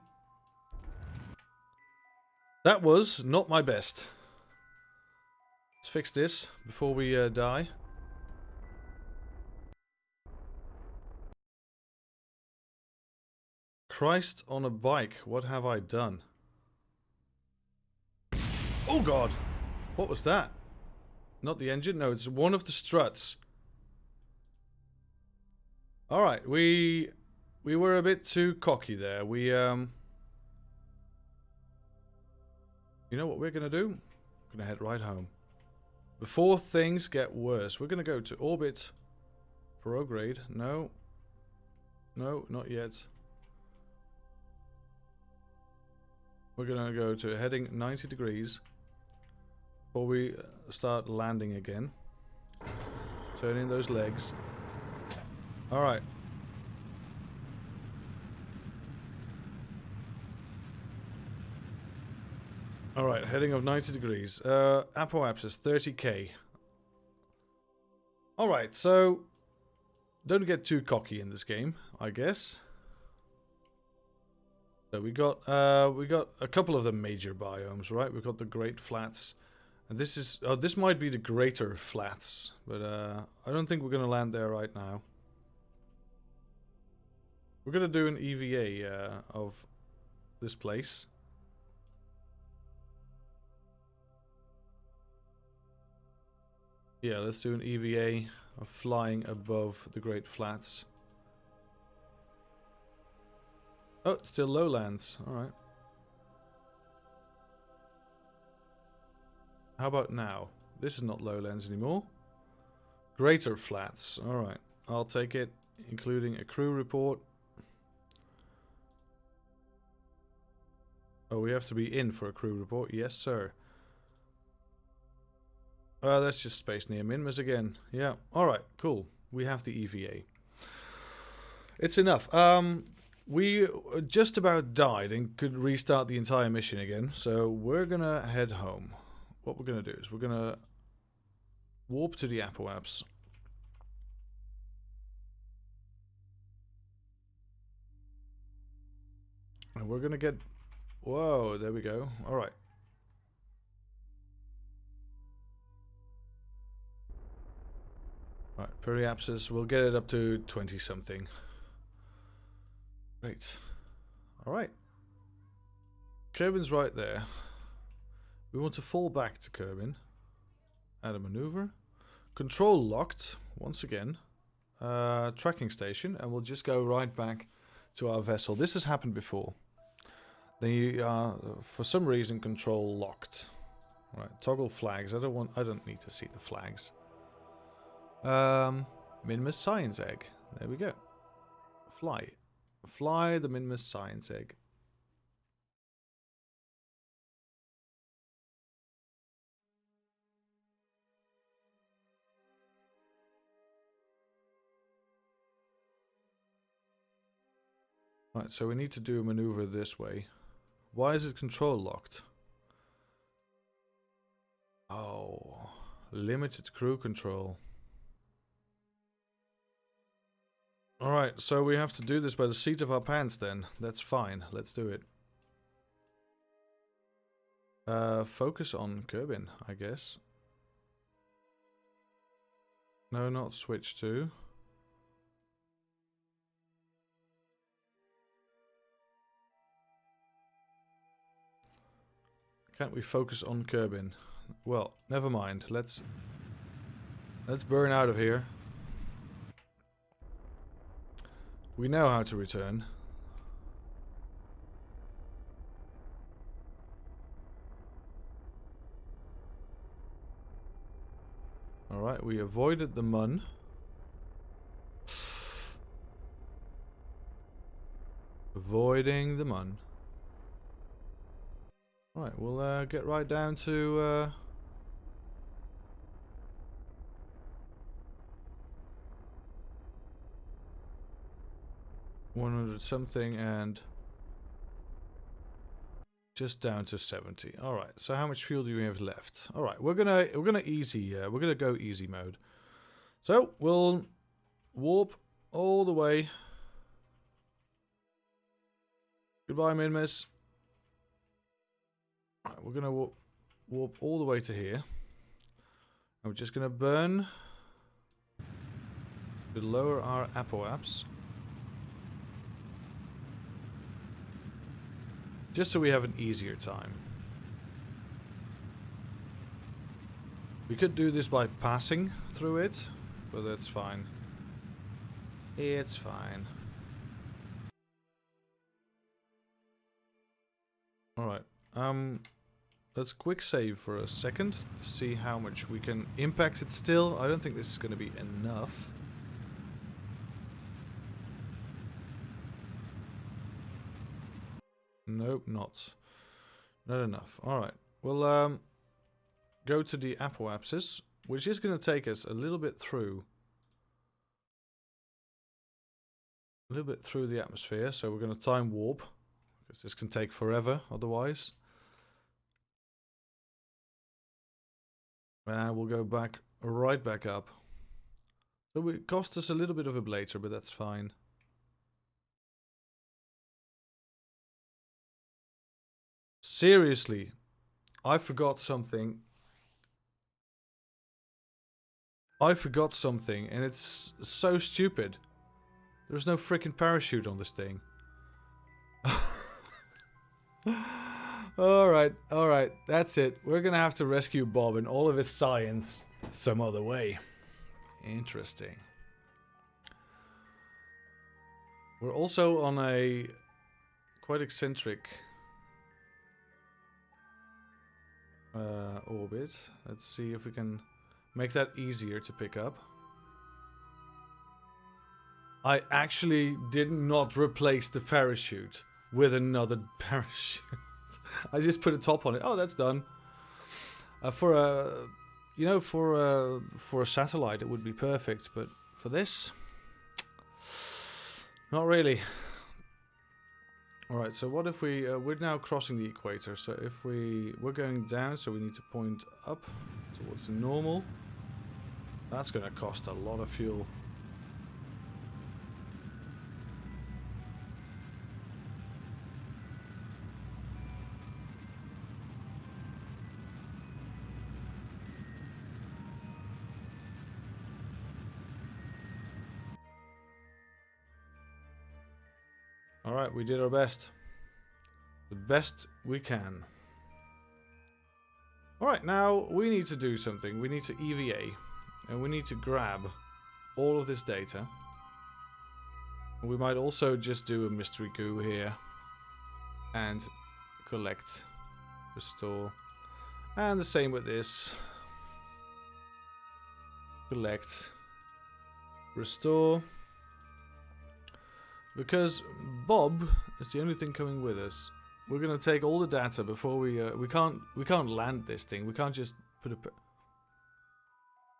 That was not my best. Let's fix this before we die. Christ on a bike, what have I done? Oh god! What was that? Not the engine? No, it's one of the struts. Alright, we were a bit too cocky there. You know what we're gonna do? We're gonna head right home. Before things get worse, we're gonna go to orbit. Prograde. No. No, not yet. We're gonna go to heading 90 degrees. Before we start landing again. Turn in those legs. Alright. Alright, heading of 90 degrees. Apoapsis, 30k. Alright, so don't get too cocky in this game, I guess. So we got a couple of the major biomes, right? We've got the Great Flats. And this is this might be the Greater Flats, but I don't think we're gonna land there right now. We're gonna do an EVA of this place. Yeah, let's do an EVA of flying above the Great Flats. Oh, it's still lowlands. Alright. How about now? This is not lowlands anymore. Greater Flats. Alright. I'll take it, including a crew report. Oh, we have to be in for a crew report. Yes, sir. That's just space near Minmus again. Yeah. Alright, cool. We have the EVA. It's enough. We just about died and could restart the entire mission again. So we're gonna head home. What we're gonna do is we're gonna warp to the Apoapse. And we're gonna get... Whoa, there we go. Alright. Right, periapsis, we'll get it up to 20 something. Great. Alright. Kerbin's right there. We want to fall back to Kerbin. Add a maneuver. Control locked, once again. Tracking station, and we'll just go right back to our vessel. This has happened before. They for some reason, control locked. Right, toggle flags. I don't need to see the flags. Minmus science egg. There we go. Fly. Fly the Minmus science egg. Right, so we need to do a maneuver this way. Why is it control locked? Oh, limited crew control. Alright, so we have to do this by the seat of our pants then. That's fine, let's do it. Focus on Kerbin, I guess. No, not switch to. Can't we focus on Kerbin? Well, never mind. Let's burn out of here. We know how to return. Alright, we avoided the mun. Avoiding the mun. Alright, we'll get right down to 100 something and just down to 70. All right. So how much fuel do we have left? All right. We're gonna easy. We're gonna go easy mode. So we'll warp all the way. Goodbye, Minmus. All right, we're gonna warp all the way to here. And we're just gonna burn to lower our apoaps. Just so we have an easier time. We could do this by passing through it, but that's fine. It's fine. Alright, let's quick save for a second to see how much we can impact it still. I don't think this is going to be enough. Nope, not enough. Alright, we'll go to the apoapsis, which is going to take us a little bit through the atmosphere, so we're going to time warp, because this can take forever otherwise. And we'll go back, right back up. So it cost us a little bit of a blazer, but that's fine. Seriously, I forgot something. And it's so stupid. There's no freaking parachute on this thing. Alright, that's it. We're gonna have to rescue Bob and all of his science some other way. Interesting. We're also on a quite eccentric orbit. Let's see if we can make that easier to pick up. I actually did not replace the parachute with another parachute. I just put a top on it. Oh, that's done. For a satellite, it would be perfect, but for this, not really. All right. So what if we're now crossing the equator? So if we're going down, so we need to point up towards the normal. That's going to cost a lot of fuel. Alright, we did our best. The best we can. Alright, now we need to do something. We need to EVA. And we need to grab all of this data. We might also just do a mystery coup here. And collect. Restore. And the same with this. Collect. Restore. Because Bob is the only thing coming with us. We're gonna take all the data before we can't land this thing. We can't just put a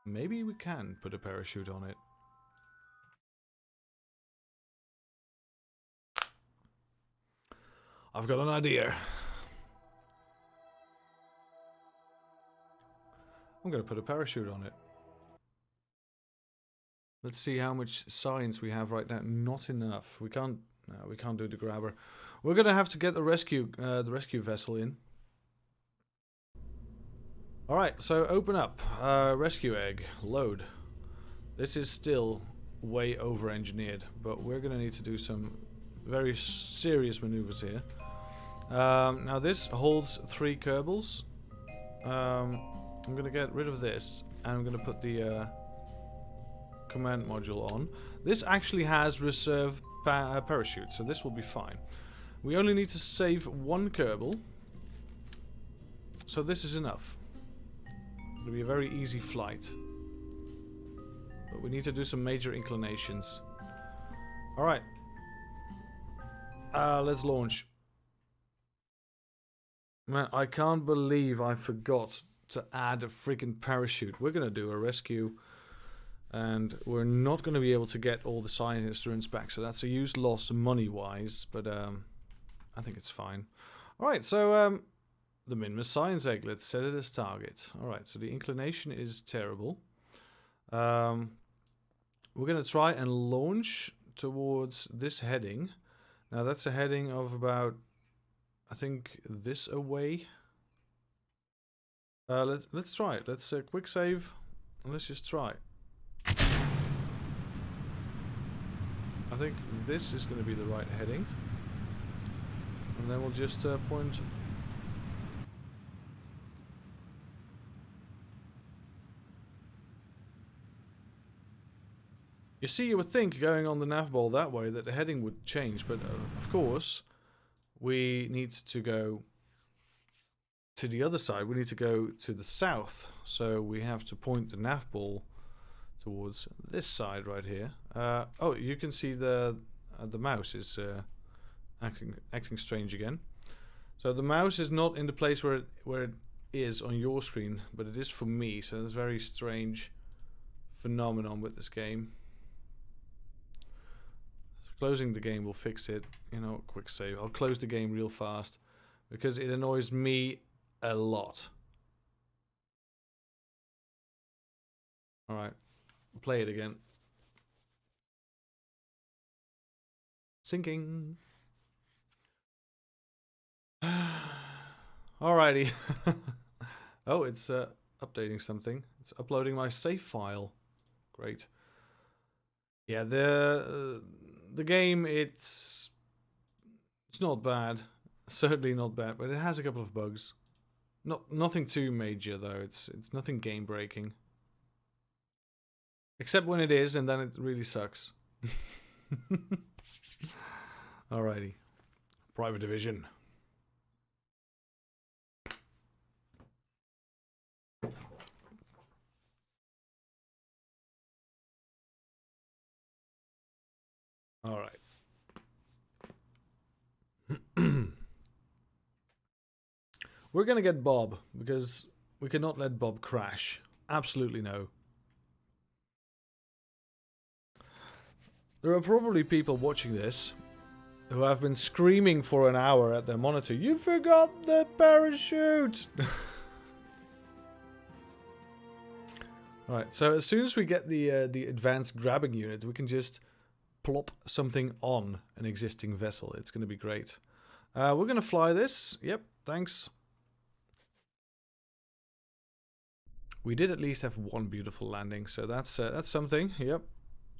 maybe we can put a parachute on it. I've got an idea. I'm gonna put a parachute on it. Let's see how much science we have right now. Not enough. We can't do the grabber. We're gonna have to get the rescue vessel in. All right, so open up. Rescue egg. Load. This is still way over-engineered, but we're gonna need to do some very serious maneuvers here. Now this holds 3 Kerbals. I'm gonna get rid of this, and I'm gonna put the command module on. This actually has reserve parachute, so this will be fine. We only need to save 1 Kerbal, so this is enough. It'll be a very easy flight. But we need to do some major inclinations. Alright. Let's launch. Man, I can't believe I forgot to add a freaking parachute. We're gonna do a rescue. And we're not going to be able to get all the science instruments back. So that's a huge loss money-wise. But I think it's fine. Alright, so the Minmus science egg. Let's set it as target. Alright, so the inclination is terrible. We're going to try and launch towards this heading. Now that's a heading of about, I think, this away. Let's try it. Let's quick save. And let's just try. I think this is going to be the right heading. And then we'll just point. You see, you would think going on the nav ball that way that the heading would change, but of course we need to go to the other side. We need to go to the south, so we have to point the nav ball towards this side right here. Oh, you can see the mouse is acting strange again. So the mouse is not in the place where it is on your screen, but it is for me. So it's a very strange phenomenon with this game. So closing the game will fix it. You know, quick save. I'll close the game real fast because it annoys me a lot. All right. Play it again. Sinking. Alrighty. Oh, it's updating something. It's uploading my save file. Great. Yeah, the game, it's not bad. Certainly not bad, but it has a couple of bugs. Nothing too major though. It's nothing game breaking. Except when it is, and then it really sucks. Alrighty. Private Division. Alright. We're gonna get Bob, because we cannot let Bob crash. Absolutely no. There are probably people watching this who have been screaming for an hour at their monitor, "You forgot the parachute!" Alright, so as soon as we get the advanced grabbing unit, we can just plop something on an existing vessel. It's going to be great. We're going to fly this. Yep, thanks. We did at least have one beautiful landing, so that's something. Yep.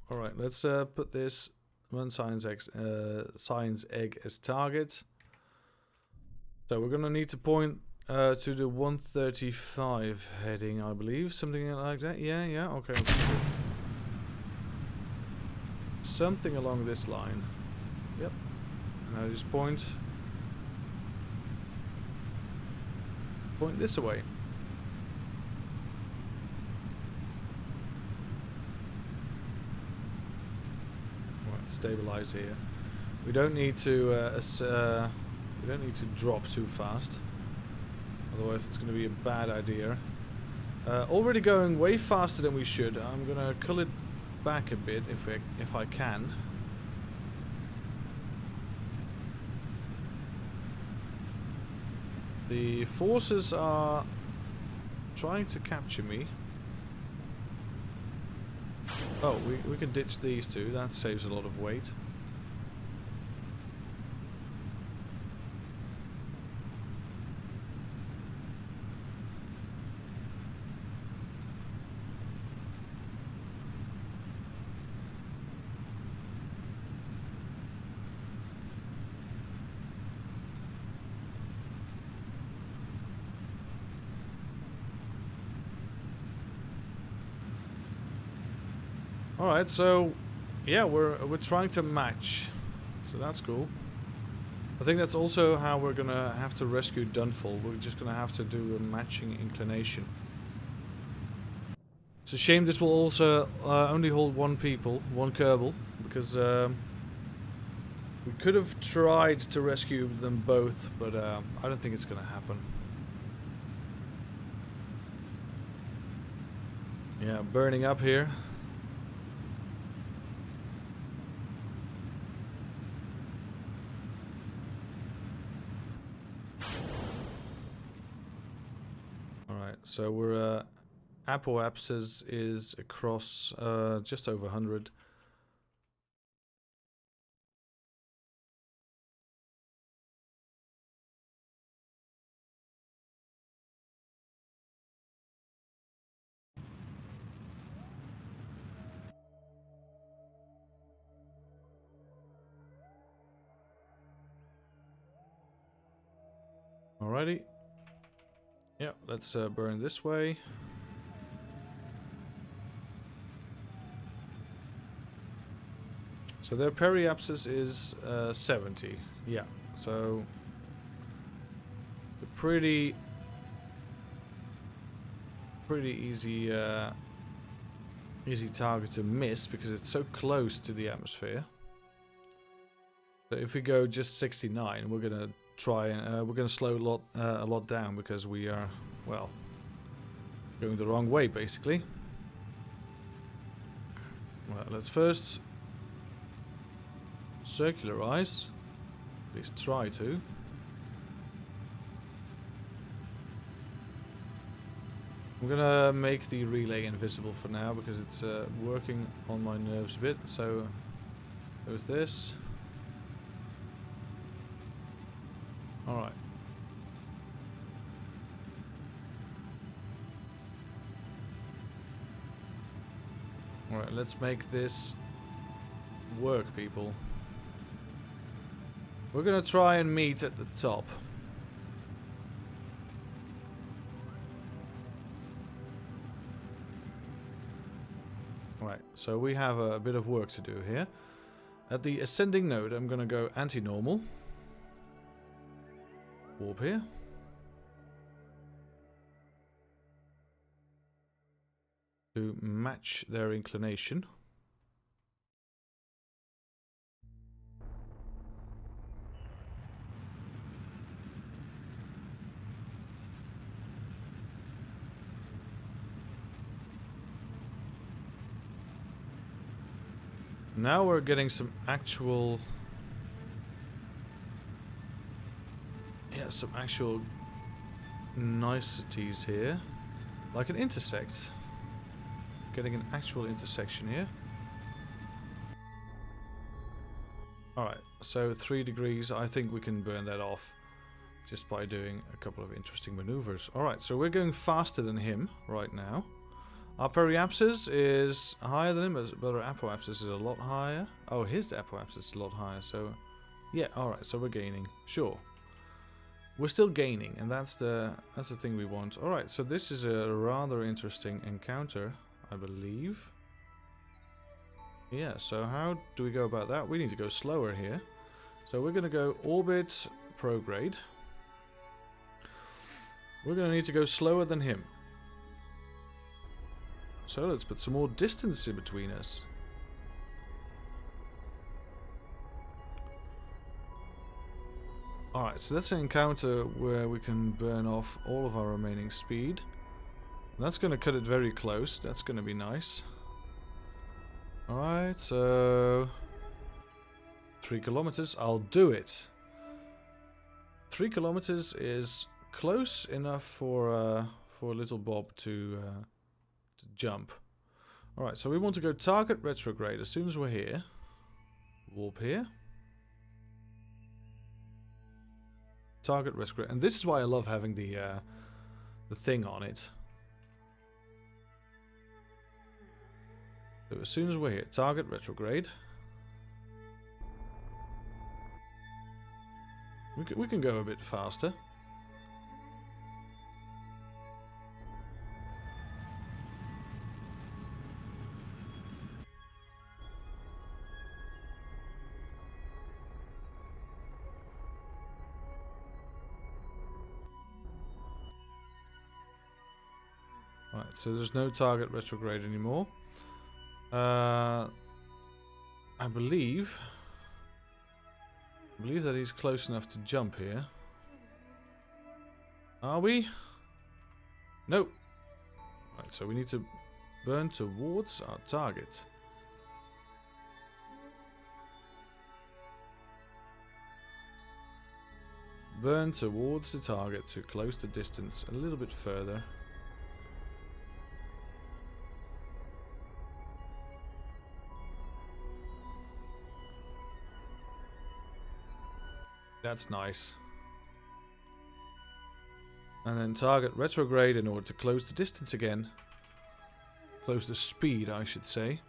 All right, let's put this one science egg as target. So we're going to need to point to the 135 heading, I believe, something like that. Yeah, okay. Something along this line. Yep. And I just point this away. Right, stabilize here. We don't need to drop too fast. Otherwise, it's going to be a bad idea. Already going way faster than we should. I'm gonna cull it back a bit if I can. The forces are trying to capture me. Oh, we can ditch these two. That saves a lot of weight. Alright, so yeah, we're trying to match. So that's cool. I think that's also how we're gonna have to rescue Dunfall. We're just gonna have to do a matching inclination. It's a shame this will also only hold one Kerbal, because we could have tried to rescue them both, but I don't think it's gonna happen. Yeah, burning up here. Alright, so we're apoapsis is across just over 100. Alrighty. Yeah, let's burn this way. So their periapsis is 70. Yeah, so pretty easy easy target to miss because it's so close to the atmosphere. But if we go just 69, we're gonna try and we're gonna slow a lot down because we are, well, going the wrong way basically. Well, let's first circularize, at least try to. I'm gonna make the relay invisible for now because it's working on my nerves a bit. So there's this. Alright. Alright, let's make this work, people. We're gonna try and meet at the top. Right, so we have a bit of work to do here. At the ascending node, I'm gonna go anti-normal. Warp here. To match their inclination. Now we're getting some actual... yeah, some actual niceties here. Like an intersect. Getting an actual intersection here. Alright, so 3 degrees. I think we can burn that off just by doing a couple of interesting maneuvers. Alright, so we're going faster than him right now. Our periapsis is higher than him, but our apoapsis is a lot higher. Oh, his apoapsis is a lot higher, so... yeah, alright, so we're gaining. Sure. We're still gaining, and that's the thing we want. Alright, so this is a rather interesting encounter, I believe. Yeah, so how do we go about that? We need to go slower here. So we're going to go orbit prograde. We're going to need to go slower than him. So let's put some more distance in between us. Alright, so that's an encounter where we can burn off all of our remaining speed. That's going to cut it very close. That's going to be nice. Alright, so... 3 kilometers. I'll do it. 3 kilometers is close enough for little Bob to jump. Alright, so we want to go target retrograde as soon as we're here. Warp here. Target retrograde. And this is why I love having the thing on it. So as soon as we're here, target retrograde. We can go a bit faster. Right, so there's no target retrograde anymore. I believe that he's close enough to jump here. Are we? Nope. Right, so we need to burn towards our target. Burn towards the target to close the distance a little bit further. That's nice. And then target retrograde in order to close the distance again. Close the speed, I should say.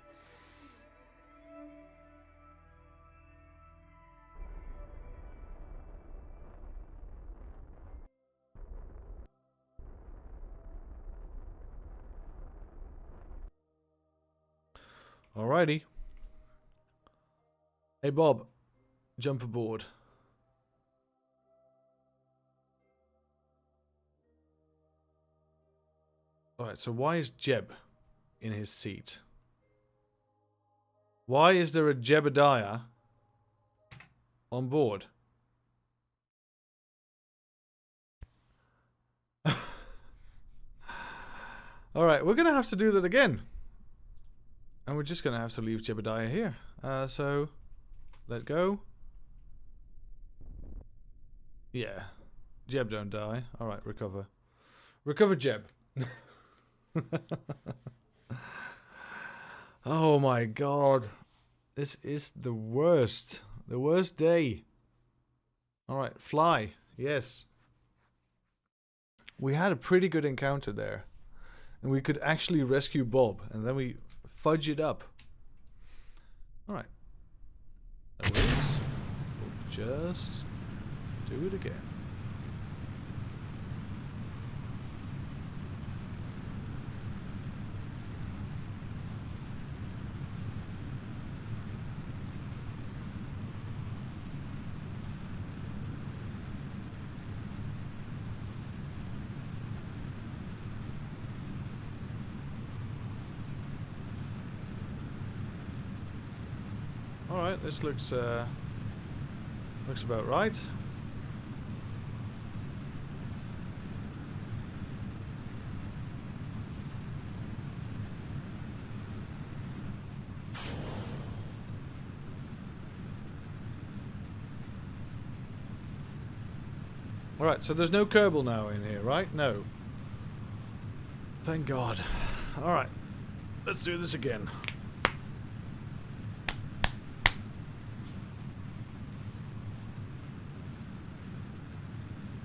Alrighty. Hey Bob, jump aboard. Alright, so why is Jeb in his seat? Why is there a Jebediah on board? Alright, we're going to have to do that again. And we're just going to have to leave Jebediah here. So, let go. Yeah. Jeb don't die. Alright, recover. Recover Jeb. Oh my god. This is the worst. The worst day. Alright, fly. Yes. We had a pretty good encounter there. And we could actually rescue Bob. And then we fudge it up. Alright. There it is. We'll just do it again. Alright, this looks about right. Alright, so there's no Kerbal now in here, right? No. Thank God. Alright, let's do this again.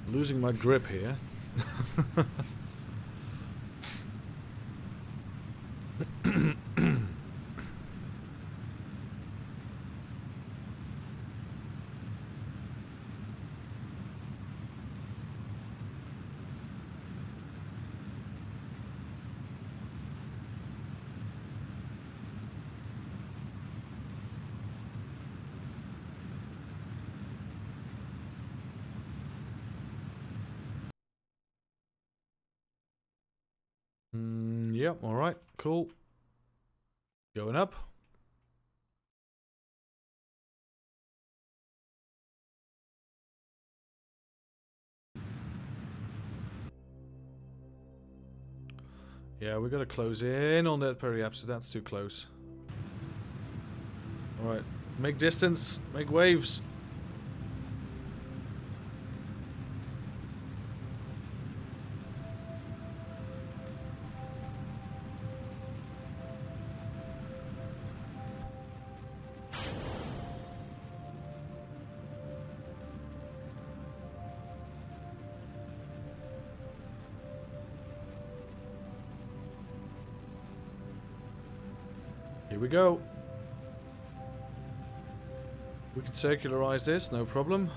Losing my grip here. Yep, alright, cool. Going up. Yeah, we gotta close in on that periapsis, that's too close. Alright, make distance, make waves. Here we go. We can circularize this, no problem.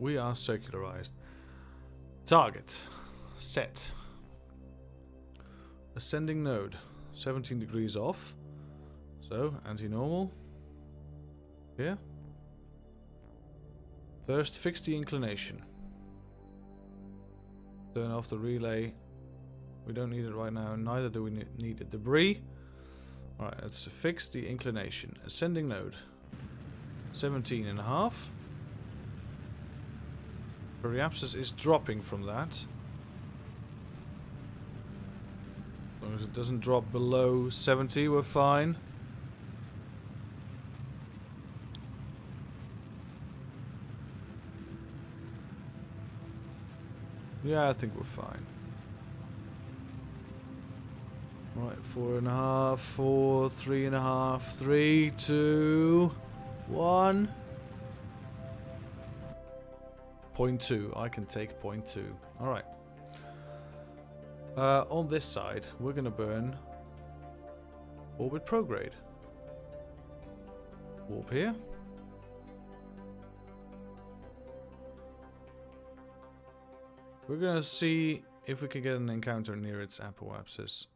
We are circularized. Target. Set. Ascending node. 17 degrees off. So, anti-normal. Here. First, fix the inclination. Turn off the relay. We don't need it right now. Neither do we need the debris. Alright, let's fix the inclination. Ascending node. 17.5. Periapsis is dropping from that. As long as it doesn't drop below 70, we're fine. Yeah, I think we're fine. Right, 4.5, 4, 3.5, 3, 2, 1. 0.2. I can take 0.2. Alright. On this side, we're gonna burn orbit prograde. Warp here. We're gonna see if we can get an encounter near its apoapsis.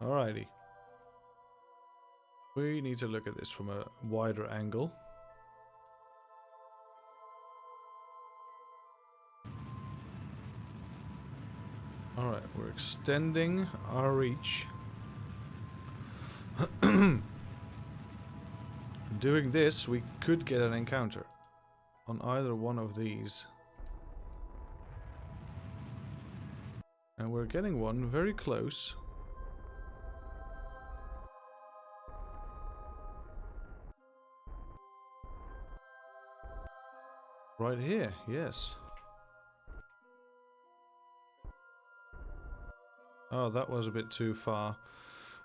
Alrighty. We need to look at this from a wider angle. Alright, we're extending our reach. Doing this, we could get an encounter on either one of these. And we're getting one very close. Right here, yes. Oh, that was a bit too far.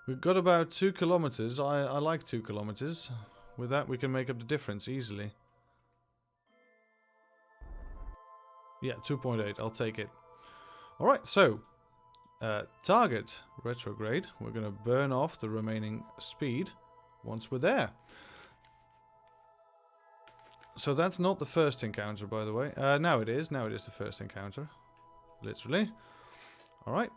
We've got about 2 kilometers. I like 2 kilometers. With that, we can make up the difference easily. Yeah, 2.8. I'll take it. Alright, so. Target retrograde. We're going to burn off the remaining speed once we're there. So that's not the first encounter, by the way. Now it is. Now it is the first encounter. Literally. Alright.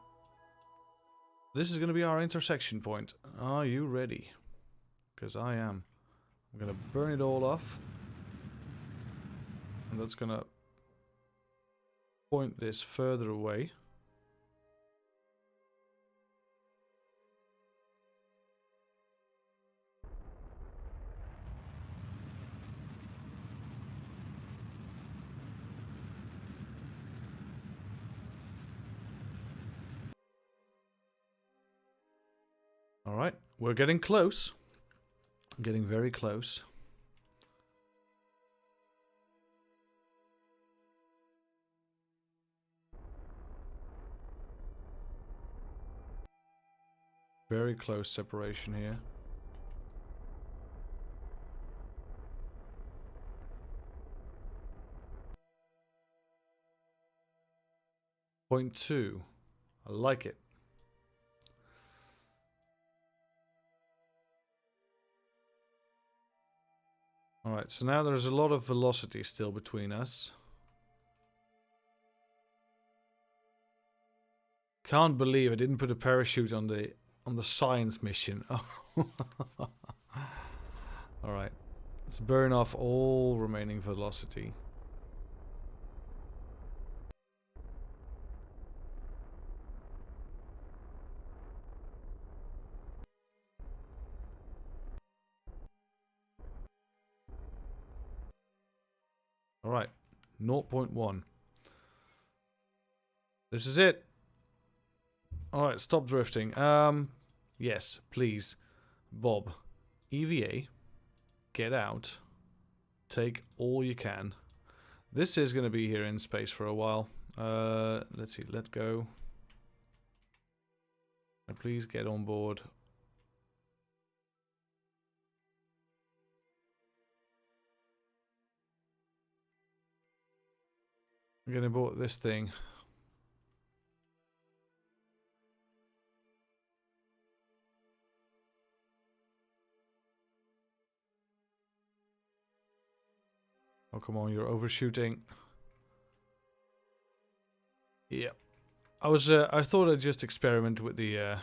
This is going to be our intersection point. Are you ready? Because I am. I'm going to burn it all off. And that's going to point this further away. Alright, we're getting close. Getting very close. Very close separation here. Point 2. I like it. Alright, so now there's a lot of velocity still between us. Can't believe I didn't put a parachute on the science mission. Alright. Let's burn off all remaining velocity. Alright. 0.1. This is it. Alright, stop drifting. Yes, please. Bob. EVA. Get out. Take all you can. This is going to be here in space for a while. Let's see, let go. And please get on board. I'm gonna board this thing. Oh, come on, you're overshooting. Yeah. I thought I'd just experiment with the,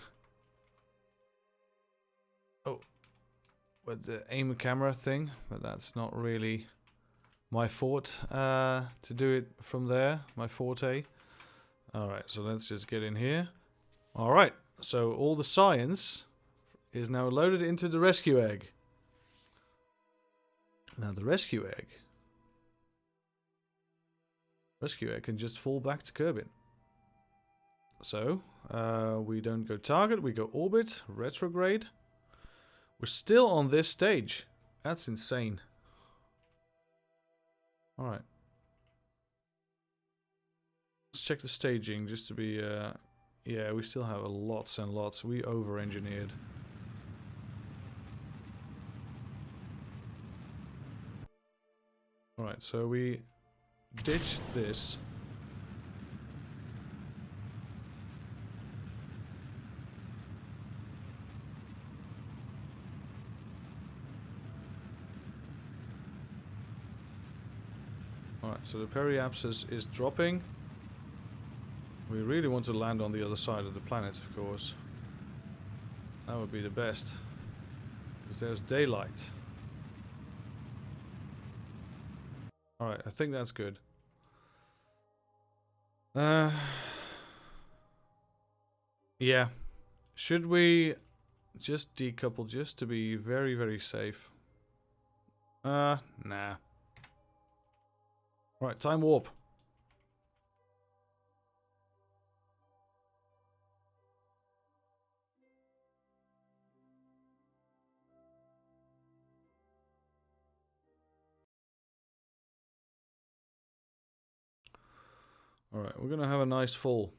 with the aim camera thing, but that's not really my forte, to do it from there, my forte. Alright, so let's just get in here. Alright, so all the science is now loaded into the rescue egg. Now the rescue egg can just fall back to Kerbin. So, we don't go target, we go orbit, retrograde. We're still on this stage. That's insane. Alright. Let's check the staging just to be, yeah, we still have lots and lots. We over-engineered. Alright, so we ditched this. Alright, so the periapsis is dropping. We really want to land on the other side of the planet, of course. That would be the best. Because there's daylight. Alright, I think that's good. Yeah. Should we just decouple just to be very, very safe? Nah. Right, time warp. Alright, we're gonna have a nice fall.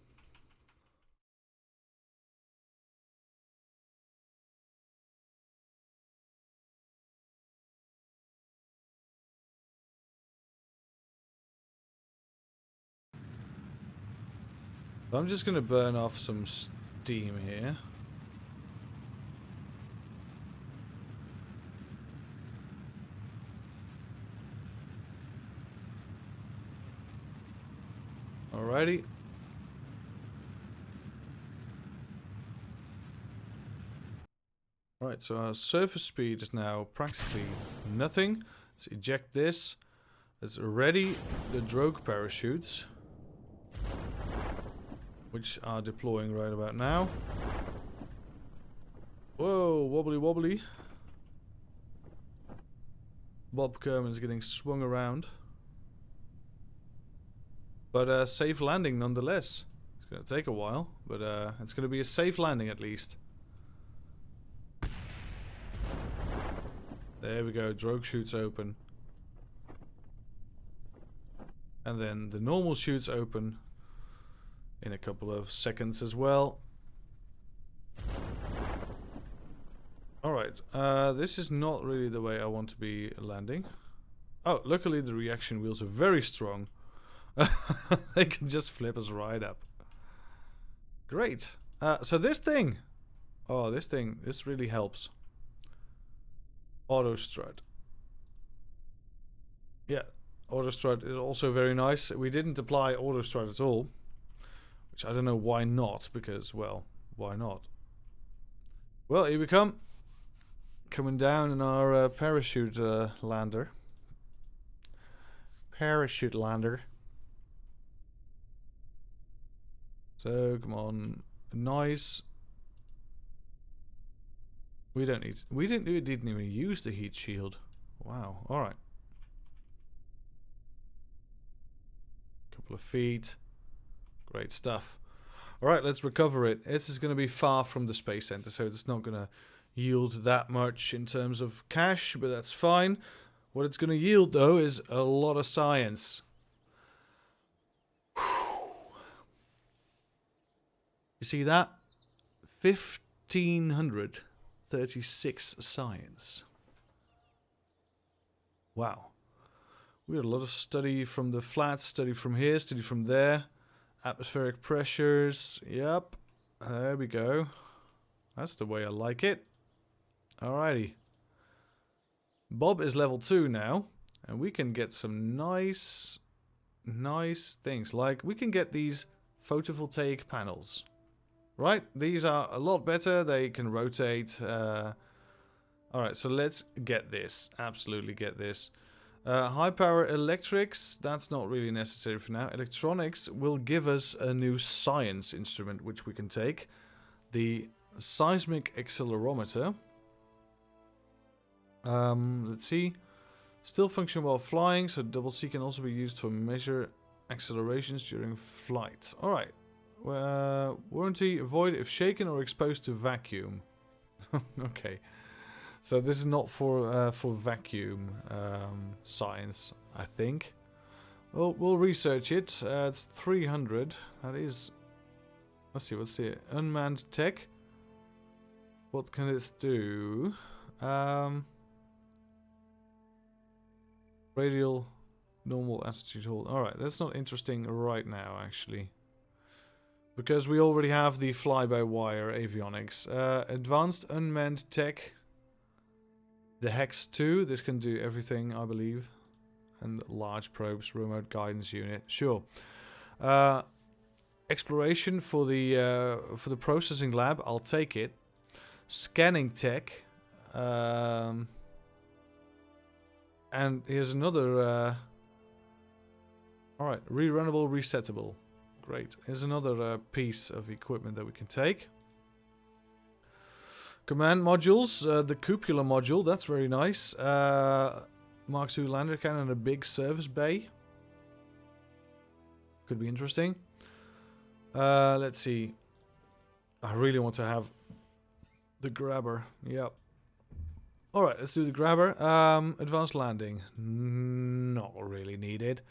I'm just gonna burn off some steam here. Alrighty. Right, so our surface speed is now practically nothing. Let's eject this. Let's ready the drogue parachutes, which are deploying right about now. Whoa, wobbly wobbly. Bob Kerman's getting swung around. But a safe landing nonetheless. It's going to take a while, but it's going to be a safe landing at least. There we go, drogue chutes open. And then the normal chutes open in a couple of seconds as well. Alright, this is not really the way I want to be landing. Oh, luckily the reaction wheels are very strong. They can just flip us right up. Great. So this thing. Oh, this really helps. Auto strut. Yeah, auto strut is also very nice. We didn't apply auto strut at all. Which I don't know why not, because, well, why not? Well, here we come. Coming down in our parachute lander. Parachute lander. So, come on. Nice. We didn't even use the heat shield. Wow, alright. Couple of feet. Great stuff. Alright, let's recover it. This is going to be far from the space center, so it's not going to yield that much in terms of cash, but that's fine. What it's going to yield, though, is a lot of science. You see that? 1536 science. Wow. We had a lot of study from the flat, study from here, study from there. Atmospheric pressures. Yep. There we go. That's the way I like it. Alrighty. Bob is level 2 now. And we can get some nice things. Like, we can get these photovoltaic panels. Right? These are a lot better. They can rotate. Alright, so let's get this. Absolutely get this. High power electrics, that's not really necessary for now. Electronics will give us a new science instrument which we can take. The seismic accelerometer. Let's see. Still function while flying, so double C can also be used to measure accelerations during flight. Alright. Warranty, avoid if shaken or exposed to vacuum. Okay. So this is not for vacuum science, I think. Well, we'll research it. It's 300. That is... Let's see, what's it? Unmanned tech. What can this do? Radial, normal attitude hold. Alright, that's not interesting right now, actually. Because we already have the fly-by-wire avionics. Advanced unmanned tech. The Hex 2, this can do everything, I believe. And large probes, remote guidance unit, sure. Exploration for the processing lab, I'll take it. Scanning tech. And here's another... Alright, rerunnable, resettable. Great. Here's another piece of equipment that we can take. Command modules, the cupola module, that's very nice. Mark II lander cannon and a big service bay. Could be interesting. Let's see. I really want to have the grabber. Yep. Alright, let's do the grabber. Advanced landing. Not really needed.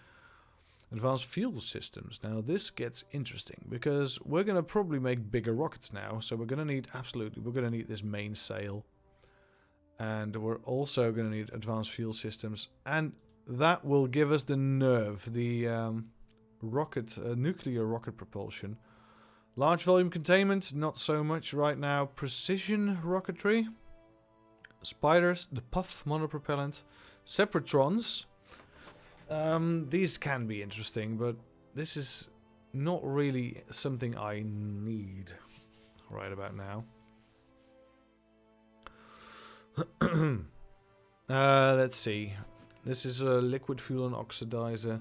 Advanced fuel systems. Now this gets interesting because we're going to probably make bigger rockets now. So we're going to need, absolutely, we're going to need this mainsail. And we're also going to need advanced fuel systems. And that will give us the nerve, the nuclear rocket propulsion. Large volume containment, not so much right now. Precision rocketry. Spiders, the puff monopropellant. Separatrons. These can be interesting, but this is not really something I need right about now. Let's see. This is a liquid fuel and oxidizer.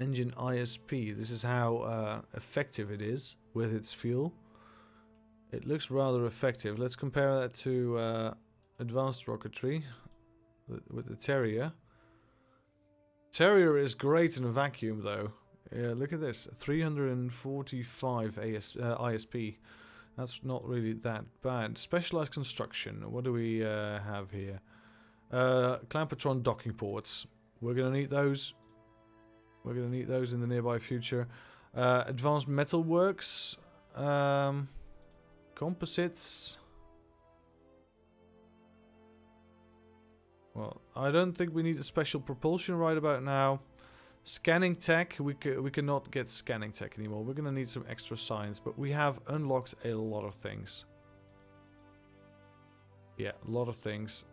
Engine ISP. This is how effective it is with its fuel. It looks rather effective. Let's compare that to advanced rocketry with the Terrier. Terrier is great in a vacuum, though. Yeah, look at this. 345 ISP. That's not really that bad. Specialized construction. What do we have here? Clampetron docking ports. We're going to need those. We're going to need those in the nearby future. Advanced metalworks. Composites. Well, I don't think we need a special propulsion right about now. Scanning tech, we cannot get scanning tech anymore. We're gonna need some extra science, but we have unlocked a lot of things. Yeah, a lot of things.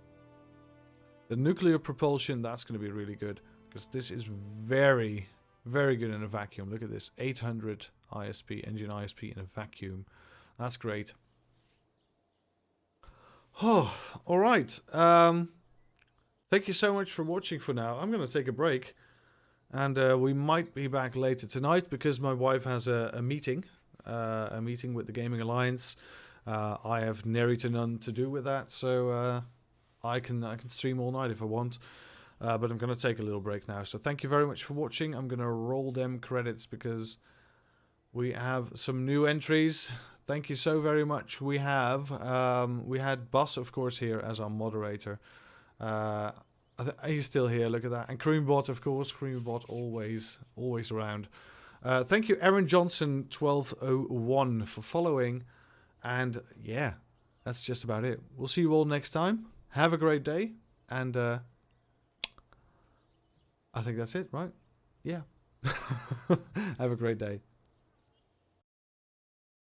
The nuclear propulsion, that's gonna be really good, because this is very, very good in a vacuum. Look at this, 800 ISP, engine ISP in a vacuum. That's great. Oh, alright. Thank you so much for watching for now. I'm going to take a break. And we might be back later tonight because my wife has a meeting. A meeting with the Gaming Alliance. I have nary to none to do with that. So I can stream all night if I want. But I'm going to take a little break now. So thank you very much for watching. I'm going to roll them credits because we have some new entries. Thank you so very much. We had Bas, of course, here as our moderator. He's still here, look at that. And CrimiBot, of course. CrimiBot always around. Thank you, Aaron Johnson 1201 for following. And yeah, that's just about it. We'll see you all next time. Have a great day, and I think that's it, right? Yeah. Have a great day.